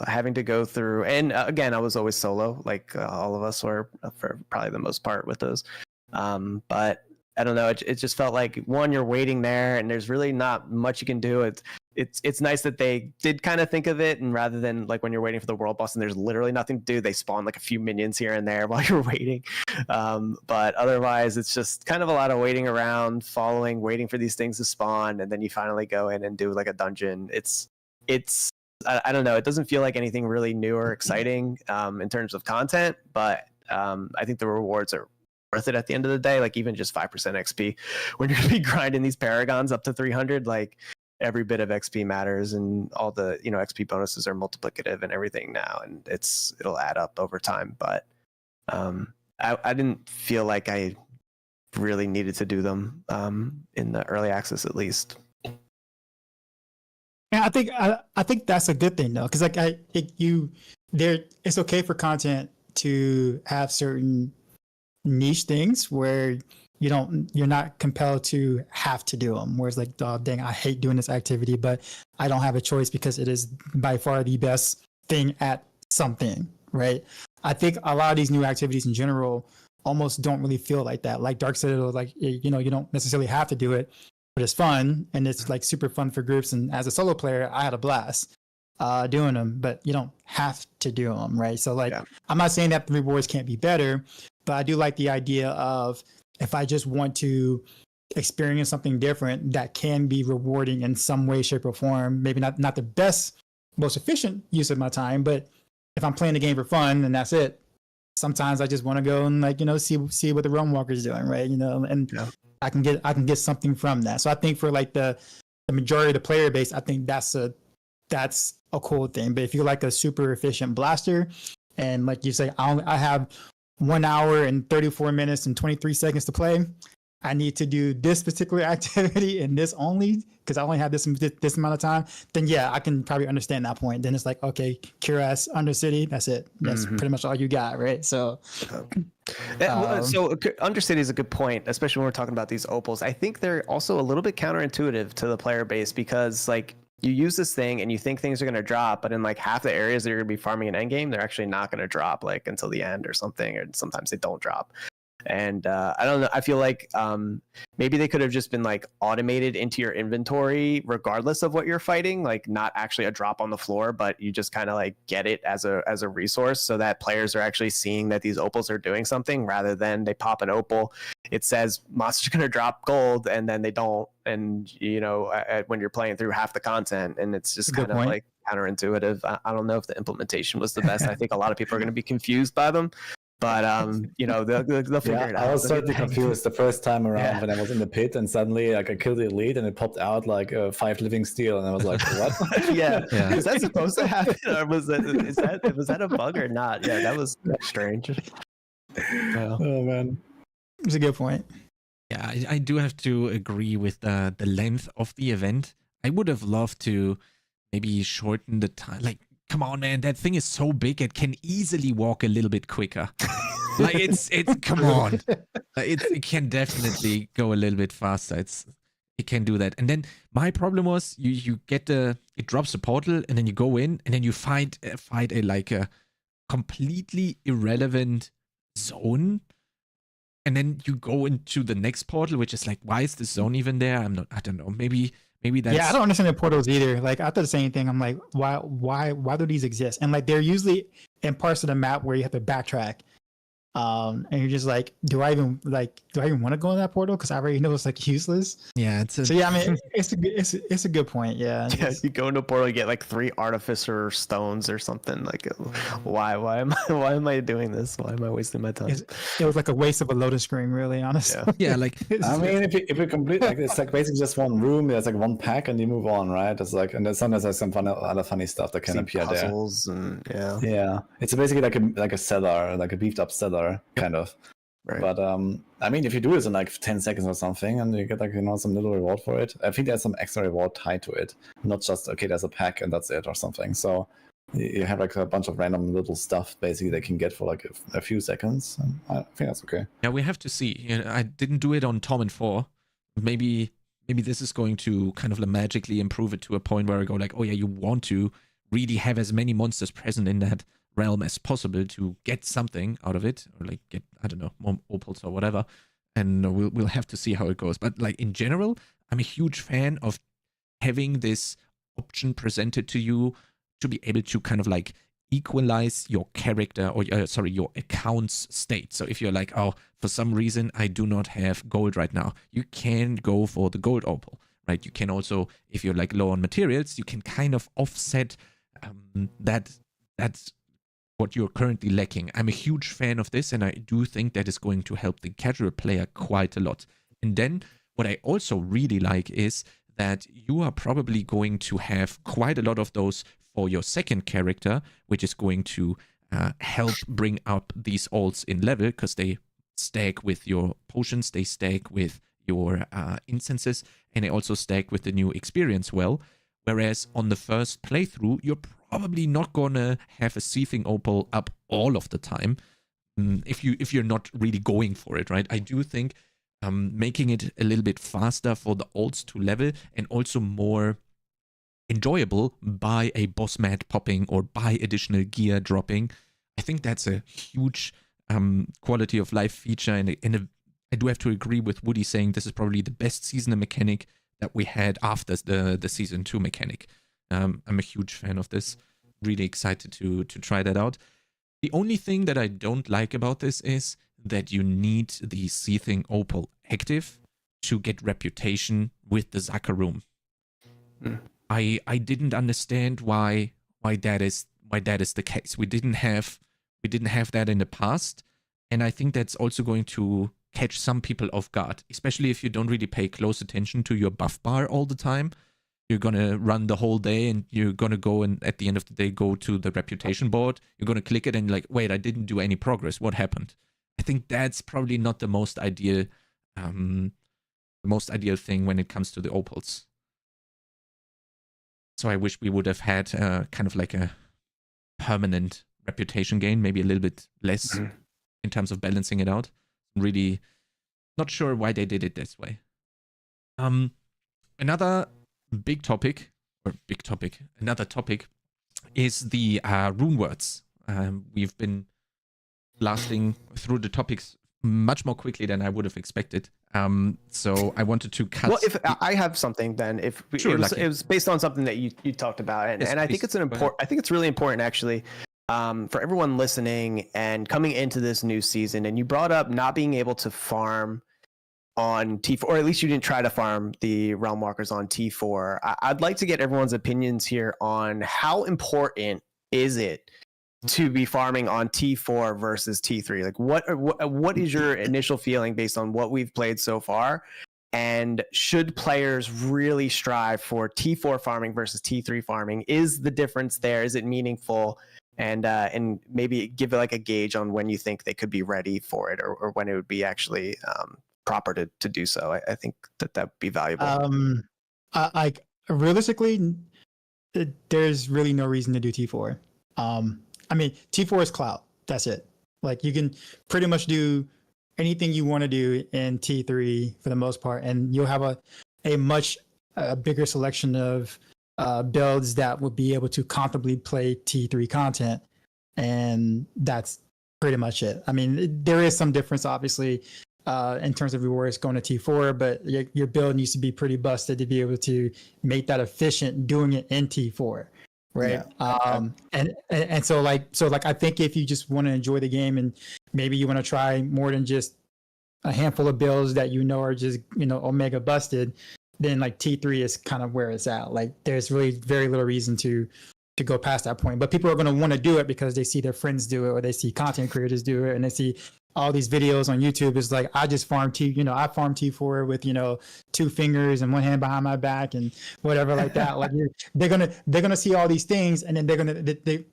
having to go through. And again, I was always solo, like all of us were for probably the most part with those. But I don't know. It just felt like one, you're waiting there, and there's really not much you can do. It's nice that they did kind of think of it, and rather than like when you're waiting for the world boss and there's literally nothing to do, they spawn like a few minions here and there while you're waiting. But otherwise, it's just kind of a lot of waiting around, waiting for these things to spawn, and then you finally go in and do like a dungeon. It's I don't know. It doesn't feel like anything really new or exciting in terms of content, but I think the rewards are worth it at the end of the day. Like even just 5% XP when you're gonna be grinding these paragons up to 300, like every bit of XP matters, and all the XP bonuses are multiplicative and everything now, and it'll add up over time. But I didn't feel like I really needed to do them in the early access, at least. Yeah, I think that's a good thing though, because like it's okay for content to have certain niche things where you're not compelled to have to do them, whereas like, oh, dang, I hate doing this activity, but I don't have a choice because it is by far the best thing at something, right? I think a lot of these new activities in general almost don't really feel like that. Like Dark Citadel, like you don't necessarily have to do it, but it's fun, and it's like super fun for groups, and as a solo player I had a blast doing them, but you don't have to do them, right? So like, I'm not saying that the rewards can't be better, but I do like the idea of if I just want to experience something different that can be rewarding in some way, shape, or form, maybe not the best, most efficient use of my time, but if I'm playing the game for fun and that's it, sometimes I just want to go and like, see what the Realm Walker is doing, right? And I can get something from that. So I think for like the majority of the player base, I think that's a cool thing. But if you're like a super efficient blaster, and like you say, I have 1 hour and 34 minutes and 23 seconds to play, I need to do this particular activity and this only because I only have this amount of time, then yeah, I can probably understand that point. Then it's like, okay, Cuirass, Undercity, that's it. That's pretty much all you got, right? So Undercity is a good point, especially when we're talking about these opals. I think they're also a little bit counterintuitive to the player base because like you use this thing and you think things are going to drop, but in like half the areas that you're going to be farming in endgame, they're actually not going to drop like until the end or something, or sometimes they don't drop. And I don't know. I feel like maybe they could have just been like automated into your inventory regardless of what you're fighting, like not actually a drop on the floor, but you just kind of like get it as a resource, so that players are actually seeing that these opals are doing something, rather than they pop an opal, it says monster's gonna drop gold, and then they don't, and you know when you're playing through half the content, and it's just kind of like counterintuitive. I don't know if the implementation was the best. I think a lot of people are going to be confused by them. But you know, they'll figure it out. I was certainly confused the first time around when I was in the pit, and suddenly like I killed the elite, and it popped out like 5 living steel, and I was like, "What?" Yeah. Is that supposed to happen, or was that a bug or not? Yeah, that was strange. Oh man, it's a good point. Yeah, I do have to agree with the length of the event. I would have loved to maybe shorten the time. Like, come on, man, that thing is so big, it can easily walk a little bit quicker. Like, it's come on. It can definitely go a little bit faster. It can do that. And then my problem was you get it drops a portal, and then you go in, and then you fight a completely irrelevant zone. And then you go into the next portal, which is like, why is this zone even there? I don't know. Maybe that's... Yeah, I don't understand the portals either. Like, I thought the same thing. I'm like, why do these exist? And like, they're usually in parts of the map where you have to backtrack. And you're just like, do I even want to go in that portal? Because I already know it's like useless. Yeah, so yeah, I mean, it's a good point. Yeah, you go into a portal, you get like 3 artificer stones or something. Like, why am I doing this? Why am I wasting my time? It was like a waste of a loading screen, really, honestly. Yeah, like I mean, if you complete like it's like basically just one room, there's like one pack, and you move on, right? It's like, and then sometimes there's some other funny stuff that can appear puzzles there. And yeah, it's basically like a cellar, like a beefed up cellar. Kind of, right. But I mean, if you do this in like 10 seconds or something, and you get like some little reward for it, I think there's some extra reward tied to it, not just okay, there's a pack and that's it or something. So you have like a bunch of random little stuff basically they can get for like a few seconds, and I think that's okay. Yeah, we have to see. You know, I didn't do it on Torment 4. Maybe this is going to kind of magically improve it to a point where I go like, oh yeah, you want to really have as many monsters present in that realm as possible to get something out of it, or like get, I don't know, more opals or whatever, and we'll have to see how it goes. But like in general, I'm a huge fan of having this option presented to you to be able to kind of like equalize your character or your account's state. So if you're like, oh, for some reason I do not have gold right now, you can go for the gold opal, right? You can also, if you're like low on materials, you can kind of offset that's what you're currently lacking. I'm a huge fan of this, and I do think that is going to help the casual player quite a lot. And then what I also really like is that you are probably going to have quite a lot of those for your second character, which is going to help bring up these alts in level, because they stack with your potions, they stack with your incenses, and they also stack with the new experience well. Whereas on the first playthrough, you're probably not gonna have a seething opal up all of the time if you're not really going for it, right? I do think making it a little bit faster for the alts to level, and also more enjoyable by a boss mat popping or by additional gear dropping, I think that's a huge quality of life feature. And I do have to agree with Woody saying this is probably the best seasonal mechanic that we had after the season 2 mechanic. I'm a huge fan of this. Really excited to try that out. The only thing that I don't like about this is that you need the seething opal active to get reputation with the Zaka room. I didn't understand why that is the case. We didn't have that in the past, and I think that's also going to catch some people off guard, especially if you don't really pay close attention to your buff bar all the time. You're gonna run the whole day, and you're gonna go and at the end of the day go to the reputation board. You're gonna click it and you're like, wait, I didn't do any progress. What happened? I think that's probably not the most ideal thing when it comes to the opals. So I wish we would have had kind of like a permanent reputation gain, maybe a little bit less in terms of balancing it out. Really not sure why they did it this way. Another topic is the rune words. We've been blasting through the topics much more quickly than I would have expected. So I wanted to cut. Well, if I have something, then if Sure, it was based on something that you talked about, and, Yes, and I think please. it's I think it's really important actually, for everyone listening and coming into this new season. And you brought up not being able to farm on T4, or at least you didn't try to farm the realm walkers on T4. I'd like to get everyone's opinions here on how important is it to be farming on T4 versus T3. Like what is your initial feeling based on what we've played so far? And should players really strive for T4 farming versus T3 farming? Is the difference there? Is it meaningful? And maybe give it like a gauge on when you think they could be ready for it, or when it would be actually proper to do so. I think that would be valuable. Like realistically, there's really no reason to do T4. I mean, T4 is clout. That's it. Like you can pretty much do anything you want to do in T3 for the most part, and you'll have a much bigger selection of builds that would be able to comfortably play T3 content, and that's pretty much it. I mean, there is some difference, obviously, in terms of rewards going to T4, but your build needs to be pretty busted to be able to make that efficient doing it in T4. Right. Yeah. And so I think if you just want to enjoy the game and maybe you want to try more than just a handful of builds that are just, Omega busted, then like T3 is kind of where it's at. Like there's really very little reason to go past that point. But people are going to want to do it because they see their friends do it, or they see content creators do it, and they see all these videos on YouTube. It's like, I just farm I farm T4 with, 2 fingers and one hand behind my back and whatever like that. Like they're gonna see all these things, and then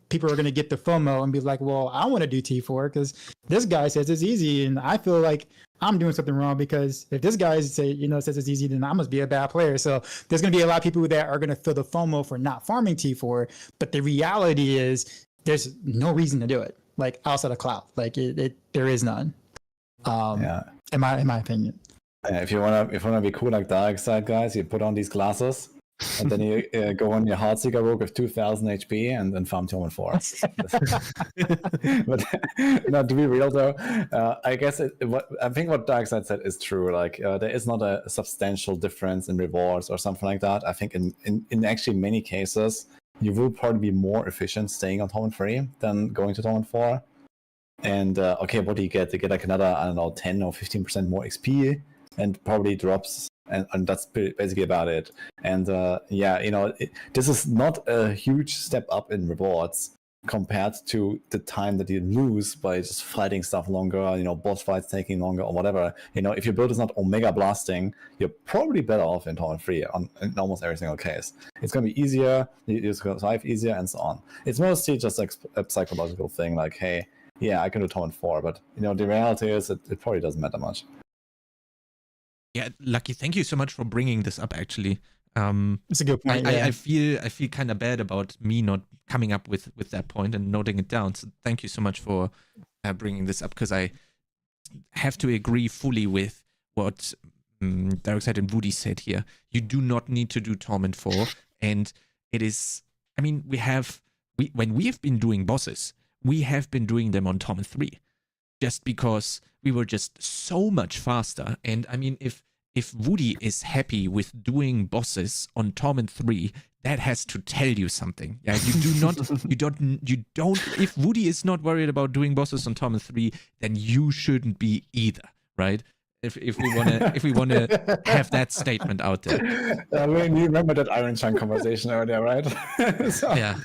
people are gonna get the FOMO and be like, well, I want to do T4 because this guy says it's easy, and I feel like I'm doing something wrong because if this guy says it's easy, then I must be a bad player. So there's gonna be a lot of people that are gonna feel the FOMO for not farming T4. But the reality is, there's no reason to do it. Like outside of clout, like there is none. In my opinion. Yeah, if you wanna be cool like Darkside guys, you put on these glasses, and then you go on your Heartseeker Rogue with 2,000 HP and then farm Torment 4. But no, to be real though, I guess I think what Darkside said is true. Like there is not a substantial difference in rewards or something like that. I think in actually many cases, you will probably be more efficient staying on Torment 3 than going to Torment 4. And okay, what do you get? You get like another, 10 or 15% more XP, and probably drops, and that's basically about it. And this is not a huge step up in rewards compared to the time that you lose by just fighting stuff longer, boss fights taking longer or whatever. If your build is not Omega blasting, you're probably better off in Torment 3 in almost every single case. It's going to be easier, you survive easier, and so on. It's mostly just like a psychological thing, like, hey, yeah, I can do Torment 4, but the reality is it probably doesn't matter much. Yeah, Lucky, thank you so much for bringing this up, actually. It's a good point. I feel kind of bad about me not coming up with that point and noting it down. So thank you so much for bringing this up, because I have to agree fully with what Darkside and Woody said here. You do not need to do Torment 4, and it is. I mean, when we have been doing bosses, we have been doing them on Torment 3, just because we were just so much faster. And I mean, if Woody is happy with doing bosses on Torment 3, that has to tell you something. Yeah, you don't. If Woody is not worried about doing bosses on Torment 3, then you shouldn't be either, right? If we wanna have that statement out there. I mean, you remember that Iron Chunk conversation earlier, right? So. Yeah.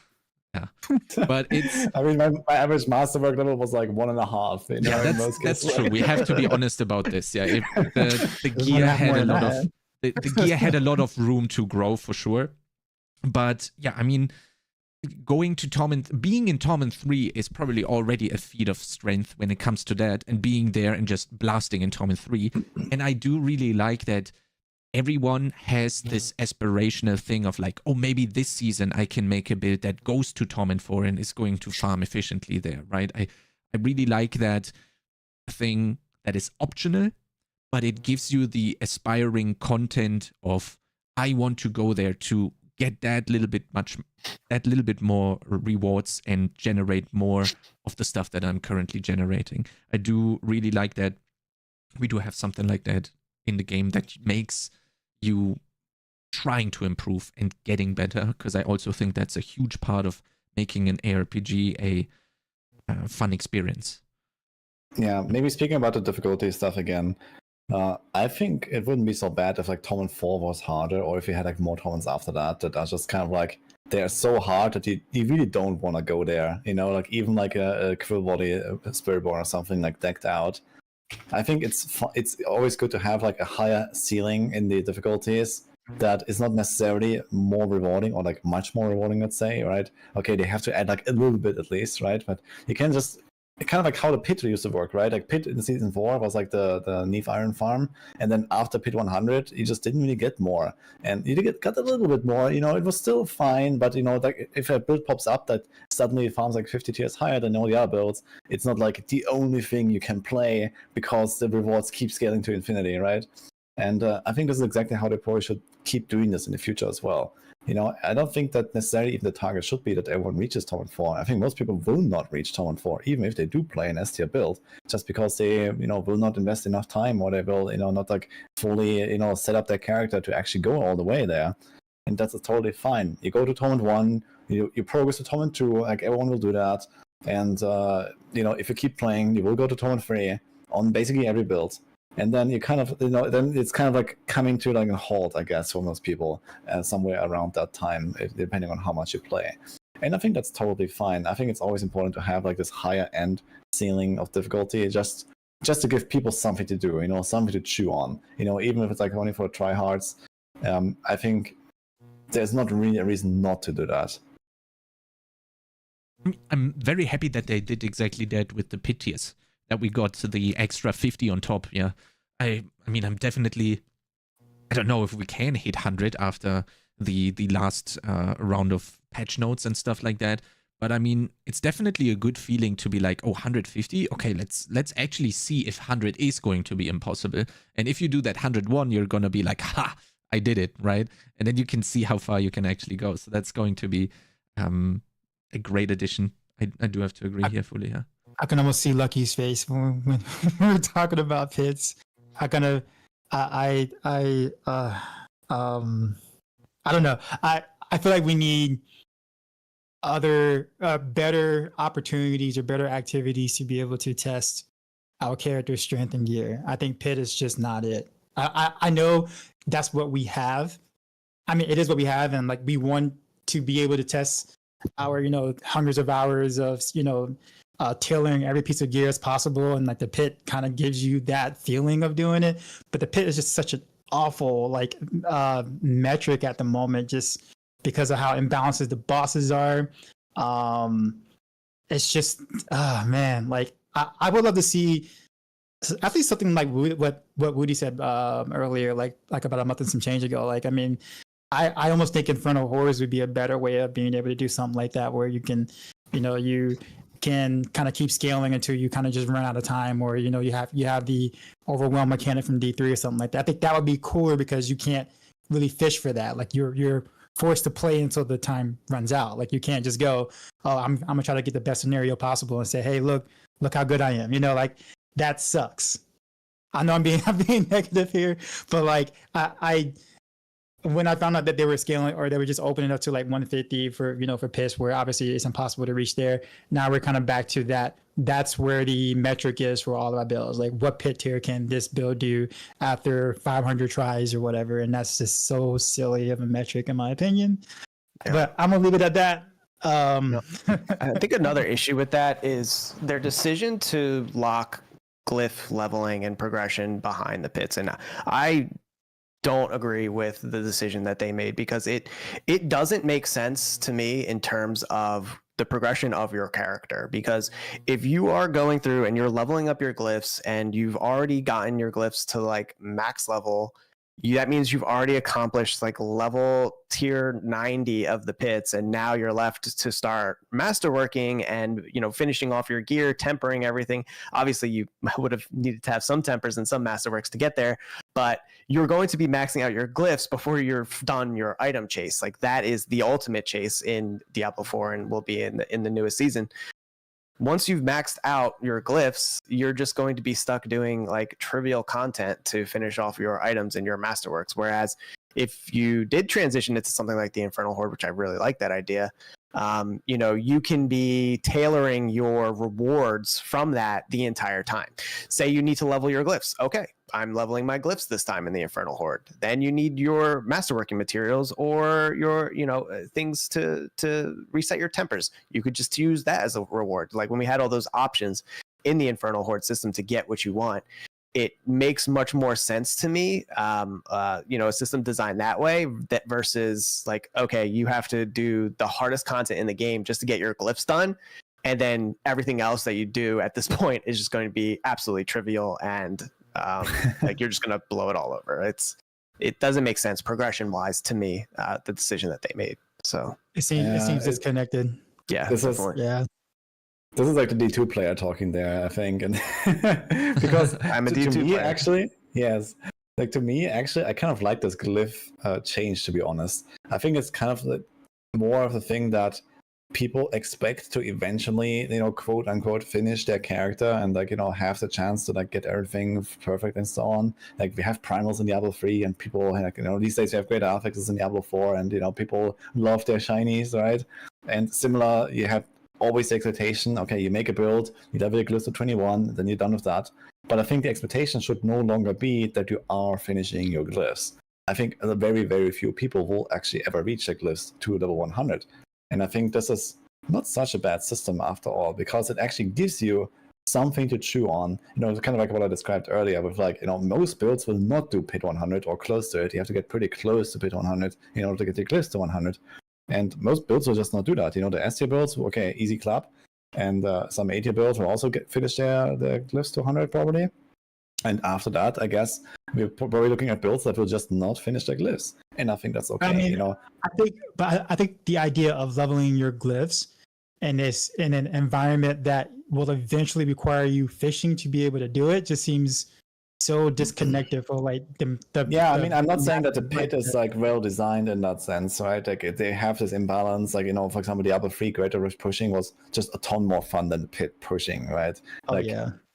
But it's. I mean, my average masterwork level was like 1.5. Yeah, that's true. We have to be honest about this. Yeah, the gear had a lot of the gear had a lot of room to grow for sure. But yeah, I mean, being in Torment 3 is probably already a feat of strength when it comes to that, and being there and just blasting in Torment 3. And I do really like that everyone has this aspirational thing of like, oh, maybe this season I can make a build that goes to Torment 4 and is going to farm efficiently there, right? I really like that thing that is optional, but it gives you the aspiring content of, I want to go there to get that little bit more rewards and generate more of the stuff that I'm currently generating. I do really like that we do have something like that in the game that makes you trying to improve and getting better, because I also think that's a huge part of making an ARPG a fun experience. Yeah, maybe speaking about the difficulty stuff again, I think it wouldn't be so bad if like Torment 4 was harder, or if you had like more Torments after that are just kind of like, they're so hard that you really don't want to go there, you know, like even like a Quill Body, a Spiritborn or something like decked out. I think it's always good to have like a higher ceiling in the difficulties that is not necessarily more rewarding, or like much more rewarding, let's say, right? Okay, they have to add like a little bit at least, right? But you can just, kind of like how the pit used to work, right? Like pit in season 4 was like the Neve Iron farm, and then after pit 100 you just didn't really get more, and you got a little bit more, you know, it was still fine, but you know, like if a build pops up that suddenly farms like 50 tiers higher than all the other builds, it's not like the only thing you can play because the rewards keep scaling to infinity, right? And I think this is exactly how they probably should keep doing this in the future as well. You know, I don't think that necessarily even the target should be that everyone reaches Torment 4. I think most people will not reach Torment 4, even if they do play an S tier build, just because they, you know, will not invest enough time, or they will, you know, not like fully, you know, set up their character to actually go all the way there. And that's totally fine. You go to Torment 1, you progress to Torment 2, like everyone will do that. And, you know, if you keep playing, you will go to Torment 3 on basically every build. And then you kind of, you know, then it's kind of like coming to like a halt, I guess, for most people, somewhere around that time, depending on how much you play. And I think that's totally fine. I think it's always important to have like this higher end ceiling of difficulty, just to give people something to do, you know, something to chew on, you know, even if it's like only for tryhards. I think there's not really a reason not to do that. I'm very happy that they did exactly that with the pit tiers, that we got the extra 50 on top. Yeah, I mean, I'm definitely, I don't know if we can hit 100 after the last round of patch notes and stuff like that, but I mean, it's definitely a good feeling to be like, oh, 150, okay, let's actually see if 100 is going to be impossible. And if you do that 101, you're gonna be like, ha, I did it, right? And then you can see how far you can actually go. So that's going to be a great addition. I do have to agree here fully. Yeah. I can almost see Lucky's face when we're talking about pits. I don't know. I feel like we need other better opportunities or better activities to be able to test our character's strength and gear. I think pit is just not it. I know that's what we have. I mean, it is what we have, and like we want to be able to test our, you know, hundreds of hours of, you know, tailoring every piece of gear as possible, and like the pit kind of gives you that feeling of doing it. But the pit is just such an awful like metric at the moment, just because of how imbalanced the bosses are. It's just, man, like I would love to see at least something like what Woody said earlier, like about a month and some change ago. Like, I mean, I almost think Infernal Horrors would be a better way of being able to do something like that, where you can, you know, you can kind of keep scaling until you kind of just run out of time, or, you know, you have the overwhelm mechanic from D3 or something like that. I think that would be cooler, because you can't really fish for that. Like you're forced to play until the time runs out. Like you can't just go, oh, I'm gonna try to get the best scenario possible and say, hey, look how good I am. You know, like that sucks. I know I'm being negative here, but like I when I found out that they were scaling, or they were just opening up to like 150 for, you know, for PIS, where obviously it's impossible to reach there. Now we're kind of back to that. That's where the metric is for all of our builds. Like, what pit tier can this build do after 500 tries or whatever? And that's just so silly of a metric, in my opinion. Yeah. But I'm gonna leave it at that. I think another issue with that is their decision to lock glyph leveling and progression behind the pits, and I don't agree with the decision that they made, because it doesn't make sense to me in terms of the progression of your character. Because if you are going through and you're leveling up your glyphs and you've already gotten your glyphs to like max level, that means you've already accomplished like level tier 90 of the pits, and now you're left to start masterworking and, you know, finishing off your gear, tempering everything. Obviously you would have needed to have some tempers and some masterworks to get there, but you're going to be maxing out your glyphs before you're done your item chase. Like, that is the ultimate chase in Diablo 4 and will be in the newest season. once you've maxed out your glyphs, you're just going to be stuck doing like trivial content to finish off your items in your masterworks. Whereas if you did transition into something like the Infernal Horde, which I really like that idea, you can be tailoring your rewards from that the entire time. Say you need to level your glyphs. Okay, I'm leveling my glyphs this time in the Infernal Horde. Then you need your masterworking materials or your, things to reset your tempers. You could just use that as a reward. Like when we had all those options in the Infernal Horde system to get what you want, it makes much more sense to me, a system designed that way that versus like, okay, you have to do the hardest content in the game just to get your glyphs done. And then everything else that you do at this point is just going to be absolutely trivial and like you're just going to blow it all over. It doesn't make sense progression wise to me, the decision that they made. So it seems disconnected. Yeah, this is like the D2 player talking there, I think, and because I'm a D2 player. Actually, yes. Like to me, actually, I kind of like this glyph change. To be honest, I think it's kind of more of the thing that people expect to eventually, quote unquote, finish their character and have the chance to get everything perfect and so on. Like we have primals in Diablo 3, and people these days we have great affixes in Diablo 4, and people love their shinies, right? And similar, you have always the expectation, okay, you make a build, you level your glyphs to 21, then you're done with that. But I think the expectation should no longer be that you are finishing your glyphs. I think very, very few people will actually ever reach their glyphs to level 100. And I think this is not such a bad system after all, because it actually gives you something to chew on. It's kind of like what I described earlier with most builds will not do pit 100 or close to it. You have to get pretty close to pit 100 in order to get your glyphs to 100. And most builds will just not do that. The S tier builds, okay, easy clap. And some A tier builds will also finish their glyphs to 100 probably. And after that, I guess we're probably looking at builds that will just not finish their glyphs. And I think that's okay. I mean, I think the idea of leveling your glyphs in an environment that will eventually require you fishing to be able to do it just seems so disconnected for I'm not saying that the pit is well designed in that sense, right? Like they have this imbalance, for example, Diablo 3 Greater Rift pushing was just a ton more fun than the pit pushing, right?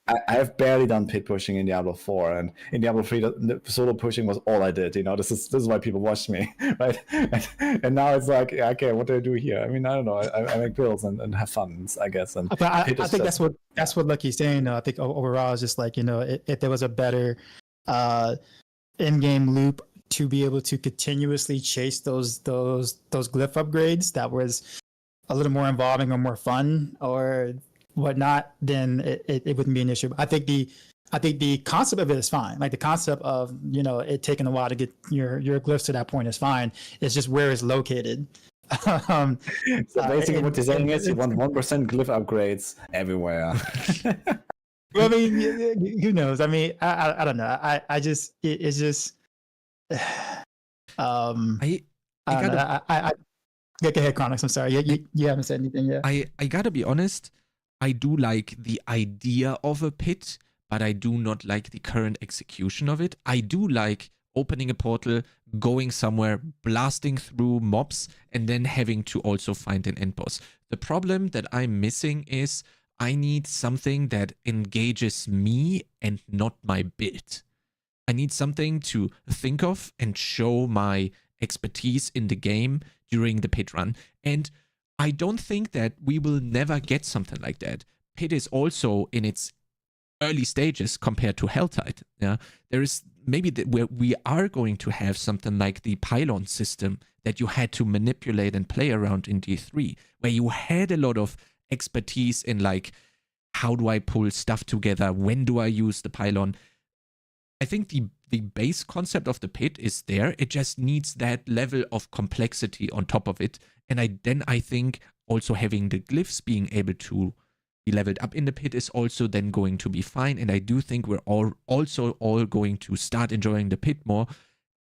I have barely done pit pushing in Diablo 4, and in Diablo 3, the solo pushing was all I did. This is why people watched me, right? And now it's like, okay, what do I do here? I mean, I don't know. I make builds and have fun, I guess. And I think that's what Lucky's saying. I think overall is just if there was a better in-game loop to be able to continuously chase those glyph upgrades that was a little more involving or more fun or whatnot, then it wouldn't be an issue. I think the concept of it is fine. Like the concept of it taking a while to get your glyphs to that point is fine. It's just where it's located. So basically, what you're saying is you want 1% glyph upgrades everywhere. Well, I mean, who knows? I mean, I don't know. It's just. Go ahead, Chronix. I'm sorry. You haven't said anything yet. I gotta be honest. I do like the idea of a pit, but I do not like the current execution of it. I do like opening a portal, going somewhere, blasting through mobs, and then having to also find an end boss. The problem that I'm missing is I need something that engages me and not my build. I need something to think of and show my expertise in the game during the pit run. And I don't think that we will never get something like that. Pit is also in its early stages compared to Helltide. Yeah, there is maybe where we are going to have something like the pylon system that you had to manipulate and play around in D3, where you had a lot of expertise in how do I pull stuff together? When do I use the pylon? I think the base concept of the pit is there. It just needs that level of complexity on top of it. And I think also having the glyphs being able to be leveled up in the pit is also then going to be fine. And I do think we're all going to start enjoying the pit more,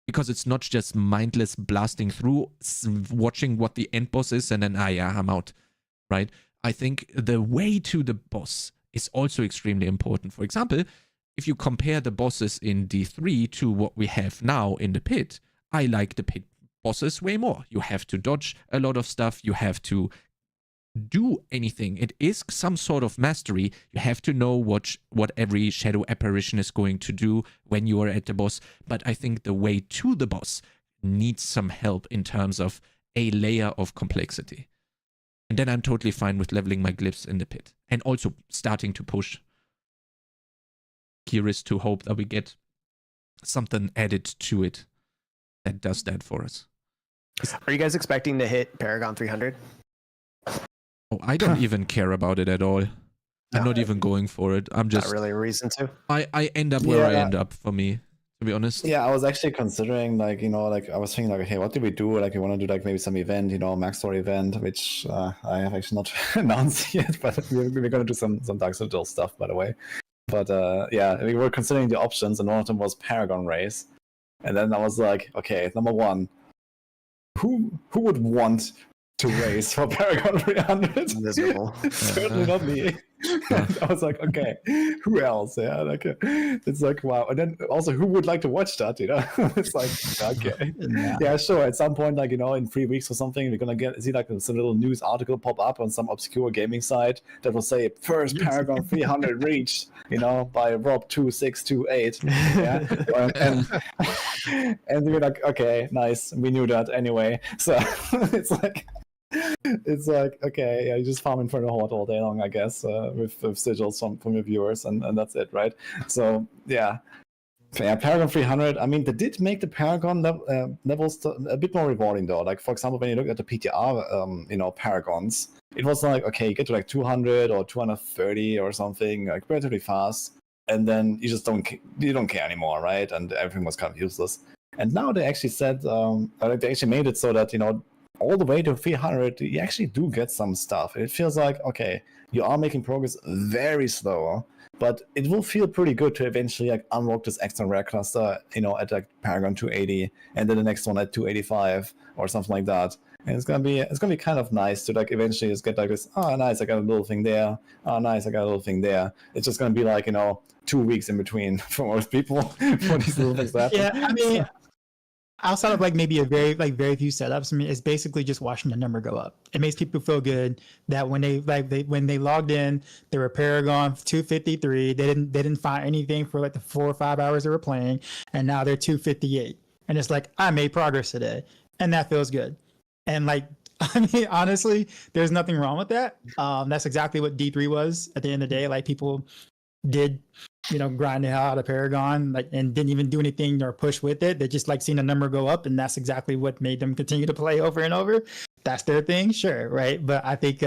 because it's not just mindless blasting through, watching what the end boss is, and then, I'm out, right? I think the way to the boss is also extremely important. For example, if you compare the bosses in D3 to what we have now in the pit, I like the pit bosses way more. You have to dodge a lot of stuff. You have to do anything. It is some sort of mastery. You have to know what every shadow apparition is going to do when you are at the boss. But I think the way to the boss needs some help in terms of a layer of complexity. And then I'm totally fine with leveling my glyphs in the pit. And also starting to push. Here is to hope that we get something added to it that does that for us. Are you guys expecting to hit Paragon 300? Oh, I don't even care about it at all. I'm not even going for it. I'm just Not really a reason to. I end up where I end up, for me, to be honest. Yeah, I was actually considering, like, you know, like I was thinking, like, okay, what do we do? Like, we want to do like maybe some event, you know, MAXROLL event, which I have actually not announced yet, but we're going to do some Dark Citadel stuff, by the way. But yeah, we were considering the options, and one of them was Paragon race. And then I was like, okay, number one, who would want to race for Paragon 300? Miserable. Certainly not me. I was like, okay, who else? Yeah, like it's like, wow. And then also, who would like to watch that? You know, it's like, okay, yeah, sure. At some point, like, you know, in 3 weeks or something, we're gonna see like some little news article pop up on some obscure gaming site that will say first Paragon 300 reached, you know, by Rob2628. Yeah, and we're like, okay, nice. We knew that anyway. So it's like, okay, yeah, you just farm in front of a horde all day long, I guess, with sigils from your viewers, and that's it, right? So yeah, Paragon 300. I mean, they did make the Paragon levels a bit more rewarding, though. Like, for example, when you look at the PTR, you know, Paragons, it was like, okay, you get to like 200 or 230 or something, like relatively fast, and then you just don't care anymore, right? And everything was kind of useless. And now they actually said, they actually made it so that, you know, all the way to 300, you actually do get some stuff. It feels like, okay, you are making progress very slow, but it will feel pretty good to eventually like unlock this extra rare cluster, you know, at like Paragon 280, and then the next one at 285 or something like that. And it's gonna be kind of nice to like eventually just get like this. Oh, nice, I got a little thing there. Oh, nice, I got a little thing there. It's just gonna be like, you know, 2 weeks in between for most people for these little things to happen. Yeah, I mean, outside of like maybe very few setups, I mean, it's basically just watching the number go up. It makes people feel good that when they logged in, they were Paragon 253. They didn't find anything for like the 4 or 5 hours they were playing, and now they're 258. And it's like, I made progress today, and that feels good. And like, I mean, honestly, there's nothing wrong with that. That's exactly what D3 was at the end of the day. Like, people did, you know, grind the hell out of Paragon, like, and didn't even do anything or push with it. They just like seen the number go up, and that's exactly what made them continue to play over and over. That's their thing, sure, right? But I think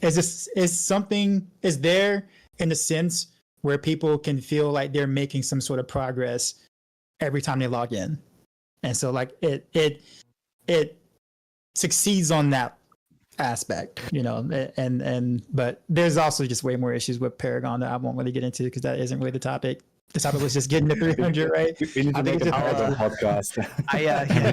is there in a sense where people can feel like they're making some sort of progress every time they log in, and so like it succeeds on that aspect, you know, but there's also just way more issues with Paragon that I won't really get into because that isn't really the topic. The topic was just getting to 300, right? We need to make a podcast.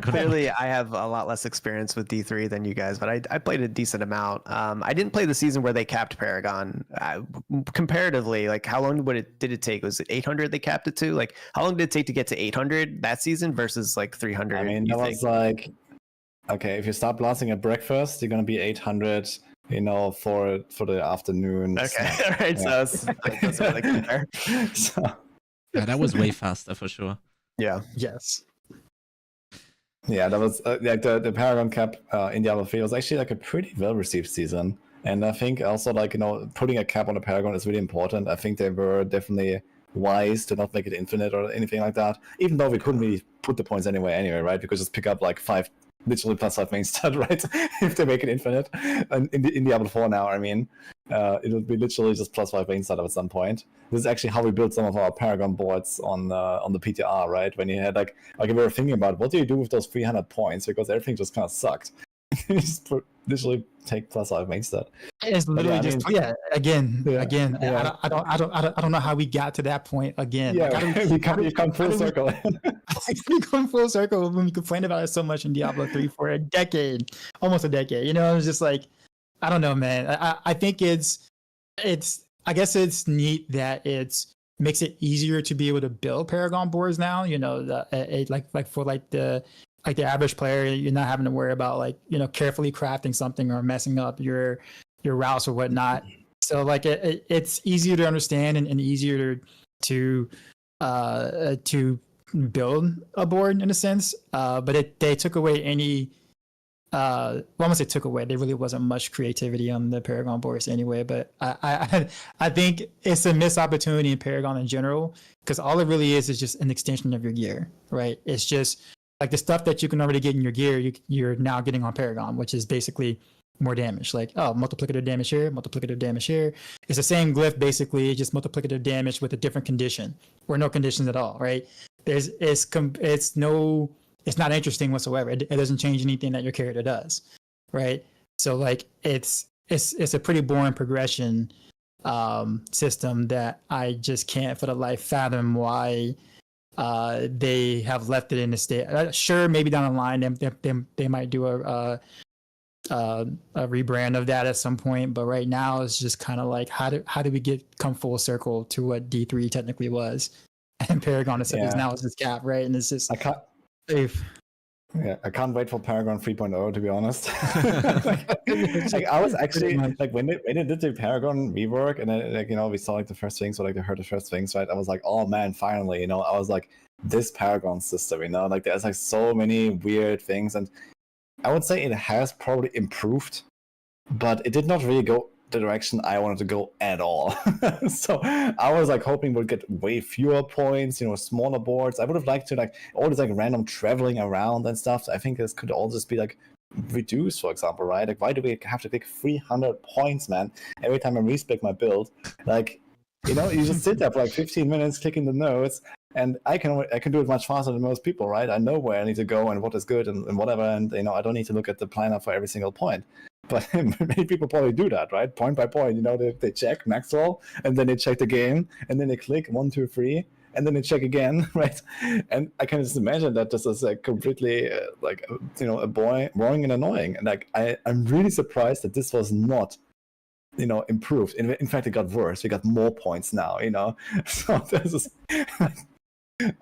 Clearly, I have a lot less experience with D3 than you guys, but I played a decent amount. I didn't play the season where they capped Paragon. Comparatively, like, how long did it take? Was it 800 they capped it to? Like, how long did it take to get to 800 that season versus like 300? I mean, that was like, okay, if you start blasting at breakfast, you're gonna be 800, you know, for the afternoon. Okay, all right, yeah. So that's what I compare. So, yeah, that was way faster for sure. Yeah. Yes. Yeah, that was like the Paragon cap in Diablo 3 was actually like a pretty well received season, and I think also, like, you know, putting a cap on the Paragon is really important. I think they were definitely wise to not make it infinite or anything like that, even though we couldn't really put the points anyway, right? We could just pick up like 5. Literally +5 main stat, right? If they make it infinite, and in Diablo 4 now, I mean, it would be literally just +5 main stat at some point. This is actually how we built some of our Paragon boards on the PTR, right? When you had like we were thinking about what do you do with those 300 points, because everything just kind of sucked. You just literally take +5 main stat. It's literally again. Yeah. I don't know how we got to that point again. Yeah, like, you come full circle. We come full circle when we complained about it so much in Diablo 3 for a decade, almost a decade. You know, it's just like, I don't know, man. I think it's I guess it's neat that it makes it easier to be able to build Paragon boards now. You know, like for the average player, you're not having to worry about, like, you know, carefully crafting something or messing up your your routes or whatnot. So like it's easier to understand and easier to build a board in a sense. But they took away any. Well, I won't say took away. There really wasn't much creativity on the Paragon boards anyway. But I think it's a missed opportunity in Paragon in general, because all it really is just an extension of your gear, right? It's just like the stuff that you can already get in your gear, you're now getting on Paragon, which is basically more damage. Like, oh, multiplicative damage here, multiplicative damage here. It's the same glyph, basically, just multiplicative damage with a different condition or no conditions at all, right? It's not interesting whatsoever. It doesn't change anything that your character does, right? So like it's a pretty boring progression system that I just can't for the life fathom why they have left it in the state. Sure, maybe down the line they might do a rebrand of that at some point, but right now it's just kind of like how do we come full circle to what D3 technically was, and Paragon is now is this cap, right? And it's just I can't wait for Paragon 3.0, to be honest. like I was actually like when they did the Paragon rework, and then we saw like the first things, or like they heard the first things, right? I was like, oh man, finally, I was like, this Paragon system, like there's like so many weird things, and I would say it has probably improved, but it did not really go the direction I wanted to go at all. So I was like hoping we'd get way fewer points, smaller boards. I would have liked to like all this like random traveling around and stuff. I think this could all just be like reduced, for example, right? Like, why do we have to click 300 points, man, every time I respec my build? Like, you just sit there for like 15 minutes clicking the nodes, and I can do it much faster than most people, right? I know where I need to go and what is good and whatever, and I don't need to look at the planner for every single point. But many people probably do that, right? Point by point, they check MAXROLL, and then they check the game, and then they click 1, 2, 3, and then they check again, right? And I can just imagine that this is like completely boring and annoying. And like I'm really surprised that this was not improved. In fact, it got worse. We got more points now, So this is,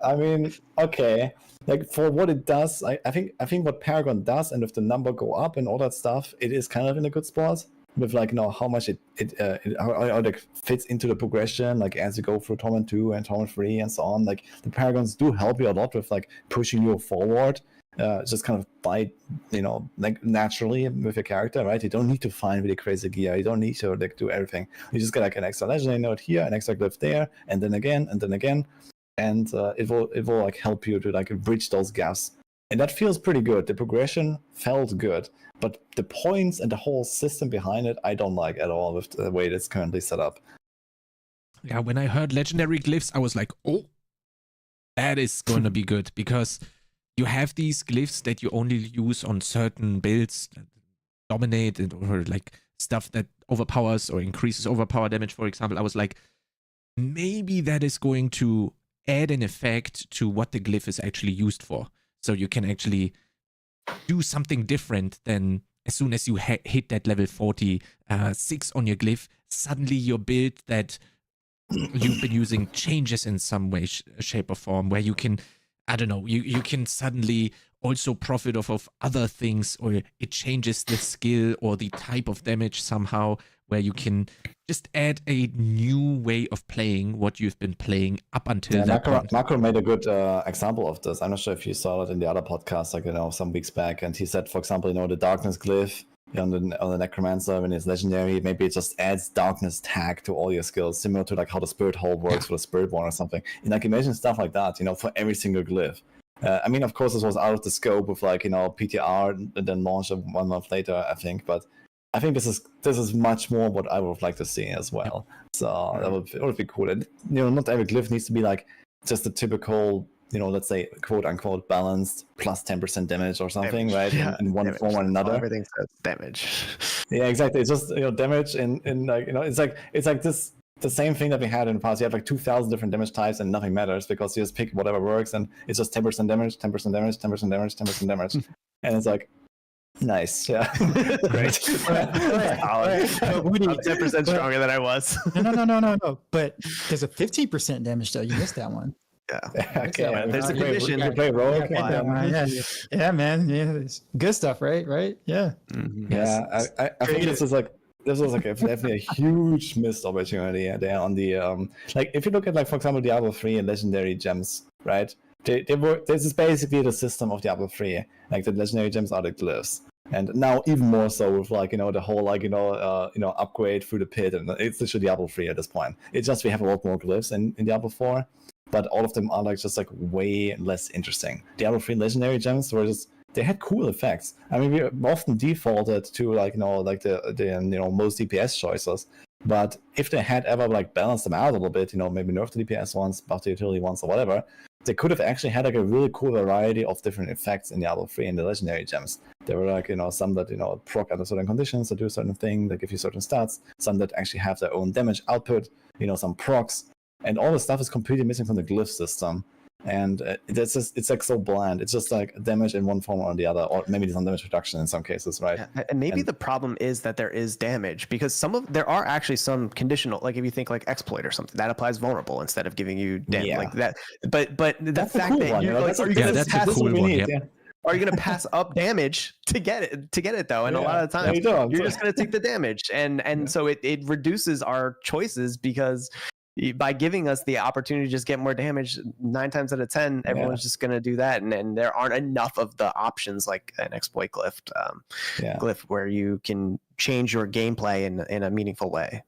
I mean, okay. Like for what it does, I think what Paragon does, and if the number go up and all that stuff, it is kind of in a good spot with like how much it like fits into the progression, like as you go through Torment 2 and Torment 3 and so on. Like the Paragons do help you a lot with like pushing you forward, just kind of by like naturally with your character, right? You don't need to find really crazy gear. You don't need to like do everything. You just get like an extra legendary node here, an extra glyph there, and then again, and then again. And it will like help you to like bridge those gaps, and that feels pretty good. The progression felt good, but the points and the whole system behind it, I don't like at all with the way it's currently set up. Yeah, when I heard legendary glyphs, I was like, oh, that is going to be good, because you have these glyphs that you only use on certain builds, dominate, or like stuff that overpowers or increases overpower damage, for example. I was like, maybe that is going to add an effect to what the glyph is actually used for. So you can actually do something different than as soon as you hit that level 46 on your glyph, suddenly your build that you've been using changes in some way, shape or form, where you can, I don't know, you can suddenly also profit off of other things, or it changes the skill or the type of damage somehow, where you can just add a new way of playing what you've been playing up until that point. Marco made a good example of this. I'm not sure if you saw it in the other podcast, like some weeks back, and he said, for example, the darkness glyph on the necromancer, when it's legendary, maybe it just adds darkness tag to all your skills, similar to like how the spirit hole works for the spirit one or something. And like imagine stuff like that, for every single glyph. I mean, of course, this was out of the scope of like PTR and then launched 1 month later, I think. But I think this is much more what I would like to see as well. So that would be cool. And not every glyph needs to be like just the typical, let's say quote unquote balanced plus 10% damage or something, damage. Right? Yeah, in one form or another. Everything says damage. Yeah, exactly. It's just damage in like it's like this. The same thing that we had in the past. You have like 2,000 different damage types and nothing matters, because you just pick whatever works, and it's just 10% damage, 10% damage, 10% damage, 10% damage. And it's like, nice. Yeah. Great. I'm 10% stronger than I was. No. But there's a 15% damage though. You missed that one. Yeah. Okay. There's a condition. You play rogue. Yeah, man. Yeah, it's good stuff, right? Yeah. Mm-hmm. Yeah. I think this is like this was like definitely a huge missed opportunity there on the like if you look at like for example Diablo 3 and legendary gems, right? This is basically the system of Diablo 3. Like the legendary gems are the glyphs. And now even more so with like, the whole like, upgrade through the pit, and it's literally Diablo 3 at this point. It's just we have a lot more glyphs in Diablo 4, but all of them are like just like way less interesting. Diablo 3 legendary gems were just, they had cool effects. I mean, we often defaulted to like, the most DPS choices, but if they had ever like balanced them out a little bit, maybe nerfed the DPS ones, buffed the utility ones or whatever, they could have actually had like a really cool variety of different effects in Diablo 3 and the legendary gems. There were like, some that, proc under certain conditions, that do a certain thing, that give you certain stats, some that actually have their own damage output, some procs, and all the stuff is completely missing from the glyph system. And it's like so bland. It's just like damage in one form or the other, or maybe some damage reduction in some cases, right? Yeah, and maybe the problem is that there is damage, because there are actually some conditional, like if you think like exploit or something that applies vulnerable instead of giving you damage like that. But the that's fact cool that one, you're like, that's a cool one. Yeah. Are you going to pass up damage to get it though? And a lot of times you're just going to take the damage, and so it reduces our choices, because by giving us the opportunity to just get more damage 9 times out of 10, everyone's just going to do that. And there aren't enough of the options like an exploit glyph where you can change your gameplay in a meaningful way.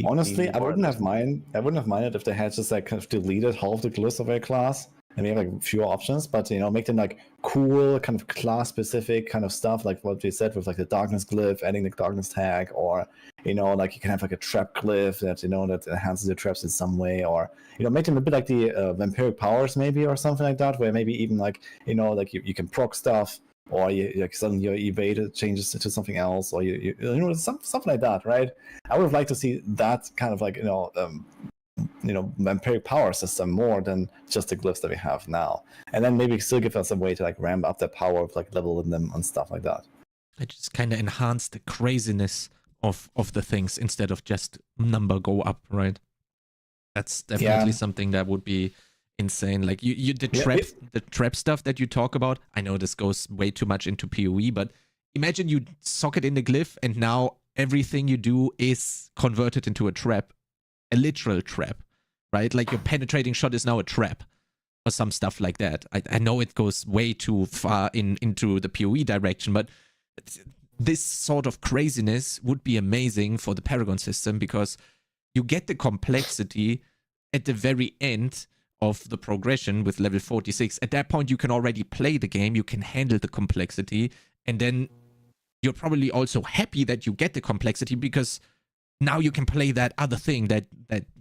Honestly, I wouldn't have minded if they had just like kind of deleted half of the glyphs of a class and we have like fewer options, but make them like cool kind of class specific kind of stuff, like what we said with like the darkness glyph, adding the darkness tag, or like you can have like a trap glyph that that enhances your traps in some way, or make them a bit like the vampiric powers maybe, or something like that, where maybe even like like you can proc stuff, or you like suddenly your evade changes to something else, or you something like that, right? I would have liked to see that kind of like vampiric power system more than just the glyphs that we have now, and then maybe still give us a way to like ramp up the power of like leveling them and stuff like that. I just kind of enhance the craziness of the things instead of just number go up, right? That's definitely something that would be insane. Like the trap stuff that you talk about. I know this goes way too much into PoE, but imagine you socket in the glyph and now everything you do is converted into a trap. A literal trap, right? Like your penetrating shot is now a trap, or some stuff like that. I know it goes way too far into the PoE direction, but this sort of craziness would be amazing for the Paragon system, because you get the complexity at the very end of the progression with level 46. At that point, you can already play the game, you can handle the complexity, and then you're probably also happy that you get the complexity, because now you can play that other thing that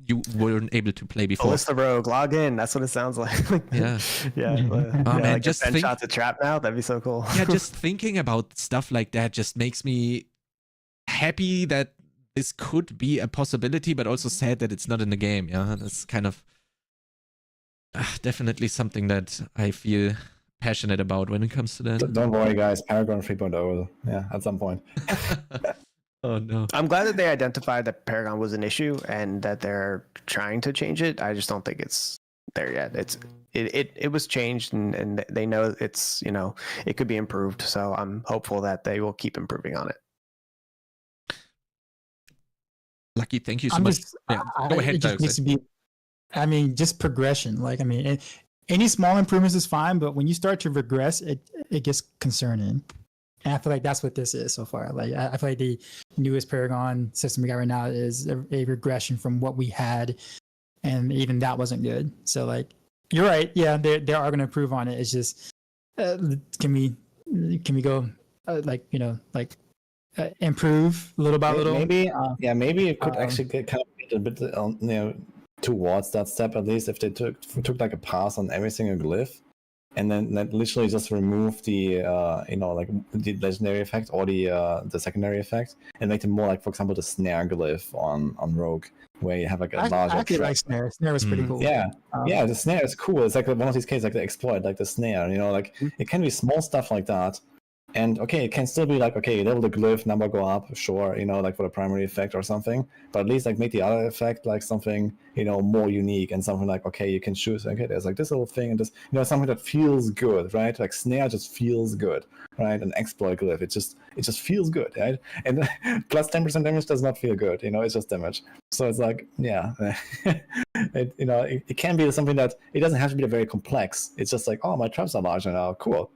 you weren't able to play before. Ballista Rogue, log in. That's what it sounds like. Yeah. Man, like just think shots a trap now. That'd be so cool. Yeah, just thinking about stuff like that just makes me happy that this could be a possibility, but also sad that it's not in the game. Yeah, that's kind of definitely something that I feel passionate about when it comes to that. Don't worry, guys. Paragon 3.0. Yeah, at some point. Oh no. I'm glad that they identified that Paragon was an issue and that they're trying to change it. I just don't think it's there yet. It was changed, and they know it's, it could be improved. So I'm hopeful that they will keep improving on it. Lucky, thank you so much. Go ahead, it just needs to be, just progression. Like, any small improvements is fine, but when you start to regress, it gets concerning. And I feel like that's what this is so far. Like, I feel like the newest Paragon system we got right now is a regression from what we had, and even that wasn't good. So, like, you're right. Yeah, they are going to improve on it. It's just, can we go, improve little by little? Maybe, maybe it could actually get kind of a bit, towards that step, at least if they took like a pass on every single glyph. And then literally just remove the the legendary effect or the secondary effect, and make them more like, for example, the snare glyph on Rogue, where you have like a larger. I actually like snare. Snare was pretty cool. Yeah, the snare is cool. It's like one of these cases, like the exploit, like the snare. It can be small stuff like that, And okay, it can still be like, okay, level the glyph, number go up, sure, like for the primary effect or something, but at least like make the other effect like something, more unique, and something like, okay, you can choose, okay, there's like this little thing and this, something that feels good, right? Like snare just feels good, right? And exploit glyph, it just feels good, right? And plus 10% damage does not feel good, it's just damage. So it's like, yeah, it can be something that it doesn't have to be very complex. It's just like, oh, my traps are larger now, cool,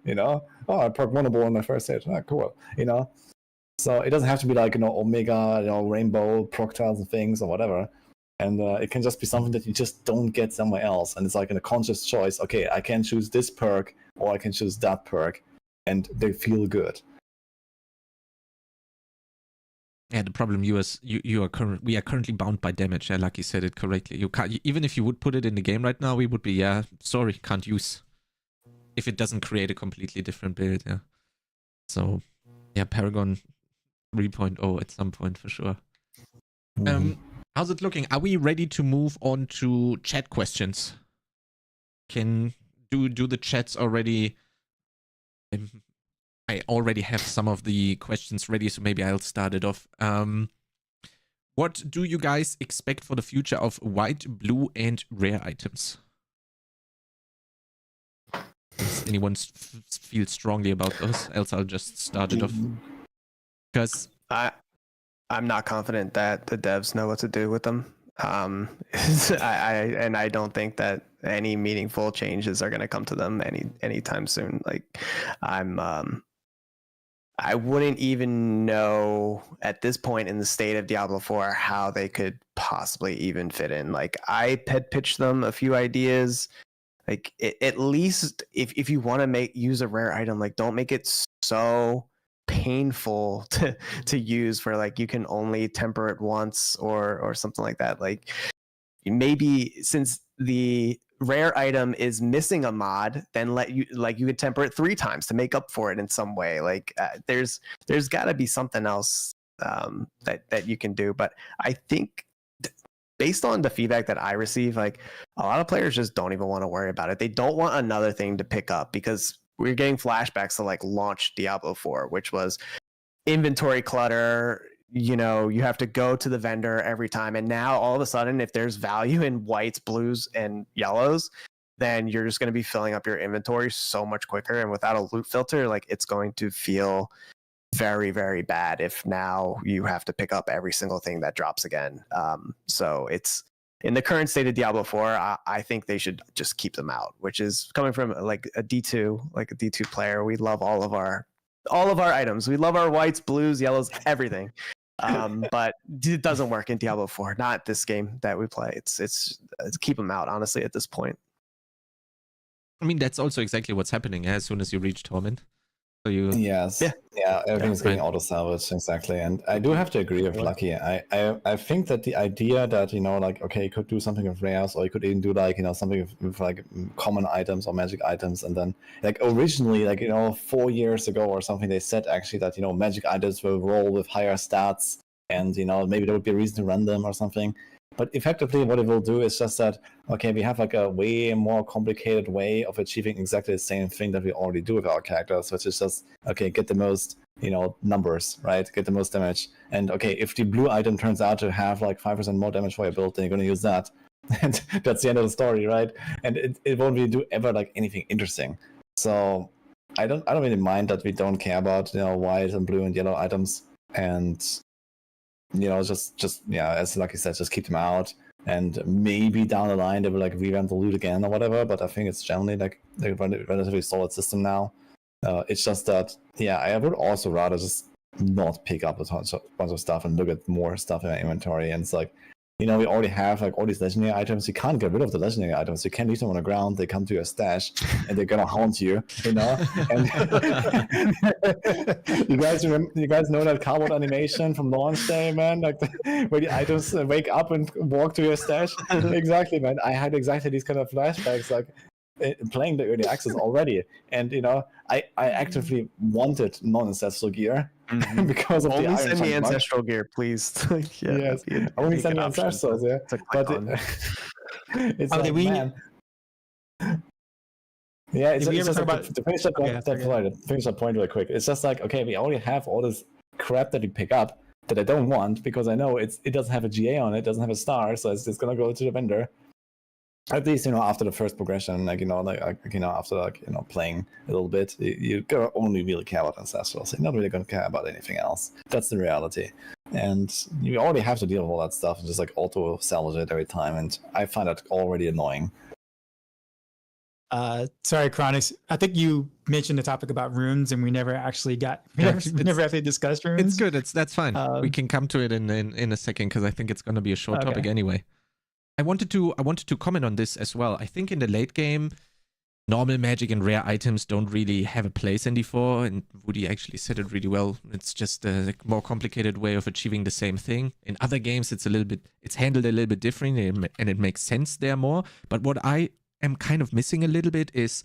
oh, I proc vulnerable in my first hit, cool, So it doesn't have to be like, Omega, rainbow proc tiles and things or whatever. And it can just be something that you just don't get somewhere else. And it's like a conscious choice. Okay, I can choose this perk or I can choose that perk, and they feel good. Yeah, the problem we are currently bound by damage. Yeah, Lucky said it correctly. You can't, even if you would put it in the game right now, we would be, sorry, can't use. If it doesn't create a completely different build, yeah. So, yeah, Paragon 3.0 at some point for sure. How's it looking? Are we ready to move on to chat questions? Can do the chats already? I already have some of the questions ready, so maybe I'll start it off. What do you guys expect for the future of white, blue, and rare items? Does anyone feel strongly about those? Else I'll just start it off. Because I'm not confident that the devs know what to do with them. I don't think that any meaningful changes are going to come to them anytime soon. Like, I wouldn't even know at this point in the state of Diablo 4 how they could possibly even fit in. Like, I had pitched them a few ideas. Like, at least if you want to use a rare item, like, don't make it so painful to use, for like you can only temper it once or something like that. Like, maybe since the rare item is missing a mod, then you could temper it 3 times to make up for it in some way. Like, there's got to be something else that you can do. But I think, based on the feedback that I receive, like, a lot of players just don't even want to worry about it. They don't want another thing to pick up, because we're getting flashbacks to like launch Diablo 4, which was inventory clutter. You have to go to the vendor every time. And now all of a sudden, if there's value in whites, blues, and yellows, then you're just going to be filling up your inventory so much quicker. And without a loot filter, like, it's going to feel very, very bad if now you have to pick up every single thing that drops again. So it's, in the current state of Diablo 4, I think they should just keep them out, which is coming from like a D2 player. We love all of our items. We love our whites, blues, yellows, everything. But it doesn't work in Diablo 4. Not this game that we play. It's keep them out, honestly, at this point. I mean, that's also exactly what's happening as soon as you reach Torment. So Yes. Yeah, everything's getting auto-salvaged, exactly. And I do have to agree with Lucky. I think that the idea that, like, okay, you could do something with rares, or you could even do like, something with like common items or magic items. And then, like, originally, like, 4 years ago or something, they said actually that, magic items will roll with higher stats, and, maybe there would be a reason to run them or something. But effectively, what it will do is just that, okay, we have like a way more complicated way of achieving exactly the same thing that we already do with our characters, which is just, okay, get the most, numbers, right? Get the most damage. And okay, if the blue item turns out to have like 5% more damage for your build, then you're going to use that. And that's the end of the story, right? And it won't really do ever like anything interesting. So I don't really mind that we don't care about, white and blue and yellow items. And just as Lucky said, just keep them out, and maybe down the line they will like revamp the loot again or whatever. But I think it's generally like a relatively solid system now. It's just that, I would also rather just not pick up a bunch of stuff and look at more stuff in my inventory. And it's like, we already have like all these legendary items. You can't get rid of the legendary items. You can't leave them on the ground. They come to your stash and they're gonna haunt you. And you guys know that cardboard animation from launch day, man? Like where the items wake up and walk to your stash. Exactly, man. I had exactly these kind of flashbacks, like playing the early access already. And I actively wanted non-ancestral gear. Mm-hmm. Because of only the send me ancestral gear, please. Yes, only send me ancestrals. Yeah, but it's like, man. Yeah, it's Did we just ever talk like about- to finish that, Okay, that sorry, point, finish that point really quick. It's just like, okay, we already have all this crap that we pick up that I don't want because I know it doesn't have a GA on it, doesn't have a star, so it's just gonna go to the vendor. At least, after the first progression, after playing a little bit, you only really care about ancestrals. You're not really gonna care about anything else. That's the reality. And you already have to deal with all that stuff and just like auto salvage it every time. And I find that already annoying. Sorry, Chronix. I think you mentioned the topic about runes, and we never actually never actually discussed runes. It's good. That's fine. We can come to it in a second because I think it's going to be a short topic anyway. I wanted to comment on this as well. I think in the late game, normal magic and rare items don't really have a place in D4, and Woody actually said it really well. It's just a more complicated way of achieving the same thing. In other games, it's handled a little bit differently, and it makes sense there more. But what I am kind of missing a little bit is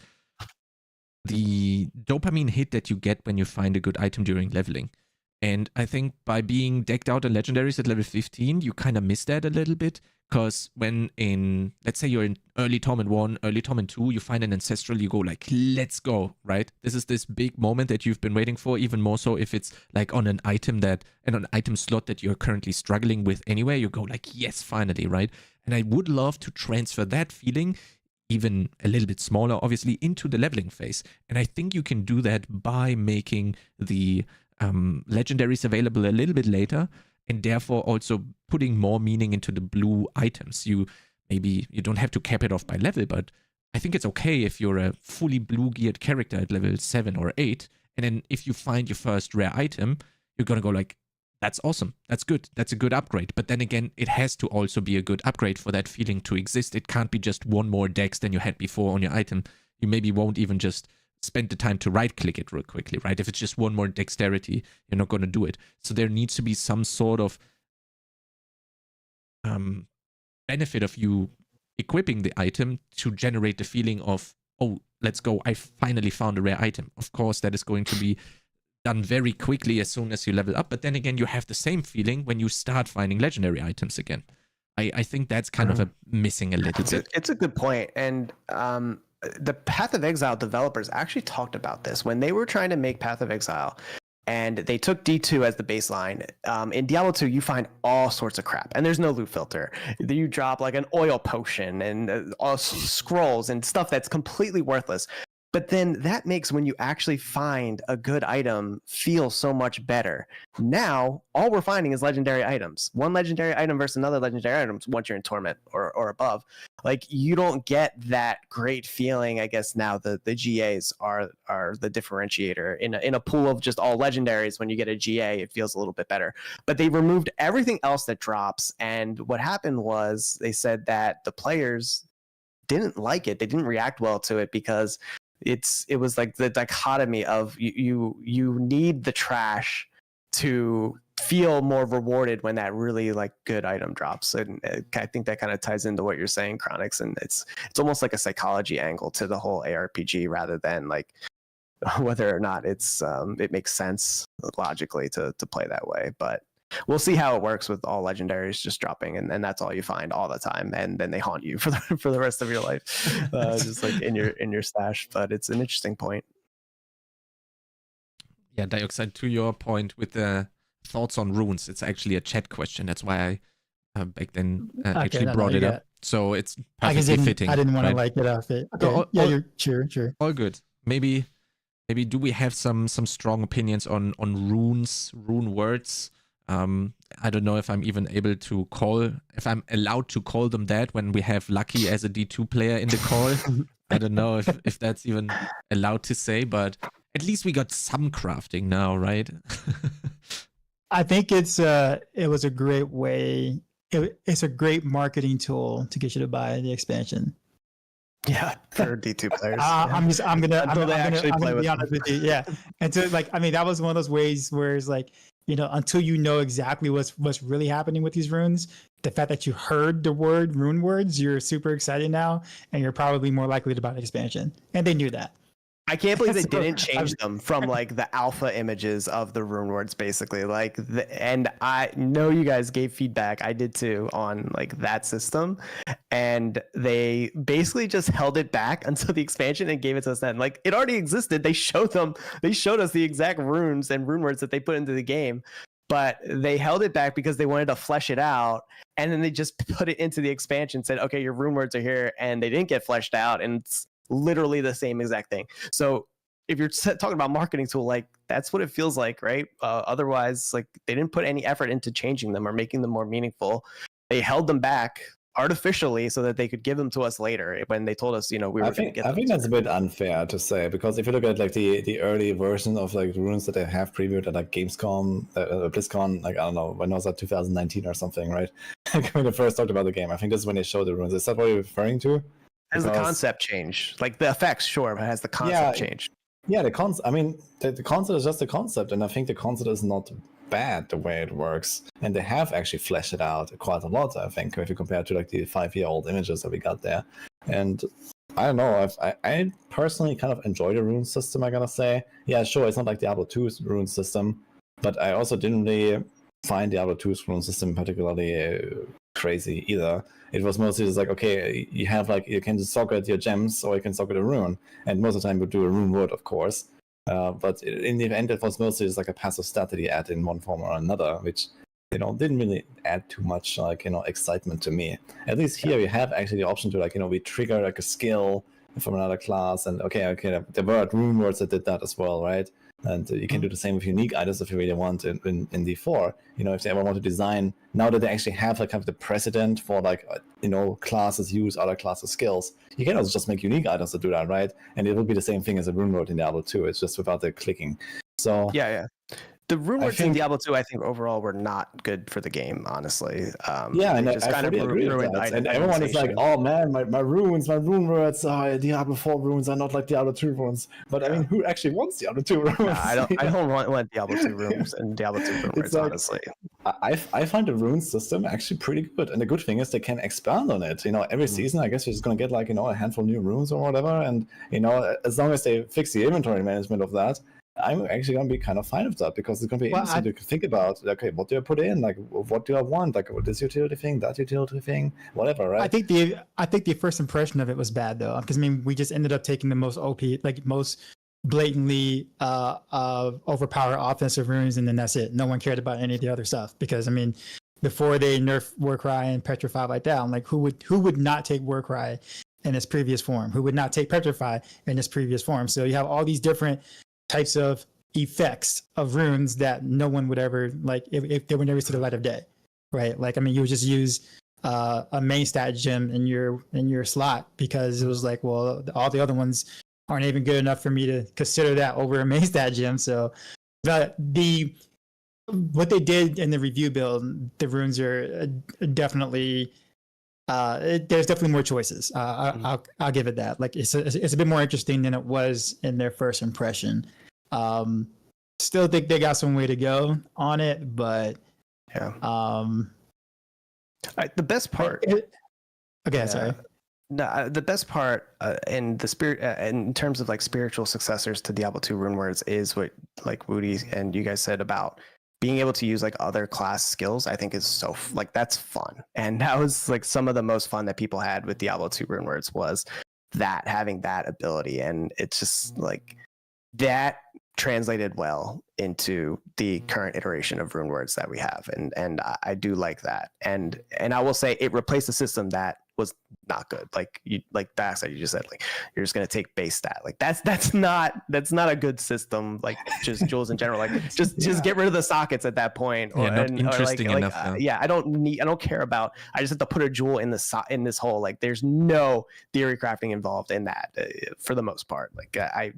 the dopamine hit that you get when you find a good item during leveling. And I think by being decked out in legendaries at level 15, you kind of miss that a little bit. Because when let's say you're in early Torment 1, early Torment 2, you find an ancestral, you go like, let's go, right? This is this big moment that you've been waiting for, even more so if it's like on an item slot that you're currently struggling with anyway, you go like, yes, finally, right? And I would love to transfer that feeling, even a little bit smaller, obviously, into the leveling phase. And I think you can do that by making the legendaries available a little bit later, and therefore also putting more meaning into the blue items. You don't have to cap it off by level, but I think it's okay if you're a fully blue geared character at level 7 or 8, and then if you find your first rare item, you're gonna go like, that's awesome, that's good, that's a good upgrade. But then again, it has to also be a good upgrade for that feeling to exist. It can't be just one more dex than you had before on your item. You maybe won't even just spend the time to right click it real quickly, right? If it's just one more dexterity, you're not going to do it. So there needs to be some sort of benefit of you equipping the item to generate the feeling of, oh, let's go, I finally found a rare item. Of course, that is going to be done very quickly as soon as you level up, but then again, you have the same feeling when you start finding legendary items again. I think that's kind of missing a little bit. It's a good point. And the Path of Exile developers actually talked about this when they were trying to make Path of Exile, and they took D2 as the baseline. In Diablo 2, you find all sorts of crap, and there's no loot filter. You drop like an oil potion and all scrolls and stuff that's completely worthless. But then that makes when you actually find a good item feel so much better. Now, all we're finding is legendary items. One legendary item versus another legendary item once you're in Torment or above. Like, you don't get that great feeling, I guess now the GAs are the differentiator. In a pool of just all legendaries, when you get a GA, it feels a little bit better. But they removed everything else that drops, and what happened was they said that the players didn't like it. They didn't react well to it because it was like the dichotomy of you need the trash to feel more rewarded when that really like good item drops. And I think that kind of ties into what you're saying, Chronix, and it's almost like a psychology angle to the whole ARPG rather than like whether or not it makes sense logically to play that way. But we'll see how it works with all legendaries just dropping, and that's all you find all the time, and then they haunt you for the rest of your life, just like in your stash. But it's an interesting point. Yeah, Dioxide, to your point with the thoughts on runes, it's actually a chat question. That's why I back then actually brought it up. So it's perfectly fitting. I didn't want right? to get off it. Okay. You're sure. All good. Maybe do we have some strong opinions on runes, rune words? I don't know if I'm even able to if I'm allowed to call them that when we have Lucky as a D2 player in the call. I don't know if that's even allowed to say, but at least we got some crafting now, right? I think it was a great way. It's a great marketing tool to get you to buy the expansion. Yeah, for D2 players. I'm gonna play be honest with you. Yeah, and so that was one of those ways where it's like, until you know exactly what's really happening with these runes, the fact that you heard the word rune words, you're super excited now, and you're probably more likely to buy the expansion. And they knew that. I can't believe they So, didn't change them from like the alpha images of the rune words, basically. Like, and I know you guys gave feedback. I did too on like that system, and they basically just held it back until the expansion and gave it to us then. Like, it already existed. They showed us the exact runes and rune words that they put into the game, but they held it back because they wanted to flesh it out. And then they just put it into the expansion, said, okay, your rune words are here, and they didn't get fleshed out. And it's literally the same exact thing. So if you're talking about marketing tool, like that's what it feels like, right? Otherwise, like they didn't put any effort into changing them or making them more meaningful. They held them back artificially so that they could give them to us later when they told us, we were going to get them. I think that's a bit unfair to say, because if you look at like the early version of like runes that they have previewed at like Gamescom, BlizzCon, like I don't know, when was that, 2019 or something, right? Like when they first talked about the game, I think this is when they showed the runes. Is that what you're referring to? Has the concept changed? Like the effects, sure, but has the concept changed? Yeah, the concept. I mean, the concept is just a concept, and I think the concept is not bad the way it works. And they have actually fleshed it out quite a lot, I think, if you compare to like the 5-year-old images that we got there. And I don't know, I personally kind of enjoy the rune system, I gotta say. Yeah, sure, it's not like Diablo 2's rune system, but I also didn't really find Diablo 2's rune system particularly crazy either. It was mostly just like, okay, you can just socket your gems or you can socket a rune, and most of the time you do a rune word, of course. But in the end, it was mostly just like a passive stat that you add in one form or another, which didn't really add too much excitement to me. At least here we have actually the option to we trigger like a skill from another class, and okay, there were rune words that did that as well, right? And you can do the same with unique items if you really want in D4. If they ever want to design, now that they actually have like kind of the precedent for classes use other classes skills, you can also just make unique items to do that, right? And it will be the same thing as a rune word in Diablo 2. It's just without the clicking. So yeah. The rune words in Diablo 2, I think overall were not good for the game, honestly. Yeah, and I fully agree with that. And everyone is like, "Oh man, my runes, my rune words, Diablo 4 runes are not like Diablo 2 runes." But I mean, who actually wants Diablo 2 runes? No, I don't want Diablo 2 runes and Diablo 2 rune words, honestly. I find the rune system actually pretty good, and the good thing is they can expand on it. Every season, I guess you're just gonna get a handful of new runes or whatever, and as long as they fix the inventory management of that, I'm actually going to be kind of fine with that, because it's going to be interesting to think about, okay, what do I put in? Like, what do I want? Like, this utility thing, that utility thing, whatever, right? I think the first impression of it was bad, though, because, we just ended up taking the most OP, most blatantly overpowered offensive runes, and then that's it. No one cared about any of the other stuff, because, before they nerfed Warcry and Petrify like that, I'm like, who would not take Warcry in its previous form? Who would not take Petrify in its previous form? So you have all these different types of effects of runes that no one would ever if they would never see the light of day, right? You would just use a main stat gem in your slot, because it was like, well, all the other ones aren't even good enough for me to consider that over a main stat gem. So what they did in the review build, the runes are definitely there's definitely more choices. I'll give it that. It's a bit more interesting than it was in their first impression. Still think they got some way to go on it, but yeah. The best part. Sorry. No, the best part in the spirit, in terms of spiritual successors to Diablo 2 rune words, is what Woody and you guys said about being able to use other class skills. I think is so that's fun, and that was some of the most fun that people had with Diablo 2 rune words, was that, having that ability. And it's just that translated well into the current iteration of rune words that we have, and I do like that. And I will say it replaced a system that was not good. Dax said, you just said you're just gonna take base stat. That's not a good system. Just Jules in general. Just get rid of the sockets at that point. Not interesting enough. I don't care about. I just have to put a jewel in this hole. There's no theory crafting involved in that for the most part. I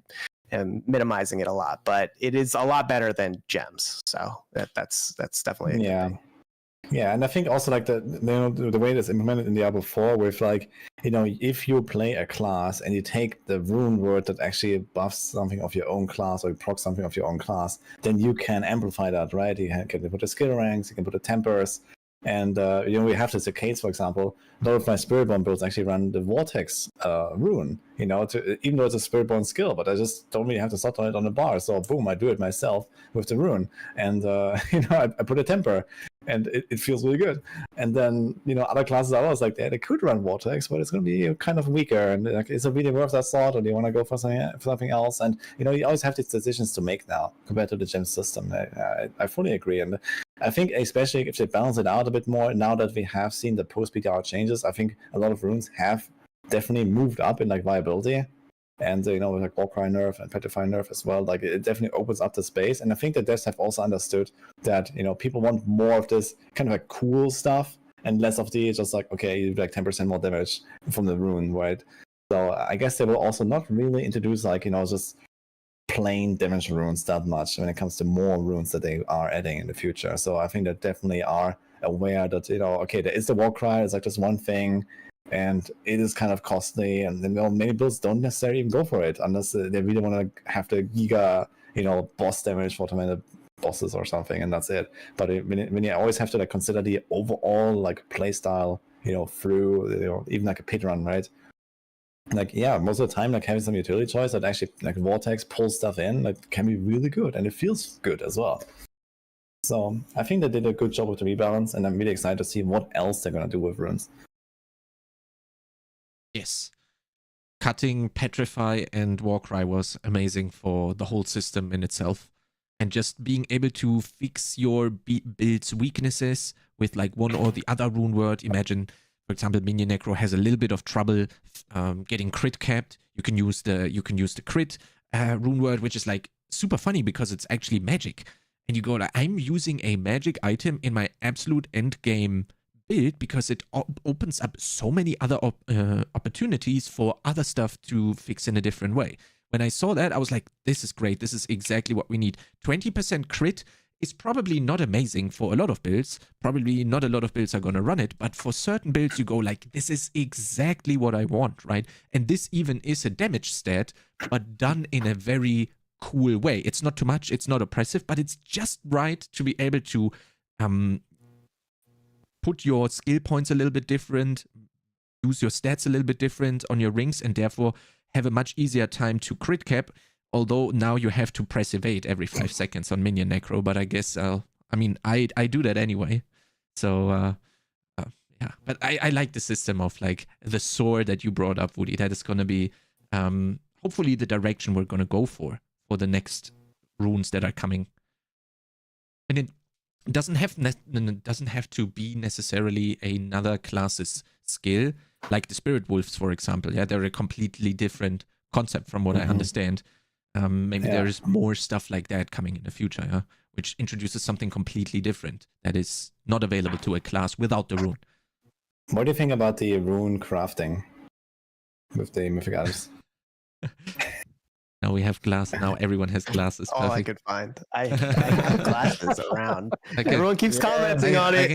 am minimizing it a lot, but it is a lot better than gems. So that's definitely a good thing. Yeah, and I think also the way that's implemented in Diablo 4 with if you play a class and you take the rune word that actually buffs something of your own class or procs something of your own class, then you can amplify that, right? You can put the skill ranks, you can put the tempers, And we have this case, for example. A lot of my Spiritborn builds actually run the Vortex rune, even though it's a Spiritborn skill, but I just don't really have to start on it on the bar. So boom, I do it myself with the rune, and I put a temper, and it feels really good. And then other classes I was like, they could run Vortex, but it's going to be kind of weaker. And like, is it really worth that thought, or do you want to go for something else? And you always have these decisions to make now compared to the gem system. I fully agree, and I think especially if they balance it out a bit more now that we have seen the post PTR changes, I think a lot of runes have definitely moved up in like viability. And with like Warcry nerf and Petrify nerf as well, like it definitely opens up the space. And I think the devs have also understood that people want more of this kind of like cool stuff and less of the just like, okay, you do like 10% more damage from the rune, right? So I guess they will also not really introduce like just plain damage runes that much when it comes to more runes that they are adding in the future. So I think they definitely are aware that okay, there is the Warcry, it's like just one thing, and it is kind of costly, and then many builds don't necessarily even go for it unless they really want to have the giga boss damage for tormented bosses or something, and that's it. But when you always have to like consider the overall like playstyle through even like a pit run, right? Like most of the time, like having some utility choice that actually like Vortex pulls stuff in, like can be really good, and it feels good as well. So I think they did a good job with the rebalance, and I'm really excited to see what else they're gonna do with runes. Yes, cutting Petrify and Warcry was amazing for the whole system in itself, and just being able to fix your build's weaknesses with like one or the other rune word. Imagine, for example, Minion Necro has a little bit of trouble getting crit capped. You can use the crit rune word, which is like super funny because it's actually magic. And you go like, I'm using a magic item in my absolute end game build because it opens up so many other opportunities for other stuff to fix in a different way. When I saw that, I was like, this is great. This is exactly what we need. 20% crit is probably not amazing for a lot of builds. Probably not a lot of builds are going to run it, but for certain builds you go like, this is exactly what I want, right? And this even is a damage stat, but done in a very cool way. It's not too much, it's not oppressive, but it's just right to be able to put your skill points a little bit different, use your stats a little bit different on your rings, and therefore have a much easier time to crit cap. Although now you have to press evade every 5 seconds on Minion Necro, but I guess I do that anyway. So yeah, but I like the system of like the sword that you brought up, Woody. That is going to be hopefully the direction we're going to go for the next runes that are coming. And it doesn't have to be necessarily another class's skill, like the Spirit Wolves, for example. Yeah, they're a completely different concept from what I understand. Maybe there is more stuff like that coming in the future, yeah? Which introduces something completely different that is not available to a class without the rune. What do you think about the rune crafting with the mythic items? Now we have glass. Now everyone has glasses. All I could find. I have glasses around. Everyone keeps commenting on it.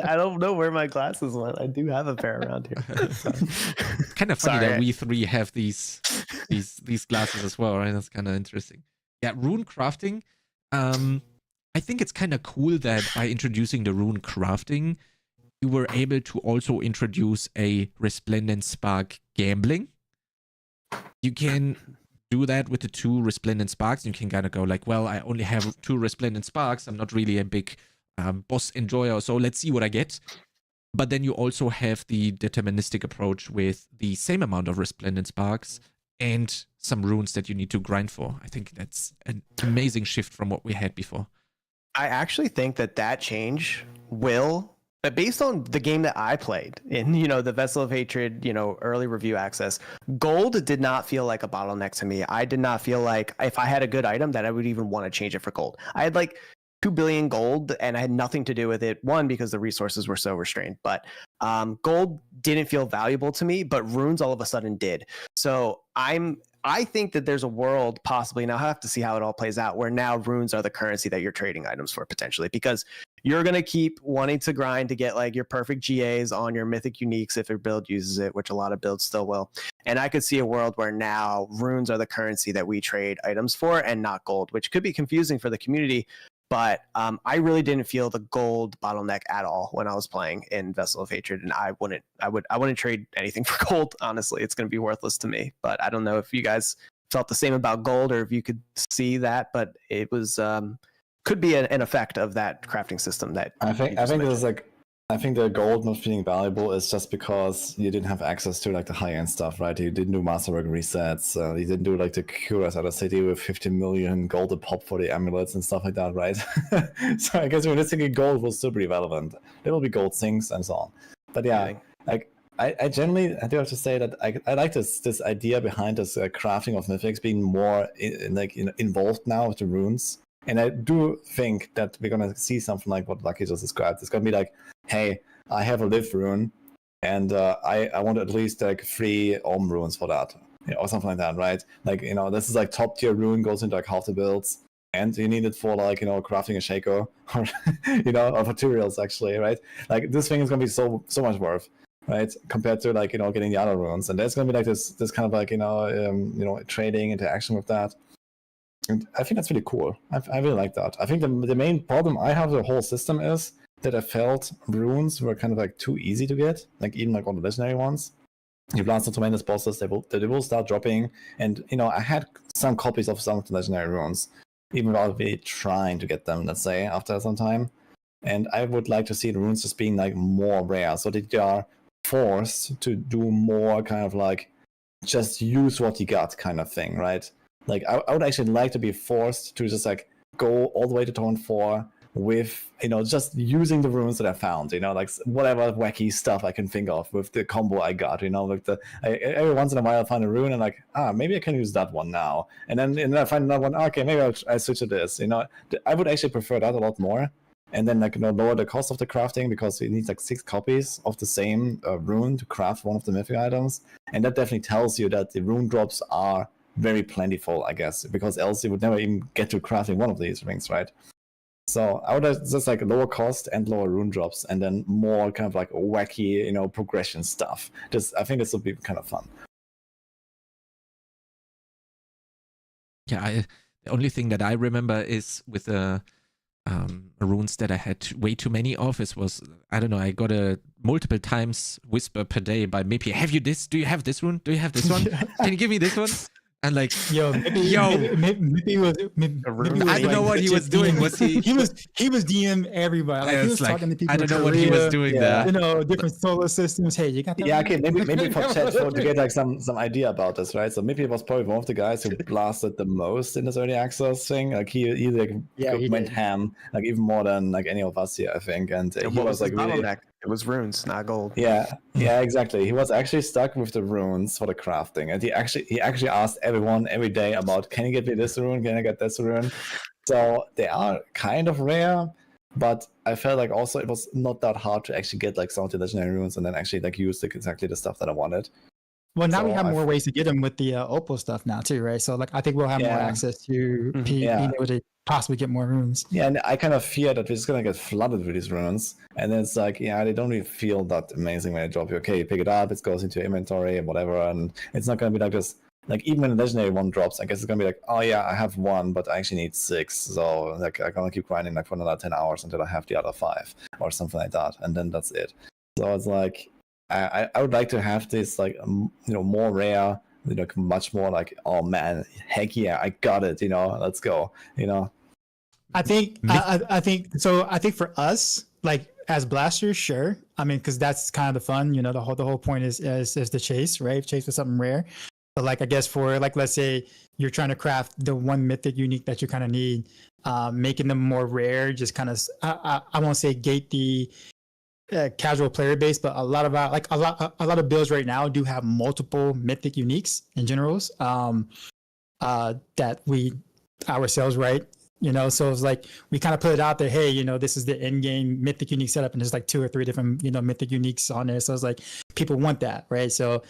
I don't know where my glasses went. I do have a pair around here. Kind of funny that we three have these glasses as well, right? That's kind of interesting. Yeah, rune crafting. I think it's kind of cool that by introducing the rune crafting, you were able to also introduce a Resplendent Spark gambling. You can do that with the 2 Resplendent Sparks. You can kind of go like, well, I only have 2 Resplendent Sparks. I'm not really a big boss enjoyer, so let's see what I get. But then you also have the deterministic approach with the same amount of Resplendent Sparks and some runes that you need to grind for. I think that's an amazing shift from what we had before. I actually think that change will... But based on the game that I played in, the Vessel of Hatred, early review access, gold did not feel like a bottleneck to me. I did not feel like if I had a good item that I would even want to change it for gold. I had like 2 billion gold and I had nothing to do with it. One, because the resources were so restrained, but gold didn't feel valuable to me, but runes all of a sudden did. So I think that there's a world possibly, now I have to see how it all plays out, where now runes are the currency that you're trading items for potentially, because you're going to keep wanting to grind to get like your perfect GAs on your mythic uniques if your build uses it, which a lot of builds still will. And I could see a world where now runes are the currency that we trade items for and not gold, which could be confusing for the community. But I really didn't feel the gold bottleneck at all when I was playing in Vessel of Hatred, and I wouldn't trade anything for gold. Honestly, it's going to be worthless to me. But I don't know if you guys felt the same about gold or if you could see that, but it was could be an effect of that crafting system that I think there's like, I think the gold not feeling valuable is just because you didn't have access to like the high end stuff, right? You didn't do masterwork resets. You didn't do like the cures out of city with 50 million gold a pop for the amulets and stuff like that, right? So I guess realistically, gold will still be relevant. There will be gold sinks and so on. But yeah, like I generally I do have to say that I like this idea behind this crafting of mythics being more involved now with the runes. And I do think that we're gonna see something like what Lucky just described. It's gonna be like, hey, I have a live rune, and I want at least like 3 Om runes for that, or something like that, right? Like, this is like top tier rune, goes into like half the builds, and you need it for like crafting a Shaco or or materials actually, right? Like this thing is gonna be so much worth, right? Compared to like getting the other runes, and there's gonna be like this kind of like trading interaction with that. And I think that's really cool. I really like that. I think the main problem I have with the whole system is that I felt runes were kind of like too easy to get, like even like all the legendary ones. You blast the tremendous bosses, they will start dropping. And I had some copies of some of the legendary runes, even without really trying to get them, let's say, after some time. And I would like to see the runes just being like more rare, so that you are forced to do more kind of like just use what you got kind of thing, right? Like I would actually like to be forced to just like go all the way to turn 4 with just using the runes that I found, like whatever wacky stuff I can think of with the combo I got, like every once in a while I find a rune and like, maybe I can use that one now, and then I find another one, okay, maybe I switch to this. I would actually prefer that a lot more, and then like lower the cost of the crafting, because it needs like 6 copies of the same rune to craft one of the mythic items, and that definitely tells you that the rune drops are very plentiful, I guess, because else you would never even get to crafting one of these rings, right? So I would just like lower cost and lower rune drops, and then more kind of like wacky, progression stuff. I think this would be kind of fun. Yeah, the only thing that I remember is with the runes that I had way too many of. Was, I don't know, I got a multiple times whisper per day by maybe, have you this? Do you have this rune? Do you have this one? Can you give me this one? And like, maybe he was. I don't know what he was doing. Was he? He was DM everybody. Like, he was talking to people. I don't know what he was doing there. Different solar systems. Hey, you got that? Yeah, okay, maybe for chat to get like some idea about this, right? So maybe it was probably one of the guys who blasted the most in this early access thing. Like he went ham, like even more than like any of us here, I think. And he was like really. It was runes, not gold. Yeah, exactly. He was actually stuck with the runes for the crafting, and he actually asked everyone every day about, can you get me this rune? Can I get this rune? So they are kind of rare, but I felt like also it was not that hard to actually get like some of the legendary runes and then actually like use exactly the stuff that I wanted. Well, now we have more ways to get them with the Opal stuff now too, right? So like I think we'll have more access to being able to possibly get more runes. Yeah, and I kind of fear that we're just gonna get flooded with these runes, and then it's like, they don't really feel that amazing when they drop you. Okay, you pick it up, it goes into your inventory and whatever, and it's not gonna be like this. Like even when the legendary one drops, I guess it's gonna be like, oh yeah, I have 1, but I actually need 6, so like I'm gonna keep grinding like for another 10 hours until I have the other 5 or something like that, and then that's it. So it's like I would like to have this like more rare, much more like, oh man, heck yeah, I got it, let's go, I think so. I think for us, like as blasters, sure. I mean, because that's kind of the fun. The whole point is the chase, right? Chase for something rare. But like I guess for like, let's say you're trying to craft the one mythic unique that you kind of need, making them more rare, just kind of I won't say gate the casual player base, but a lot of builds right now do have multiple mythic uniques and generals that we ourselves write. So it's like we kind of put it out there. Hey, this is the end game mythic unique setup, and there's like 2 or 3 different mythic uniques on there. So it's like people want that, right? So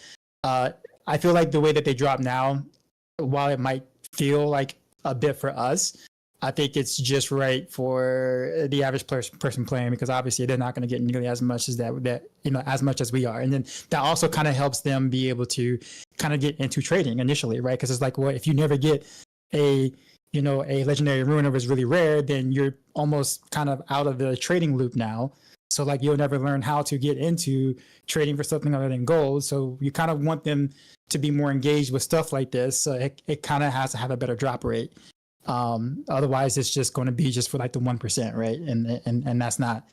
I feel like the way that they drop now, while it might feel like a bit for us, I think it's just right for the average person playing, because obviously they're not going to get nearly as much as as much as we are, and then that also kind of helps them be able to kind of get into trading initially, right? Because it's like, well, if you never get a a legendary ruiner was really rare, then you're almost kind of out of the trading loop now. So like you'll never learn how to get into trading for something other than gold. So you kind of want them to be more engaged with stuff like this. So it kind of has to have a better drop rate. Otherwise, it's just going to be just for like the 1%, right? And that's not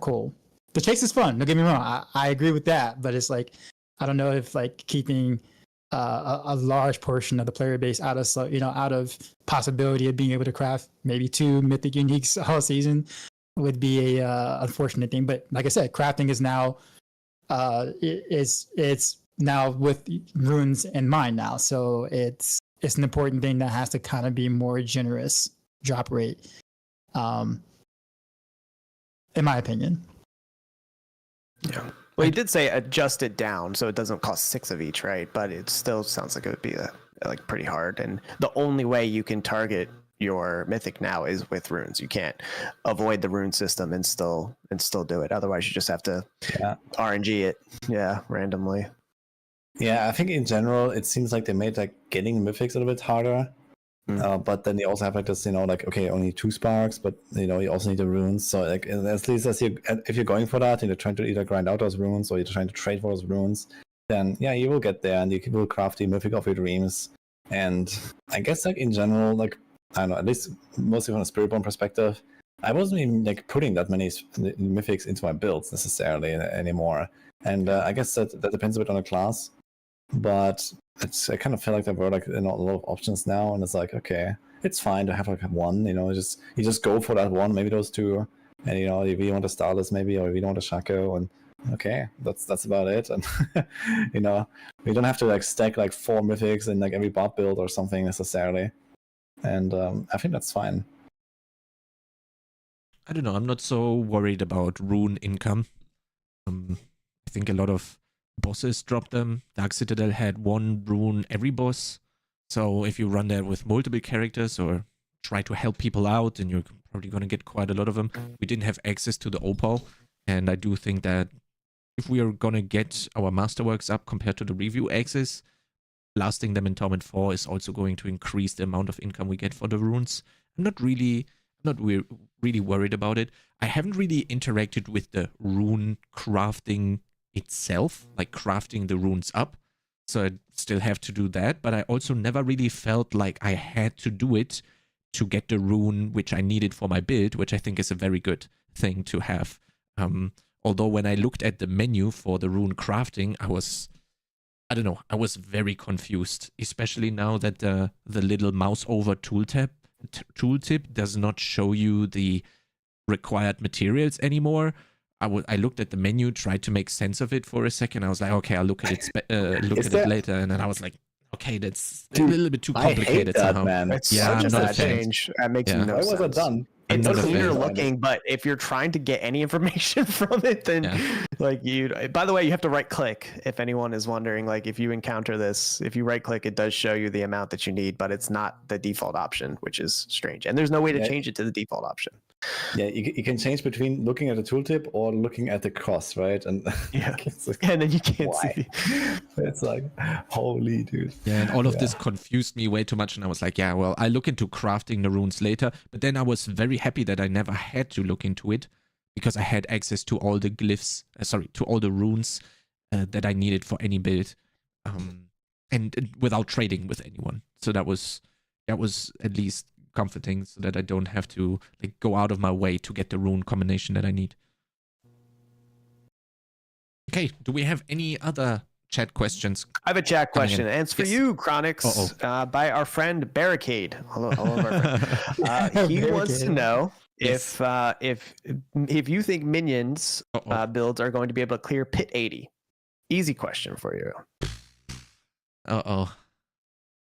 cool. The chase is fun. Don't get me wrong. I agree with that, but it's like I don't know if like keeping a large portion of the player base out of possibility of being able to craft maybe 2 mythic uniques all season would be a unfortunate thing. But like I said, crafting is now it's now with runes in mind now, so it's an important thing that has to kind of be more generous drop rate, in my opinion. Yeah. Well, he did say adjust it down so it doesn't cost 6 of each, right? But it still sounds like it would be like pretty hard. And the only way you can target your mythic now is with runes. You can't avoid the rune system and still do it. Otherwise, you just have to RNG it, randomly. Yeah, I think in general it seems like they made like getting mythics a little bit harder. But then they also have like this, like, okay, only 2 sparks, but you also need the runes. So like at least if you're going for that and you're trying to either grind out those runes or you're trying to trade for those runes, then yeah, you will get there and you will craft the mythic of your dreams. And I guess like in general, like I don't know, at least mostly from a Spiritborn perspective, I wasn't even like putting that many mythics into my builds necessarily anymore. And I guess that depends a bit on the class. But I kind of feel like there were like a lot of options now, and it's like, okay, it's fine to have like one, you just go for that one, maybe those 2, and if you want a Starless maybe, or if you don't want a Shaco, and okay, that's about it. And we don't have to like stack like 4 mythics in like every bot build or something necessarily, and I think that's fine. I don't know, I'm not so worried about rune income. I think a lot of bosses dropped them. Dark Citadel had 1 rune every boss. So if you run that with multiple characters or try to help people out, then you're probably going to get quite a lot of them. We didn't have access to the Opal. And I do think that if we are going to get our masterworks up compared to the review access, blasting them in Torment 4 is also going to increase the amount of income we get for the runes. I'm not really worried about it. I haven't really interacted with the rune crafting itself, like crafting the runes up, so I still have to do that, but I also never really felt like I had to do it to get the rune which I needed for my build, which I think is a very good thing to have. Although when I looked at the menu for the rune crafting, I was very confused, especially now that the little mouse over tooltip does not show you the required materials anymore. I looked at the menu, tried to make sense of it for a second. I was like, okay, I'll look at it later, and then I was like, okay, that's a little bit too complicated I hate that, somehow. man. It's Yeah, such I'm a not a bad fan. change. That makes no Why sense. was it done? I'm It's not a clear fan. looking, but if you're trying to get any information from it, then by the way, you have to right click. If anyone is wondering, like if you encounter this, if you right click, it does show you the amount that you need, but it's not the default option, which is strange. And there's no way to change it to the default option. Yeah, you can change between looking at the tooltip or looking at the cross, right? And Yeah, it's like, and then you can't why? see. It's like, holy dude. Yeah, and all of this confused me way too much, and I was like, yeah, well, I look into crafting the runes later, but then I was very happy that I never had to look into it, because I had access to all the glyphs, to all the runes that I needed for any build, and without trading with anyone. So that was at least comforting, so that I don't have to like go out of my way to get the rune combination that I need. Okay, do we have any other chat questions? I have a chat question, and it's for Yes. you, Chronix, by our friend Barricade. Hello, our friend. He wants to know Yes. if you think minions builds are going to be able to clear Pit 80. Easy question for you.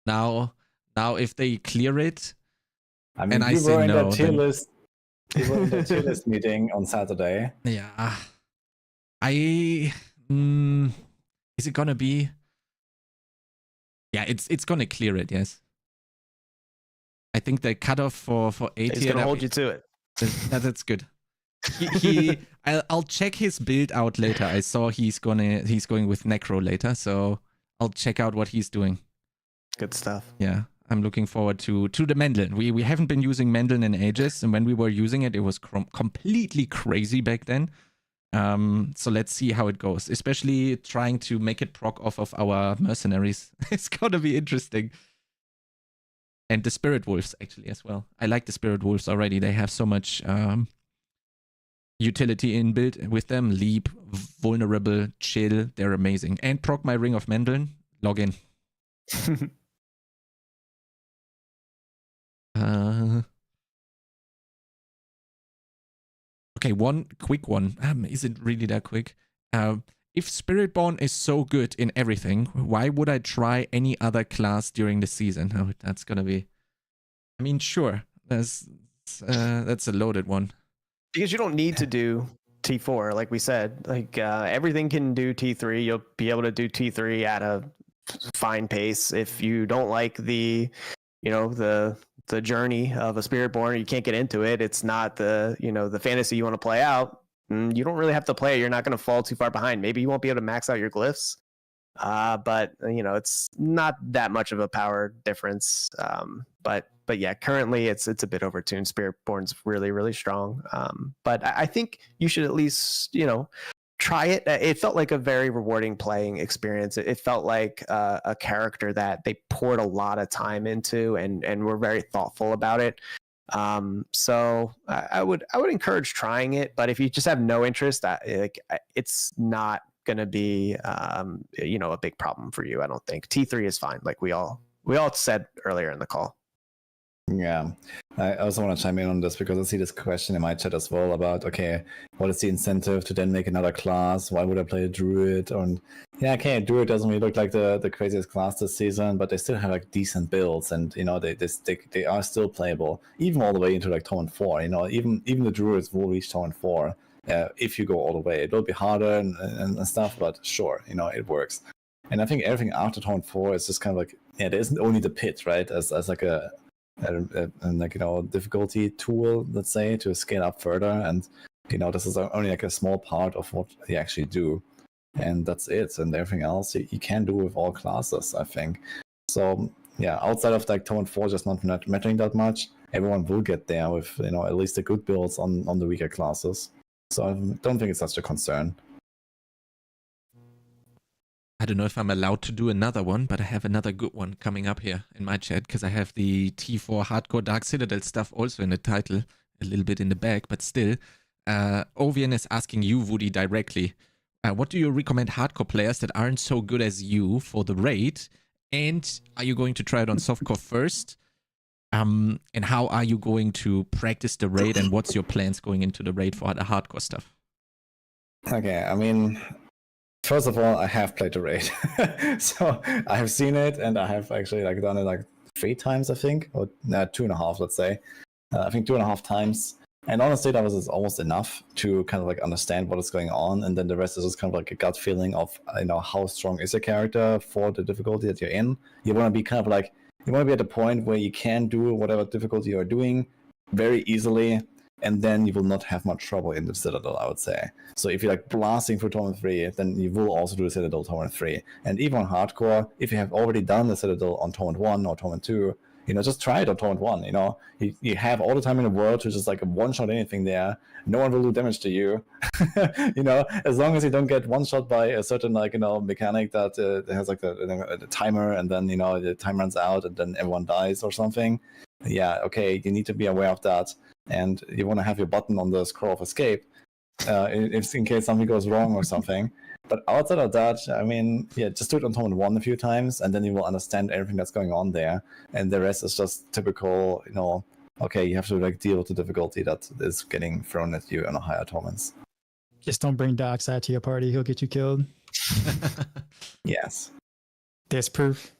Now if they clear it, I mean, and I you say were in no, that tier then- list. You were in the tier list meeting on Saturday. yeah, is it gonna be? Yeah, it's gonna clear it. Yes, I think the cutoff for 80. He's gonna hold you to it. That's good. I'll check his build out later. I saw he's going with Necro later, so I'll check out what he's doing. Good stuff. Yeah, I'm looking forward to the Mendeln. We haven't been using Mendeln in ages, and when we were using it, it was completely crazy back then. So let's see how it goes, especially trying to make it proc off of our mercenaries. It's gonna be interesting. And the Spirit Wolves actually as well. I like the Spirit Wolves already. They have so much utility inbuilt with them. Leap, vulnerable, chill. They're amazing. And proc my Ring of Mendeln. Log in. Okay, one quick one. Is it really that quick? If Spiritborn is so good in everything, why would I try any other class during the season? Oh, that's gonna be... I mean, sure. That's a loaded one. Because you don't need to do T4, like we said. Like everything can do T3. You'll be able to do T3 at a fine pace. If you don't like the journey of a Spiritborn, you can't get into it. It's not the fantasy you want to play out. You don't really have to play it. You're not going to fall too far behind. Maybe you won't be able to max out your glyphs, but it's not that much of a power difference. But yeah, currently it's a bit overtuned. Spiritborn's really, really strong. But I think you should at least try it. It felt like a very rewarding playing experience. It felt like a character that they poured a lot of time into and were very thoughtful about it. So I would encourage trying it. But if you just have no interest, it's not going to be a big problem for you. I don't think T3 is fine. Like we all said earlier in the call. Yeah, I also want to chime in on this because I see this question in my chat as well about, okay, what is the incentive to then make another class? Why would I play a druid? And yeah, okay, druid doesn't really look like the craziest class this season, but they still have like decent builds, and they are still playable, even all the way into like Torrent 4. Even the druids will reach Torrent 4 if you go all the way. It will be harder and stuff, but sure, it works. And I think everything after Torrent 4 is just kind of like, there isn't only the pit, right, as like a difficulty tool, let's say, to scale up further, and this is only like a small part of what you actually do, and that's it. And everything else you can do with all classes, I think. So yeah, outside of like Torrent 4 just not mattering that much, everyone will get there with at least the good builds on the weaker classes. So I don't think it's such a concern. I don't know if I'm allowed to do another one, but I have another good one coming up here in my chat because I have the T4 Hardcore Dark Citadel stuff also in the title, a little bit in the back, but still. Ovian is asking you, Woody, directly. What do you recommend hardcore players that aren't so good as you for the raid? And are you going to try it on softcore first? And how are you going to practice the raid? And what's your plans going into the raid for the hardcore stuff? Okay, I mean... First of all, I have played the raid, so I have seen it, and I have actually done it 3 times, I think, or 2.5, let's say. I think 2.5 times, and honestly, that was almost enough to kind of understand what is going on, and then the rest is just kind of a gut feeling of how strong is a character for the difficulty that you're in. You want to be kind of you want to be at the point where you can do whatever difficulty you're doing very easily. And then you will not have much trouble in the Citadel, I would say. So if you're blasting through Torrent 3, then you will also do the Citadel Torrent 3. And even on hardcore, if you have already done the Citadel on Torrent 1 or Torrent 2, just try it on Torrent 1. You have all the time in the world to just one-shot anything there. No one will do damage to you. As long as you don't get one-shot by a certain mechanic that has the timer, and then the time runs out and then everyone dies or something. Yeah, okay, you need to be aware of that. And you want to have your button on the scroll of escape in case something goes wrong or something. But outside of that, I mean, yeah, just do it on Torrent 1 a few times, and then you will understand everything that's going on there. And the rest is just typical, okay, you have to deal with the difficulty that is getting thrown at you on a higher torments. Just don't bring Darkseid to your party. He'll get you killed. Yes. There's proof.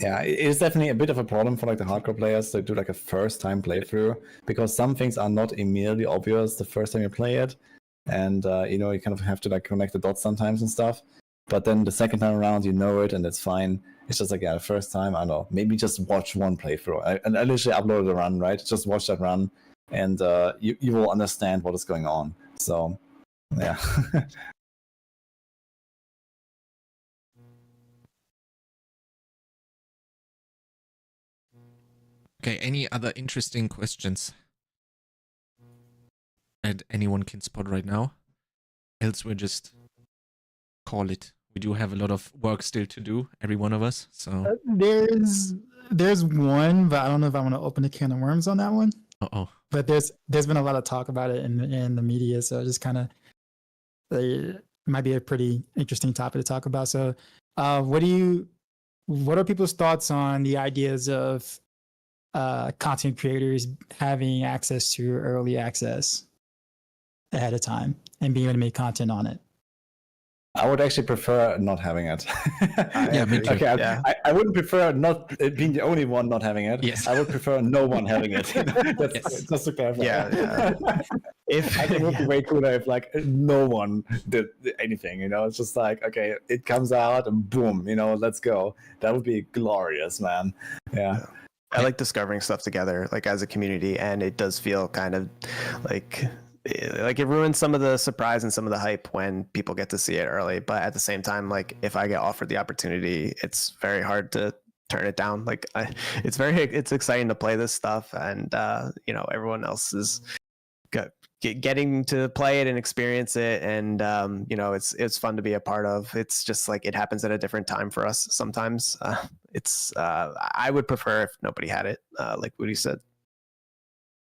Yeah, it is definitely a bit of a problem for the hardcore players to do a first-time playthrough, because some things are not immediately obvious the first time you play it, and you kind of have to connect the dots sometimes and stuff. But then the second time around, you know it, and it's fine. It's just the first time, I don't know, maybe just watch one playthrough. I literally uploaded a run, right? Just watch that run, and you will understand what is going on. So, yeah. Okay, any other interesting questions that anyone can spot right now? Else we'll just call it. We do have a lot of work still to do, every one of us. So There's one, but I don't know if I want to open a can of worms on that one. But there's been a lot of talk about it in the media, so just kind of it might be a pretty interesting topic to talk about. So, what are people's thoughts on the ideas of content creators having access to early access ahead of time and being able to make content on it? I would actually prefer not having it. Yeah, me too. Okay, Yeah. I wouldn't prefer not being the only one not having it. Yes. I would prefer no one having it. That's Yes. just to clarify. Yeah. I think it would be way cooler if like no one did anything. It's just like, okay, it comes out and boom, let's go. That would be glorious, man. Yeah. I like discovering stuff together, like as a community, and it does feel kind of like it ruins some of the surprise and some of the hype when people get to see it early. But at the same time, like if I get offered the opportunity, it's very hard to turn it down. Like it's exciting to play this stuff, and everyone else is getting to play it and experience it, and it's fun to be a part of. It's just like it happens at a different time for us sometimes. I would prefer if nobody had it, like Woody said.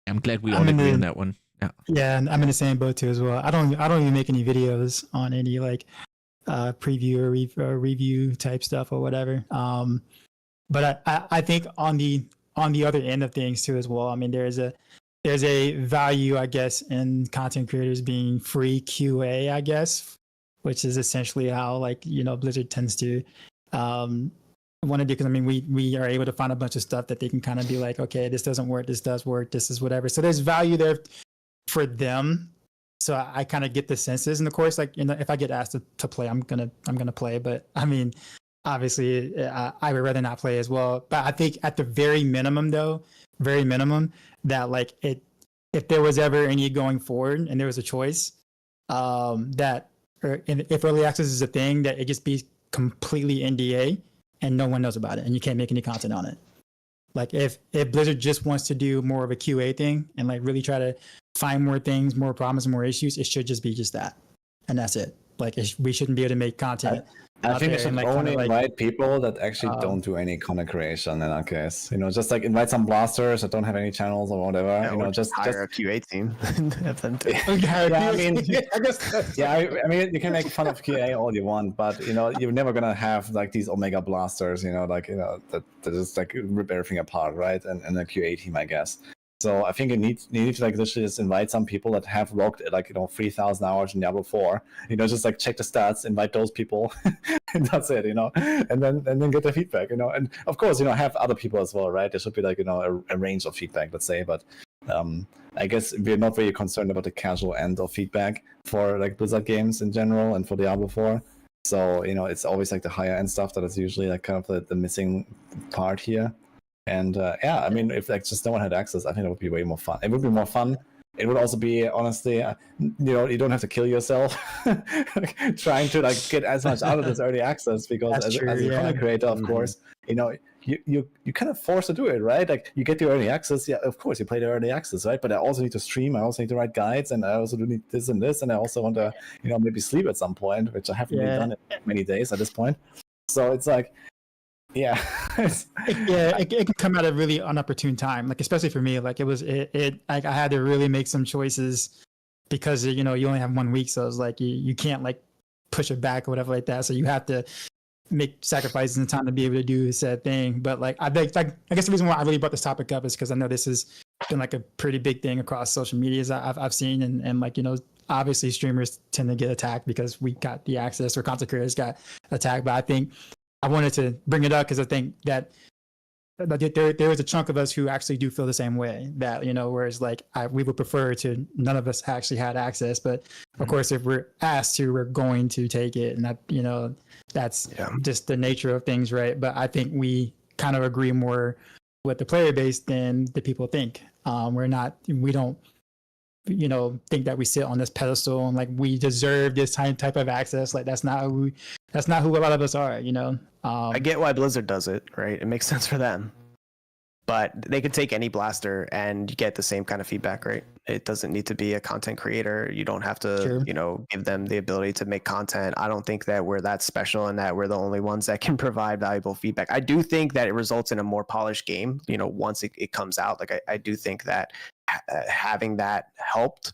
I'm glad we all agree on that one. Yeah, and I'm in the same boat too as well. I don't even make any videos on any like preview or review type stuff or whatever. But I think on the other end of things too as well. I mean, there's a value, I guess, in content creators being free QA, I guess, which is essentially how Blizzard tends to want to do. Because I mean, we are able to find a bunch of stuff that they can kind of be like, okay, this doesn't work, this does work, this is whatever. So there's value there for them. So I kind of get the senses, and of course, if I get asked to play, I'm gonna play. But I mean, obviously, I would rather not play as well. But I think at the very minimum, that if there was ever any going forward and there was a choice, if early access is a thing, that it just be completely NDA and no one knows about it and you can't make any content on it. Like if Blizzard just wants to do more of a QA thing and really try to find more things, more problems, more issues, it should just be just that, and that's it. We shouldn't be able to make content. I think it should only invite people that actually don't do any content creation in that case. Just invite some blasters that don't have any channels or whatever. Yeah, just hire a QA team. Have them do. I mean, you can make fun of QA all you want, but you're never gonna have these Omega blasters. That just rip everything apart, right? And a QA team, I guess. So I think you need to literally just invite some people that have logged 3,000 hours in Diablo 4. Just check the stats, invite those people, and that's it. And then get the feedback. And of course, have other people as well, right? There should be a range of feedback, let's say. But I guess we're not really concerned about the casual end of feedback for Blizzard games in general and for Diablo 4. So it's always the higher end stuff that is usually kind of the missing part here. And I mean, if just no one had access, I think it would be way more fun. It would be more fun. It would also be, honestly, you don't have to kill yourself trying to get as much out of this early access, because as a content creator, of course, you kind of forced to do it, right? You get the early access, yeah, of course you play the early access, right? But I also need to stream, I also need to write guides, and I also do need this and this, and I also want to, maybe sleep at some point, which I haven't really done in many days at this point. So it's yeah. It can come at a really unopportune time, especially for me. I had to really make some choices because you only have 1 week, so it was you can't push it back or whatever like that. So you have to make sacrifices in time to be able to do said thing. But I guess the reason why I really brought this topic up is because I know this has been a pretty big thing across social medias I've seen, and obviously streamers tend to get attacked because we got the access, or content creators got attacked. But I think I wanted to bring it up because I think that there is a chunk of us who actually do feel the same way, that whereas we would prefer to none of us actually had access, but of course if we're asked to, we're going to take it, and that that's just the nature of things, right? But I think we kind of agree more with the player base than the people think. We don't think that we sit on this pedestal and we deserve this type of access. That's not who a lot of us are. I get why Blizzard does it, right? It makes sense for them. but they could take any blaster and get the same kind of feedback, right? It doesn't need to be a content creator. You don't have to, Sure. give them the ability to make content. I don't think that we're that special and that we're the only ones that can provide valuable feedback. I do think that it results in a more polished game, once it comes out. Like I do think that having that helped,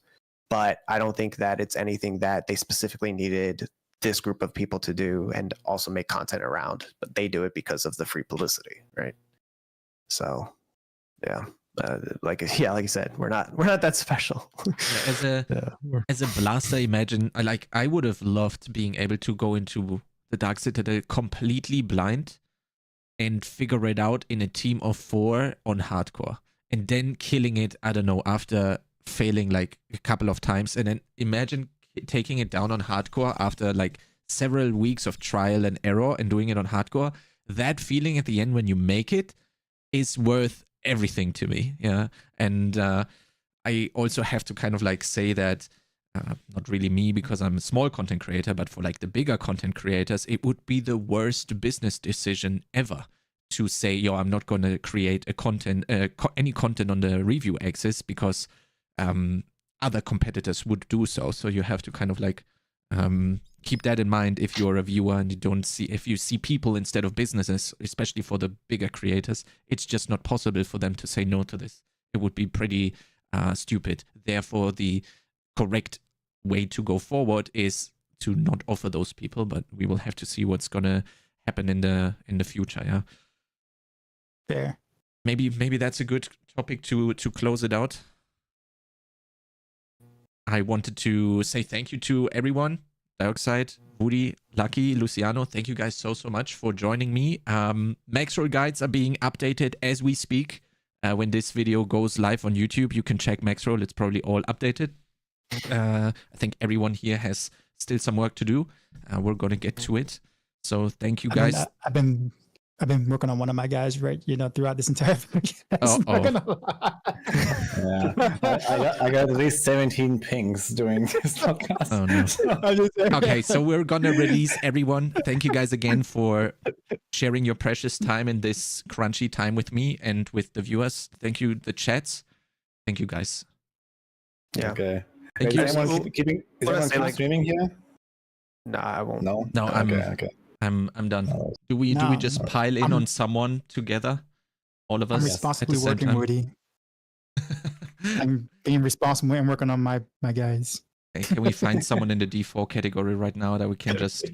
but I don't think that it's anything that they specifically needed this group of people to do and also make content around, but they do it because of the free publicity, right? So, yeah, like you said, we're not that special. As a blaster, imagine I would have loved being able to go into the Dark Citadel completely blind and figure it out in a team of 4 on hardcore, and then killing it, I don't know, after failing like a couple of times, and then imagine taking it down on hardcore after like several weeks of trial and error and doing it on hardcore. That feeling at the end when you make it is worth everything to me. Yeah. And I also have to kind of like say that not really me, because I'm a small content creator, but for like the bigger content creators, it would be the worst business decision ever to say, yo, I'm not going to create any content on the review axis because other competitors would do so. So you have to kind of like keep that in mind if you're a viewer and if you see people instead of businesses, especially for the bigger creators. It's just not possible for them to say no to this. It would be pretty stupid. Therefore, the correct way to go forward is to not offer those people, but we will have to see what's gonna happen in the future. Yeah. Fair. Maybe that's a good topic to close it out. I wanted to say thank you to everyone. Dioxide, Woody, Lucky, Luciano, thank you guys so much for joining me. MAXROLL guides are being updated as we speak. When this video goes live on YouTube, you can check MAXROLL. It's probably all updated. I think everyone here has still some work to do. We're going to get to it. So thank you guys. I've been working on one of my guys, right? Throughout this entire podcast. I got at least 17 pings during this podcast. Oh no. Okay, so we're gonna release everyone. Thank you guys again for sharing your precious time in this crunchy time with me and with the viewers. Thank you, the chats. Thank you guys. Yeah. Okay. Thank Is you. anyone streaming here? No, I won't. No. Okay. I'm done. Do we just pile in on someone together? All of us. I'm responsibly at the same working, time? Woody. I'm being responsible and working on my guys. Okay, can we find someone in the D4 category right now that we can just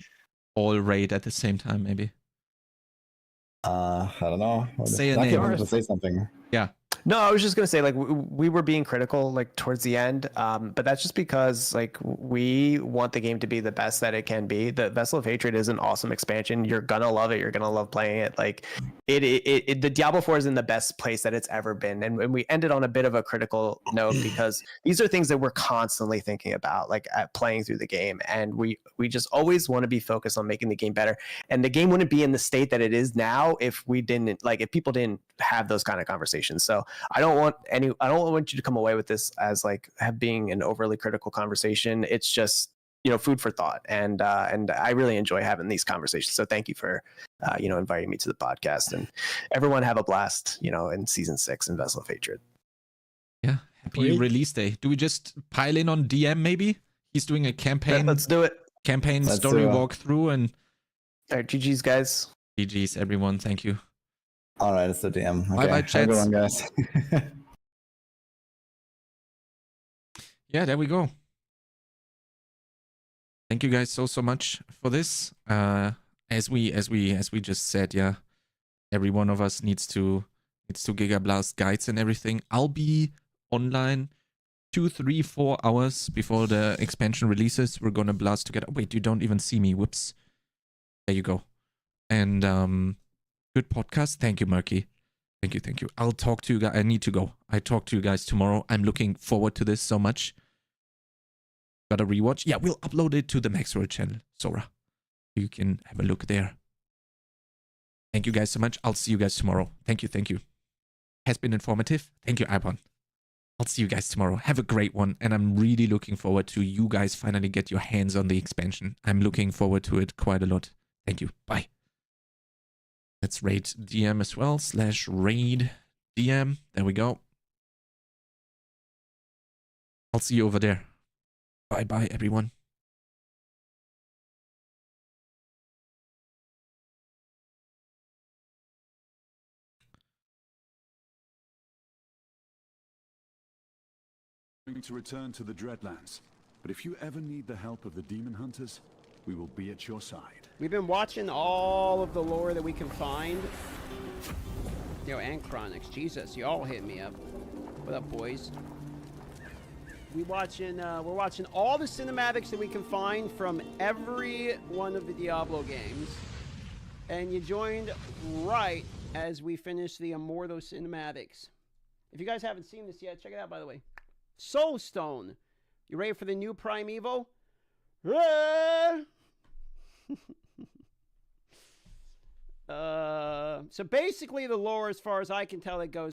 all raid at the same time, maybe? I don't know. Say a Lucky name. wanted to say something. Yeah. No, I was just gonna say, like, we were being critical, like, towards the end, but that's just because, like, we want the game to be the best that it can be. The Vessel of Hatred is an awesome expansion. You're gonna love it. You're gonna love playing it. Like, the Diablo 4 is in the best place that it's ever been, and we ended on a bit of a critical note because these are things that we're constantly thinking about, like, playing through the game, and we just always want to be focused on making the game better. And the game wouldn't be in the state that it is now if people didn't have those kind of conversations. So I don't want you to come away with this as like being an overly critical conversation. It's just, food for thought. And I really enjoy having these conversations. So thank you for, inviting me to the podcast, and everyone have a blast, in season 6 in Vessel of Hatred. Yeah. Happy release day. Do we just pile in on DM maybe? He's doing a campaign. Yeah, let's do it. Campaign story walkthrough and. All right, GG's guys. GG's everyone. Thank you. All right, it's the DM. Okay. Bye, chats. Have a good one, guys. Yeah, there we go. Thank you guys so much for this. As we just said, yeah, every one of us needs to Giga Blast guides and everything. I'll be online 2, 3, 4 hours before the expansion releases. We're gonna blast together. Wait, you don't even see me. Whoops. There you go. And good podcast. Thank you, Murky. Thank you. I'll talk to you guys. I need to go. I talk to you guys tomorrow. I'm looking forward to this so much. Got a rewatch? Yeah, we'll upload it to the MAXROLL channel, Sora. You can have a look there. Thank you guys so much. I'll see you guys tomorrow. Thank you. Has been informative. Thank you, Ibon. I'll see you guys tomorrow. Have a great one. And I'm really looking forward to you guys finally get your hands on the expansion. I'm looking forward to it quite a lot. Thank you. Bye. Let's raid DM as well. /raid DM. There we go. I'll see you over there. Bye-bye, everyone. To return to the Dreadlands, but if you ever need the help of the Demon Hunters, we will be at your side. We've been watching all of the lore that we can find. Yo, and Chronix, Jesus, you all hit me up. What up, boys? We're watching all the cinematics that we can find from every one of the Diablo games. And you joined right as we finished the Immortal cinematics. If you guys haven't seen this yet, check it out, by the way. Soulstone. You ready for the new Primeval? So basically the lore, as far as I can tell, it goes